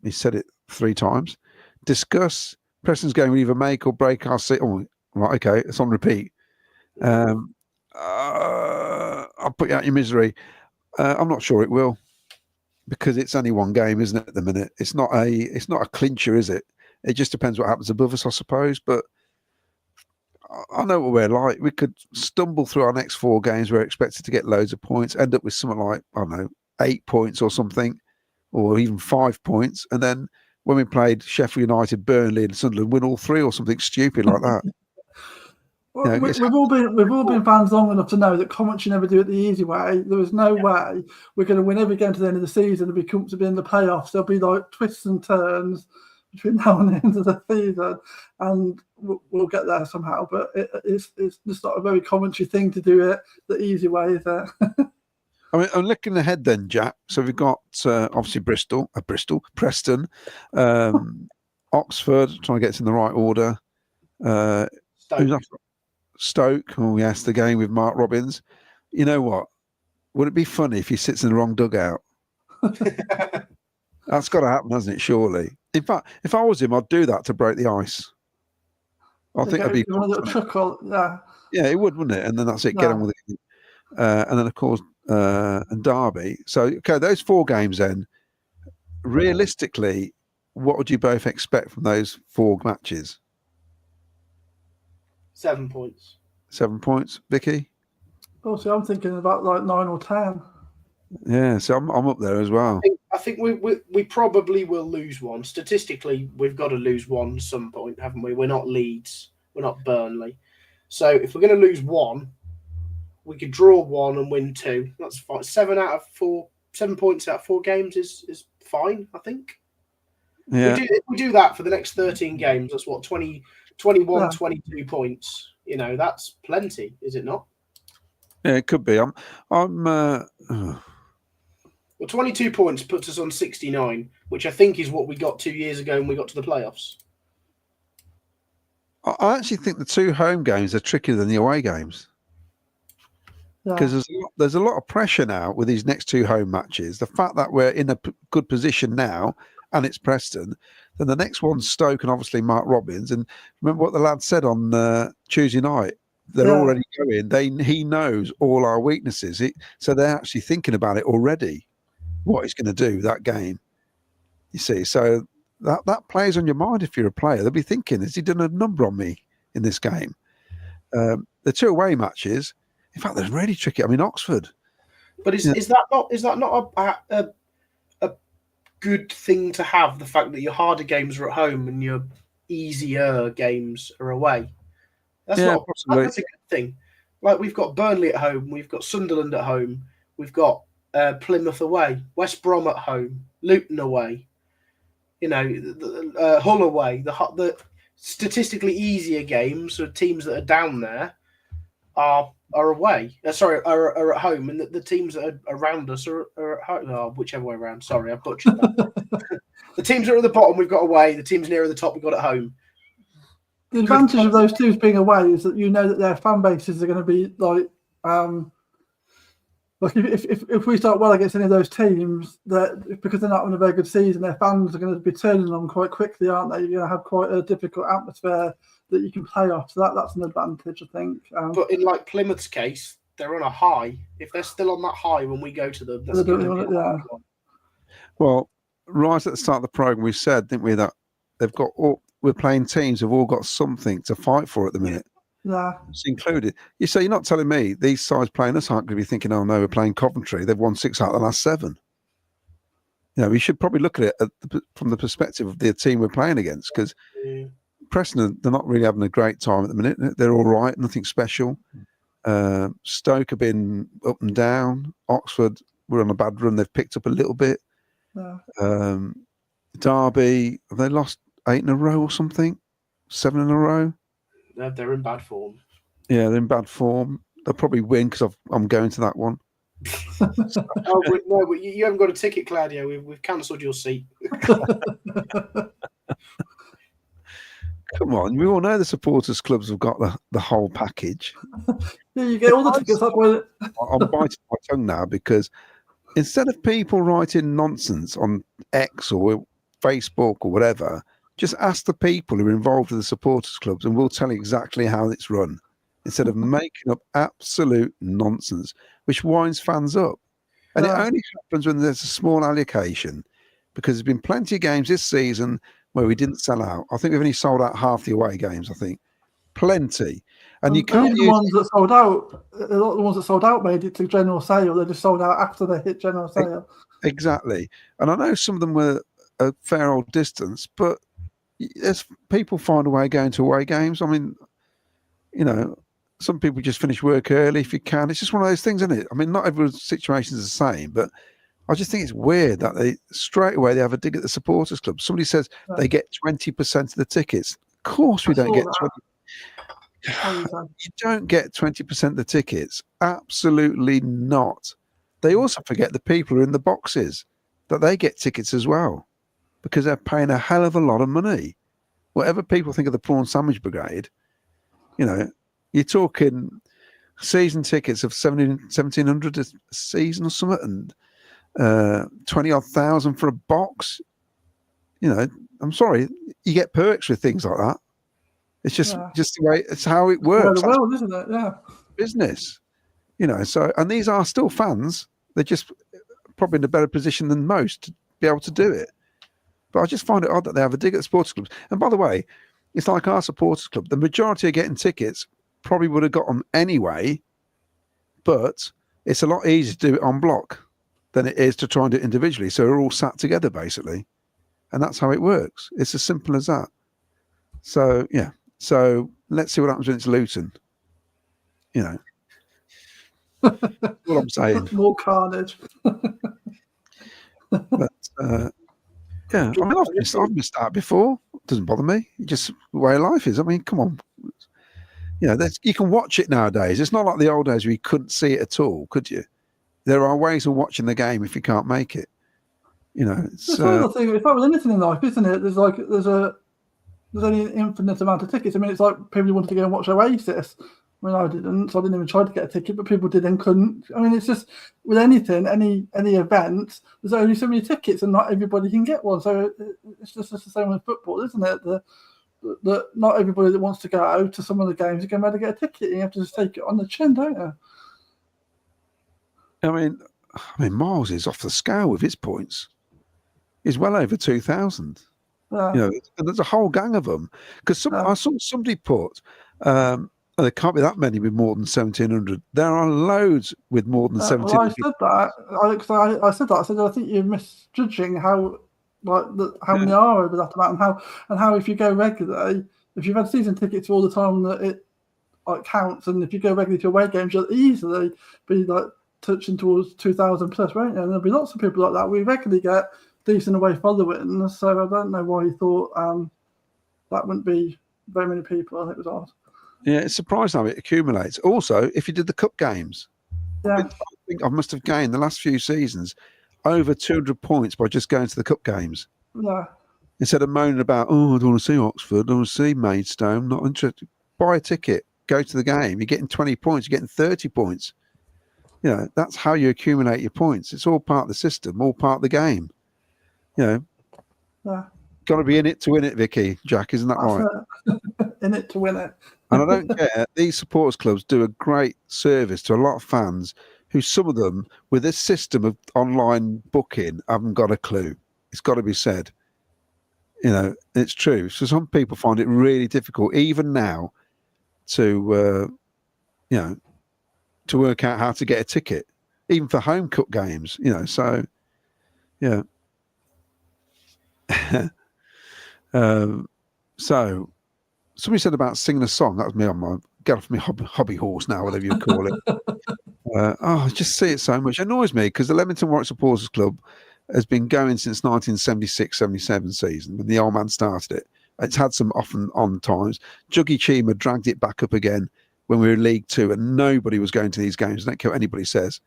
He said it 3 times. Discuss Preston's game will either make or break our season. Oh, right, okay, it's on repeat. I'll put you out your misery. I'm not sure it will, because it's only one game, isn't it? At the minute, it's not a clincher, is it? It just depends what happens above us, I suppose. But I know what we're like. We could stumble through our next 4 games. We're expected to get loads of points, end up with something like, I don't know, 8 points or something, or even 5 points. And then when we played Sheffield United, Burnley and Sunderland, win all 3 or something stupid like that. Well, we've all been fans long enough to know that Coventry never do it the easy way. There was no way we're going to win every game to the end of the season and be comfortable in the playoffs. There'll be like twists and turns between now and the end of the season, and we'll get there somehow. But it's just not a very Coventry thing to do it the easy way, is it? I mean, I'm looking ahead then, Jack. So we've got obviously Preston, Oxford, trying to get it in the right order. Stoke. Oh, yes, the game with Mark Robbins. You know what? Would it be funny if he sits in the wrong dugout? That's got to happen, hasn't it? Surely. In fact, if I was him, I'd do that to break the ice. I think that'd be a little chuckle. Yeah, it would, wouldn't it? And then that's it. Get on with it. And then, of course, and Derby. So, okay, those 4 games then. Realistically, what would you both expect from those 4 matches? 7 points. 7 points, Vicky? Oh, so I'm thinking about like 9 or 10. Yeah, so I'm up there as well. I think we probably will lose one. Statistically, we've got to lose one at some point, haven't we? We're not Leeds. We're not Burnley. So if we're going to lose one, we could draw 1 and win 2. That's fine. 7 points out of 4 games is fine, I think. Yeah. If we do that for the next 13 games, that's what, 21, 22 points. You know, that's plenty, is it not? Yeah, it could be. Well, 22 points puts us on 69, which I think is what we got 2 years ago when we got to the playoffs. I actually think the 2 home games are trickier than the away games. Because there's a lot of pressure now with these next 2 home matches. The fact that we're in a good position now, and it's Preston, then the next one's Stoke and obviously Mark Robbins. And remember what the lad said on Tuesday night. They're already going. He knows all our weaknesses. So they're actually thinking about it already, what he's going to do that game. You see, so that plays on your mind if you're a player. They'll be thinking, has he done a number on me in this game? The 2 away matches, in fact, they're really tricky. I mean, Oxford. But is that not a good thing to have? The fact that your harder games are at home and your easier games are away. That's not that's a good thing. Like, we've got Burnley at home, we've got Sunderland at home, we've got Plymouth away, West Brom at home, Luton away. You know, Hull away. The statistically easier games, so teams that are down there, are away. Are at home, and the teams that are around us are at home. Oh, whichever way around. Sorry, I butchered that. The teams that are at the bottom, we've got away. The teams nearer the top, we've got at home. The advantage of those teams being away is that you know that their fan bases are going to be like if we start well against any of those teams, that because they're not having a very good season, their fans are going to be turning on quite quickly, aren't they? You're going to have quite a difficult atmosphere that you can play off. So that's an advantage, I think. But in like Plymouth's case, they're on a high. If they're still on that high when we go to them, that's going to be a hard one. Well, right at the start of the programme, we said, didn't we, that we're playing teams who've all got something to fight for at the minute. Yeah. It's included. You say, you're not telling me these sides playing us aren't going to be thinking, oh no, we're playing Coventry. They've won 6 out of the last 7. You know, we should probably look at it from the perspective of the team we're playing against, because Preston, they're not really having a great time at the minute. They're all right, nothing special. Stoke have been up and down. Oxford were on a bad run. They've picked up a little bit. Yeah. Derby, have they lost 8 in a row or something? 7 in a row? They're in bad form. Yeah, they're in bad form. They'll probably win because I'm going to that one. No, you haven't got a ticket, Claudio. We've cancelled your seat. Come on, we all know the supporters clubs have got the whole package. Yeah, you get all the tickets. I'm biting my tongue now, because instead of people writing nonsense on X or Facebook or whatever, just ask the people who are involved with the supporters clubs and we'll tell you exactly how it's run, instead of making up absolute nonsense, which winds fans up. And it only happens when there's a small allocation, because there's been plenty of games this season where we didn't sell out. I think we've only sold out half the away games, I think. Plenty. And you can't the ones that sold out, a lot of the ones that sold out made it to general sale. They just sold out after they hit general sale. Exactly. And I know some of them were a fair old distance, but as people find a way going to away games, I mean, you know, some people just finish work early if you can. It's just one of those things, isn't it? I mean, not everyone's situation is the same, but I just think it's weird that they straight away they have a dig at the supporters club. Somebody says they get 20% of the tickets. Of course we don't get 20%. You don't get 20% of the tickets. Absolutely not. They also forget the people who are in the boxes, that they get tickets as well, because they're paying a hell of a lot of money. Whatever people think of the Prawn Sandwich Brigade, you know, you're talking season tickets of 1,700 a season or something, and 20-odd thousand for a box. You know, I'm sorry, you get perks with things like that. It's just the way, it's how it works. Well, isn't it? Yeah. Business, you know. So, and these are still fans. They're just probably in a better position than most to be able to do it. But I just find it odd that they have a dig at sports clubs. And by the way, it's like our supporters club. The majority of getting tickets probably would have got them anyway, but it's a lot easier to do it en bloc than it is to try and do it individually. So we're all sat together, basically. And that's how it works. It's as simple as that. So, yeah. So let's see what happens when it's Luton. You know. What I'm saying. More carnage. But, yeah, I mean, I've missed out before. It doesn't bother me. It's just the way life is. I mean, come on. You can watch it nowadays. It's not like the old days where you couldn't see it at all, could you? There are ways of watching the game if you can't make it. It's the thing. It's like with anything in life, isn't it? There's only an infinite amount of tickets. I mean, it's like people who wanted to go and watch Oasis. I mean, I didn't, so I didn't even try to get a ticket, but people did and couldn't. I mean, it's just with anything, any event, there's only so many tickets, and not everybody can get one. So it's just the same with football, isn't it? That not everybody that wants to go to some of the games are going to be able to get a ticket. You have to just take it on the chin, don't you? I mean, Miles is off the scale with his points. He's well over 2,000. Yeah. There's a whole gang of them. Because I saw somebody put, there can't be that many with more than 1,700. There are loads with more than 1,700. Well, I said that. I said that. I said I think you're misjudging how many are over that amount, and how if you go regularly, if you've had season tickets all the time, that it counts, and if you go regularly to away games, you'll easily be touching towards 2,000 plus, won't you? And there'll be lots of people like that. We regularly get decent away following, so I don't know why you thought that wouldn't be very many people. I think it was odd. Yeah, it's surprising how it accumulates. Also, if you did the cup games, I think I must have gained the last few seasons over 200 points by just going to the cup games. Yeah. Instead of moaning about, I don't want to see Oxford, I don't want to see Maidstone, not interested. Buy a ticket, go to the game. You're getting 20 points, you're getting 30 points. That's how you accumulate your points. It's all part of the system, all part of the game. Yeah. Got to be in it to win it, Vicky. Jack, isn't that right? In it to win it. And I don't care. These supporters clubs do a great service to a lot of fans who, some of them, with this system of online booking, haven't got a clue. It's got to be said. It's true. So some people find it really difficult, even now, to to work out how to get a ticket, even for home cup games. So yeah. So somebody said about singing a song. That was me on my get off my hobby horse now, whatever you call it. I just see it so much. It annoys me because the Leamington Warwick Supporters Club has been going since 1976-77 season when the old man started it. It's had some off and on times. Juggy Chima dragged it back up again when we were in League Two, and nobody was going to these games. I don't care what anybody says.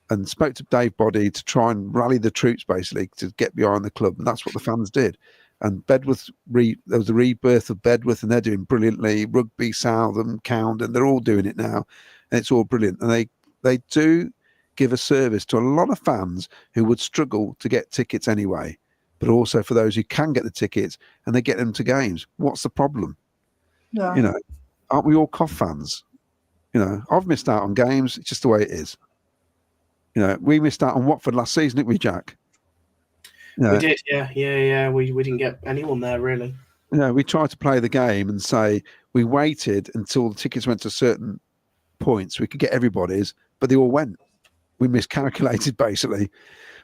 And spoke to Dave Boddy to try and rally the troops, basically, to get behind the club. And that's what the fans did. And Bedworth, there was the rebirth of Bedworth, and they're doing brilliantly. Rugby, Southam, Cowden, they're all doing it now. And it's all brilliant. And they do give a service to a lot of fans who would struggle to get tickets anyway, but also for those who can get the tickets and they get them to games. What's the problem? Yeah. Aren't we all COF fans? I've missed out on games. It's just the way it is. We missed out on Watford last season, didn't we, Jack? We did, yeah. We didn't get anyone there, really. We tried to play the game and say we waited until the tickets went to certain points. We could get everybody's, but they all went. We miscalculated, basically.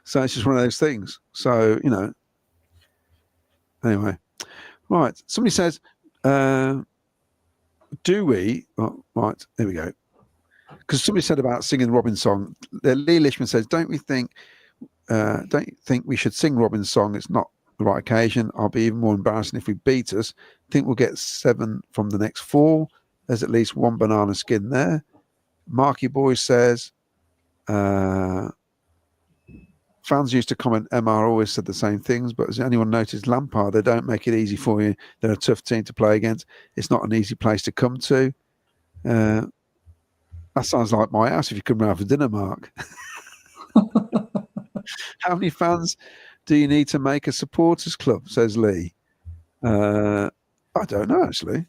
So it's just one of those things. So, anyway. Right. Somebody says, do we... Oh, right, there we go. Because somebody said about singing Robin's song. Lee Lishman says, don't you think we should sing Robin's song? It's not the right occasion. I'll be even more embarrassing if we beat us. Think we'll get 7 from the next 4. There's at least 1 banana skin there. Marky Boy says, fans used to comment, MR always said the same things, but has anyone noticed Lampard? They don't make it easy for you. They're a tough team to play against. It's not an easy place to come to. That sounds like my house if you come round for dinner, Mark. How many fans do you need to make a supporters club, says Lee? I don't know, actually.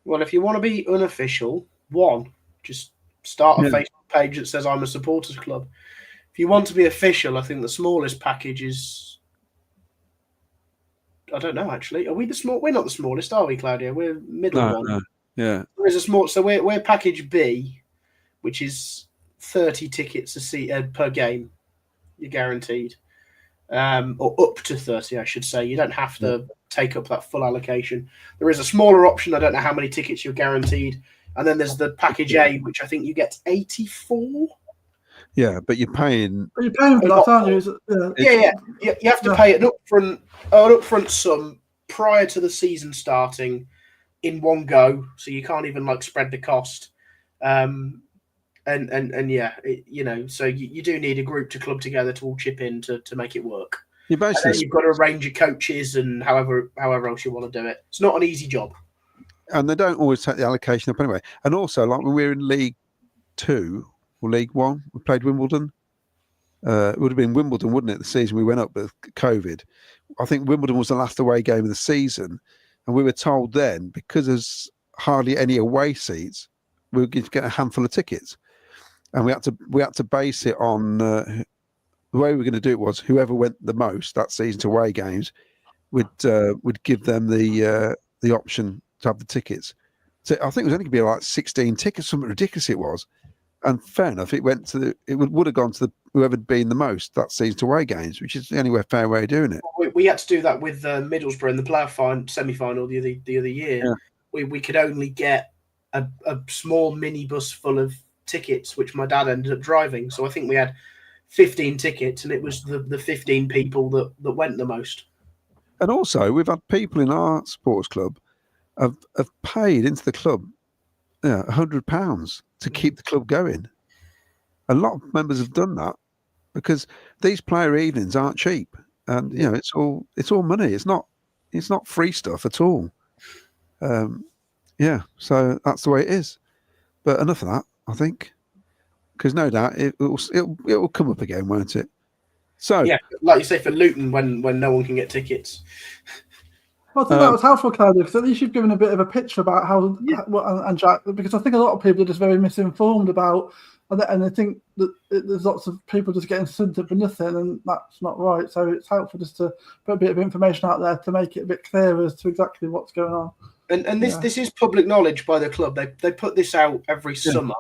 Well, if you want to be unofficial, just start a Facebook page that says I'm a supporters club. If you want to be official, I think the smallest package is... I don't know, actually. Are we the small? We're not the smallest, are we, Claudia? We're middle one. No. Yeah. There is a small... So we're package B, which is 30 tickets per game. You're guaranteed. Or up to 30, I should say. You don't have to take up that full allocation. There is a smaller option. I don't know how many tickets you're guaranteed. And then there's the package A, which I think you get 84. Yeah, but you're paying... But you're paying for that, aren't you? Yeah. You have to pay an upfront sum prior to the season starting, in one go, so you can't even like spread the cost. And yeah, so you do need a group to club together to all chip in to make it work. You basically, and then you've got to arrange your coaches and however else you want to do it. It's not an easy job. And they don't always take the allocation up anyway. And also, like when we were in League 2 or League 1, we played Wimbledon. It would have been Wimbledon, wouldn't it, the season we went up with COVID. I think Wimbledon was the last away game of the season. And we were told then, because there's hardly any away seats, we were going to get a handful of tickets. And we had to base it on the way we were going to do it was whoever went the most that season to away games would give them the option to have the tickets. So I think it was only going to be like 16 tickets, something ridiculous it was. And fair enough, it would have gone to whoever'd been the most that season to away games, which is the only fair way of doing it. We had to do that with Middlesbrough in the playoff semi-final the other year. Yeah. We could only get a small minibus full of tickets, which my dad ended up driving. So I think we had 15 tickets, and it was the 15 people that went the most. And also, we've had people in our sports club have paid into the club £100 to keep the club going. A lot of members have done that because these player evenings aren't cheap, and it's all money. It's not free stuff at all. So that's the way it is. But enough of that, I think, because no doubt it will come up again, won't it? So yeah, like you say, for Luton when no one can get tickets. Well, I think that was helpful, Claudia, because at least you've given a bit of a picture about how and Jack, because I think a lot of people are just very misinformed about, and they think that there's lots of people just getting sent for nothing, and that's not right. So it's helpful just to put a bit of information out there to make it a bit clearer as to exactly what's going on. And this is public knowledge by the club. They put this out every summer.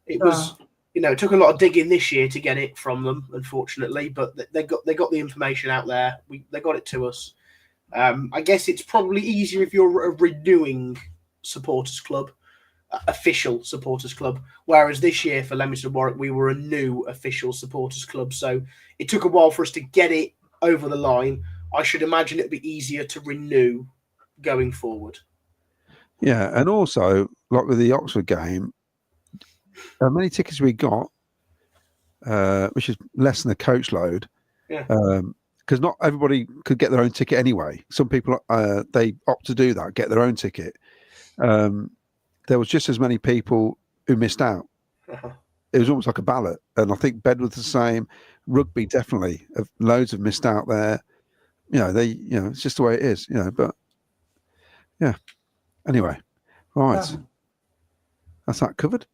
It was it took a lot of digging this year to get it from them, unfortunately, but they got the information out there. They got it to us. I guess it's probably easier if you're a renewing supporters club, official supporters club, whereas this year for Leamington Warwick, we were a new official supporters club. So it took a while for us to get it over the line. I should imagine it'd be easier to renew going forward. Yeah, and also, like with the Oxford game, how many tickets we got, which is less than a coach load. Yeah. Because not everybody could get their own ticket anyway. Some people, they opt to do that, get their own ticket. There was just as many people who missed out. Uh-huh. It was almost like a ballot. And I think Bedworth the same. Rugby definitely. Loads have missed out there. It's just the way it is. But yeah. Anyway, right. Yeah. That's that covered.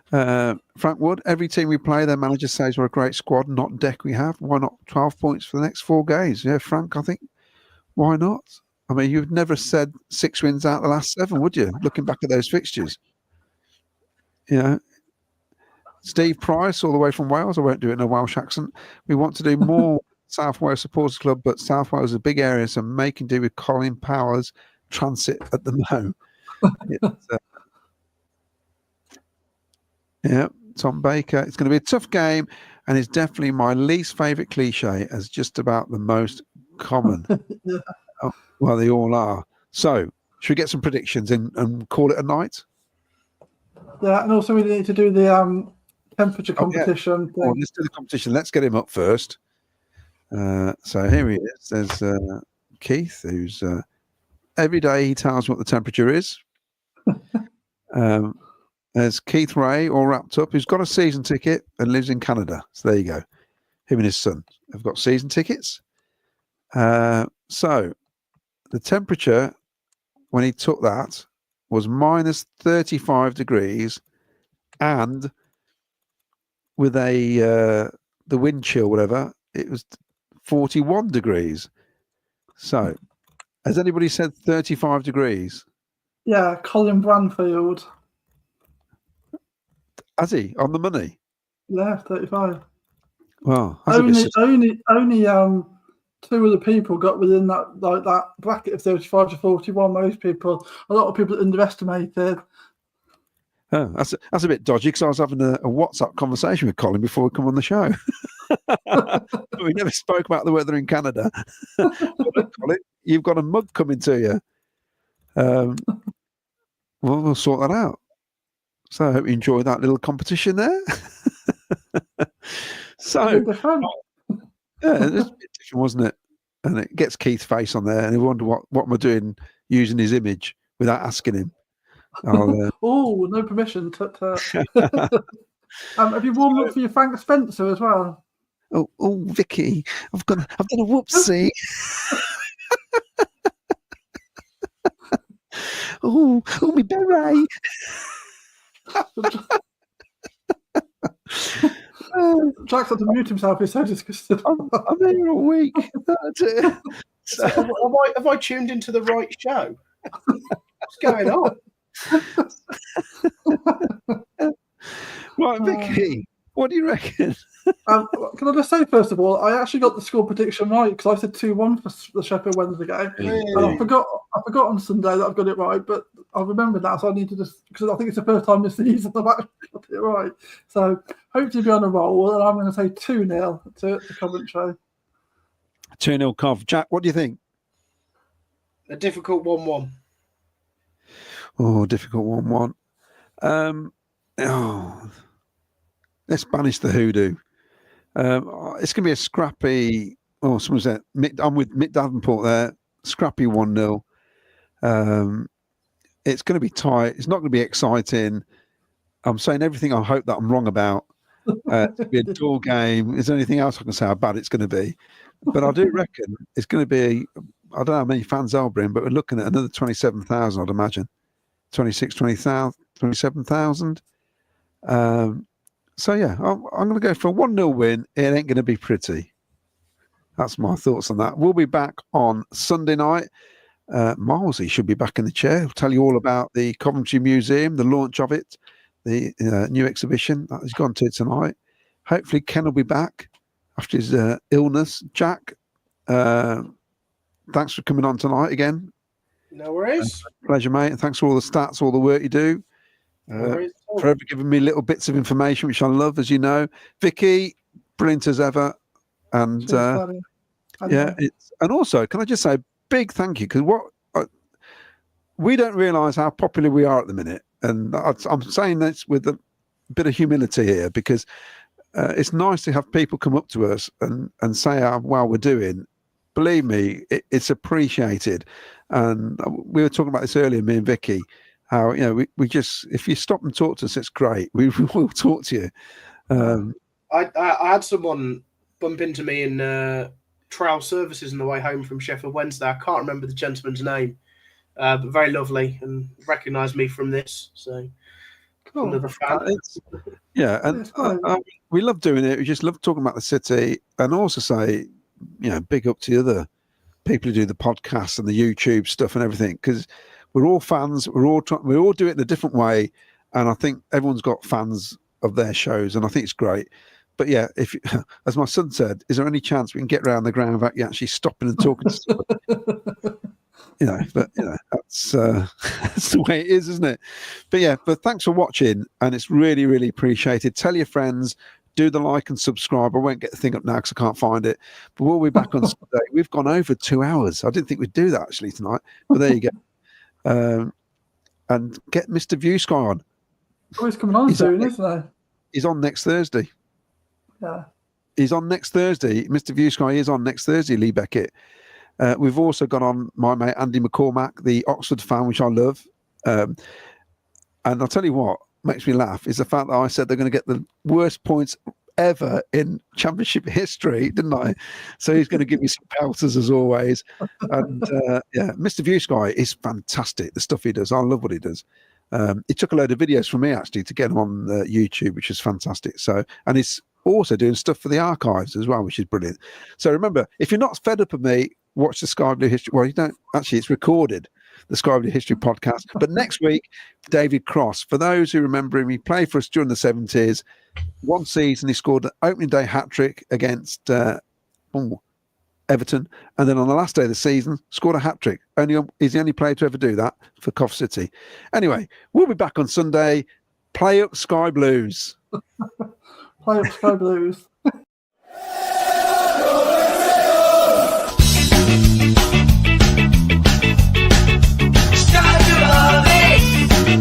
Frank Wood, every team we play, their manager says we're a great squad, not deck we have. Why not 12 points for the next 4 games? Yeah, Frank, I think, why not? I mean, you'd never said 6 wins out of the last 7, would you? Looking back at those fixtures. Steve Price, all the way from Wales. I won't do it in a Welsh accent. We want to do more South Wales Supporters Club, but South Wales is a big area, so making do with Colin Powers transit at the moment. Yeah, Tom Baker. It's going to be a tough game, and it's definitely my least favourite cliche, as just about the most common. Well, they all are. So, should we get some predictions and call it a night? Yeah, and also we need to do the temperature competition. Yeah. Let's do the competition. Let's get him up first. So here he is. There's Keith, who's every day he tells me what the temperature is. There's Keith Ray, all wrapped up, who's got a season ticket and lives in Canada. So there you go. Him and his son have got season tickets. So the temperature when he took that was minus 35 degrees, and with the wind chill, whatever, it was 41 degrees. So has anybody said 35 degrees? Yeah, Colin Branfield. Has he? On the money? Yeah, 35. Well, only 2 of the people got within that bracket of 35 to 41. A lot of people underestimated. Oh, that's a bit dodgy, because I was having a WhatsApp conversation with Colin before we come on the show. We never spoke about the weather in Canada. Colin, you've got a mug coming to you. Well, we'll sort that out. So I hope you enjoyed that little competition there. So, Bit different. yeah, it was a bit different, wasn't it? And it gets Keith's face on there, and you wonder what am I doing using his image without asking him. Oh, no permission. Have you warmed up for your Frank Spencer as well? Oh, Vicky, I've done a whoopsie. oh, my beret. Jack's had to mute himself. He's so disgusted. I'm here all week. That's it. So, have I tuned into the right show? What's going on? Right, Vicky, what do you reckon? Can I just say, first of all, I actually got the score prediction right because I said 2-1 for the Sheffield Wednesday game. Really? And I forgot on Sunday that I've got it right, but I remembered that, so I need to just, because I think it's the first time this season I've actually got it right. So hopefully be on a roll, and I'm going to say 2-0 to Coventry. 2-0 Cov. Jack, what do you think? A difficult 1-1. Oh, difficult 1-1. Let's banish the hoodoo. It's going to be a scrappy. Oh, someone said I'm with Mick Davenport there. Scrappy 1-0. It's going to be tight. It's not going to be exciting. I'm saying everything I hope that I'm wrong about. It's going to be a dull game. Is there anything else I can say how bad it's going to be? But I do reckon it's going to be. I don't know how many fans they'll bring, but we're looking at another 27,000, I'd imagine. 27,000. So, yeah, I'm going to go for a 1-0 win. It ain't going to be pretty. That's my thoughts on that. We'll be back on Sunday night. Milesy should be back in the chair. He'll tell you all about the Coventry Museum, the launch of it, the new exhibition that has gone to tonight. Hopefully, Ken will be back after his illness. Jack, thanks for coming on tonight again. No worries. Pleasure, mate. And thanks for all the stats, all the work you do. For ever giving me little bits of information, which I love, as you know. Vicky, brilliant as ever. And and also, can I just say a big thank you? Because we don't realise how popular we are at the minute. And I'm saying this with a bit of humility here, because it's nice to have people come up to us and say how well we're doing. Believe me, it's appreciated. And we were talking about this earlier, me and Vicky, how, we just, if you stop and talk to us, it's great. We will talk to you. I had someone bump into me in trial services on the way home from Sheffield Wednesday. I can't remember the gentleman's name, but very lovely and recognised me from this. So, cool. Another fan. We love doing it. We just love talking about the city, and also say, big up to the other people who do the podcast and the YouTube stuff and everything, because we're all fans. We all do it in a different way, and I think everyone's got fans of their shows, and I think it's great. But yeah, if as my son said, is there any chance we can get around the ground without you actually stopping and talking to someone? That's the way it is, isn't it? But thanks for watching, and it's really, really appreciated. Tell your friends. Do the like and subscribe. I won't get the thing up now because I can't find it. But we'll be back on Sunday. We've gone over 2 hours. I didn't think we'd do that actually tonight. But there you go. And get Mr. Viewsky on. Oh, he's coming on soon, isn't he? He's on next Thursday. Yeah. He's on next Thursday. Mr. Viewsky is on next Thursday, Lee Beckett. We've also got on my mate Andy McCormack, the Oxford fan, which I love. And I'll tell you what makes me laugh is the fact that I said they're going to get the worst points ever in championship history, didn't I? So he's going to give me some pelters as always. And Mr. Viewsky is fantastic. The stuff he does, I love what he does. He took a load of videos from me actually to get them on YouTube, which is fantastic. So, and he's also doing stuff for the archives as well, which is brilliant. So remember, if you're not fed up of me, watch the Sky Blue History. Well, you don't actually; it's recorded. The Sky Blue History podcast. But next week, David Cross. For those who remember him, he played for us during the 70s. One season, he scored an opening day hat-trick against Everton. And then on the last day of the season, scored a hat-trick. He's the only player to ever do that for Cov City. Anyway, we'll be back on Sunday. Play up Sky Blues. Play up Sky Blues. Start to love it.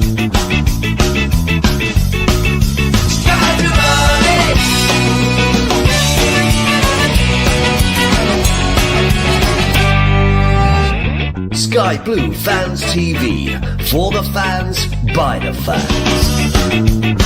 Sky Blue Fans TV. For the fans, by the fans.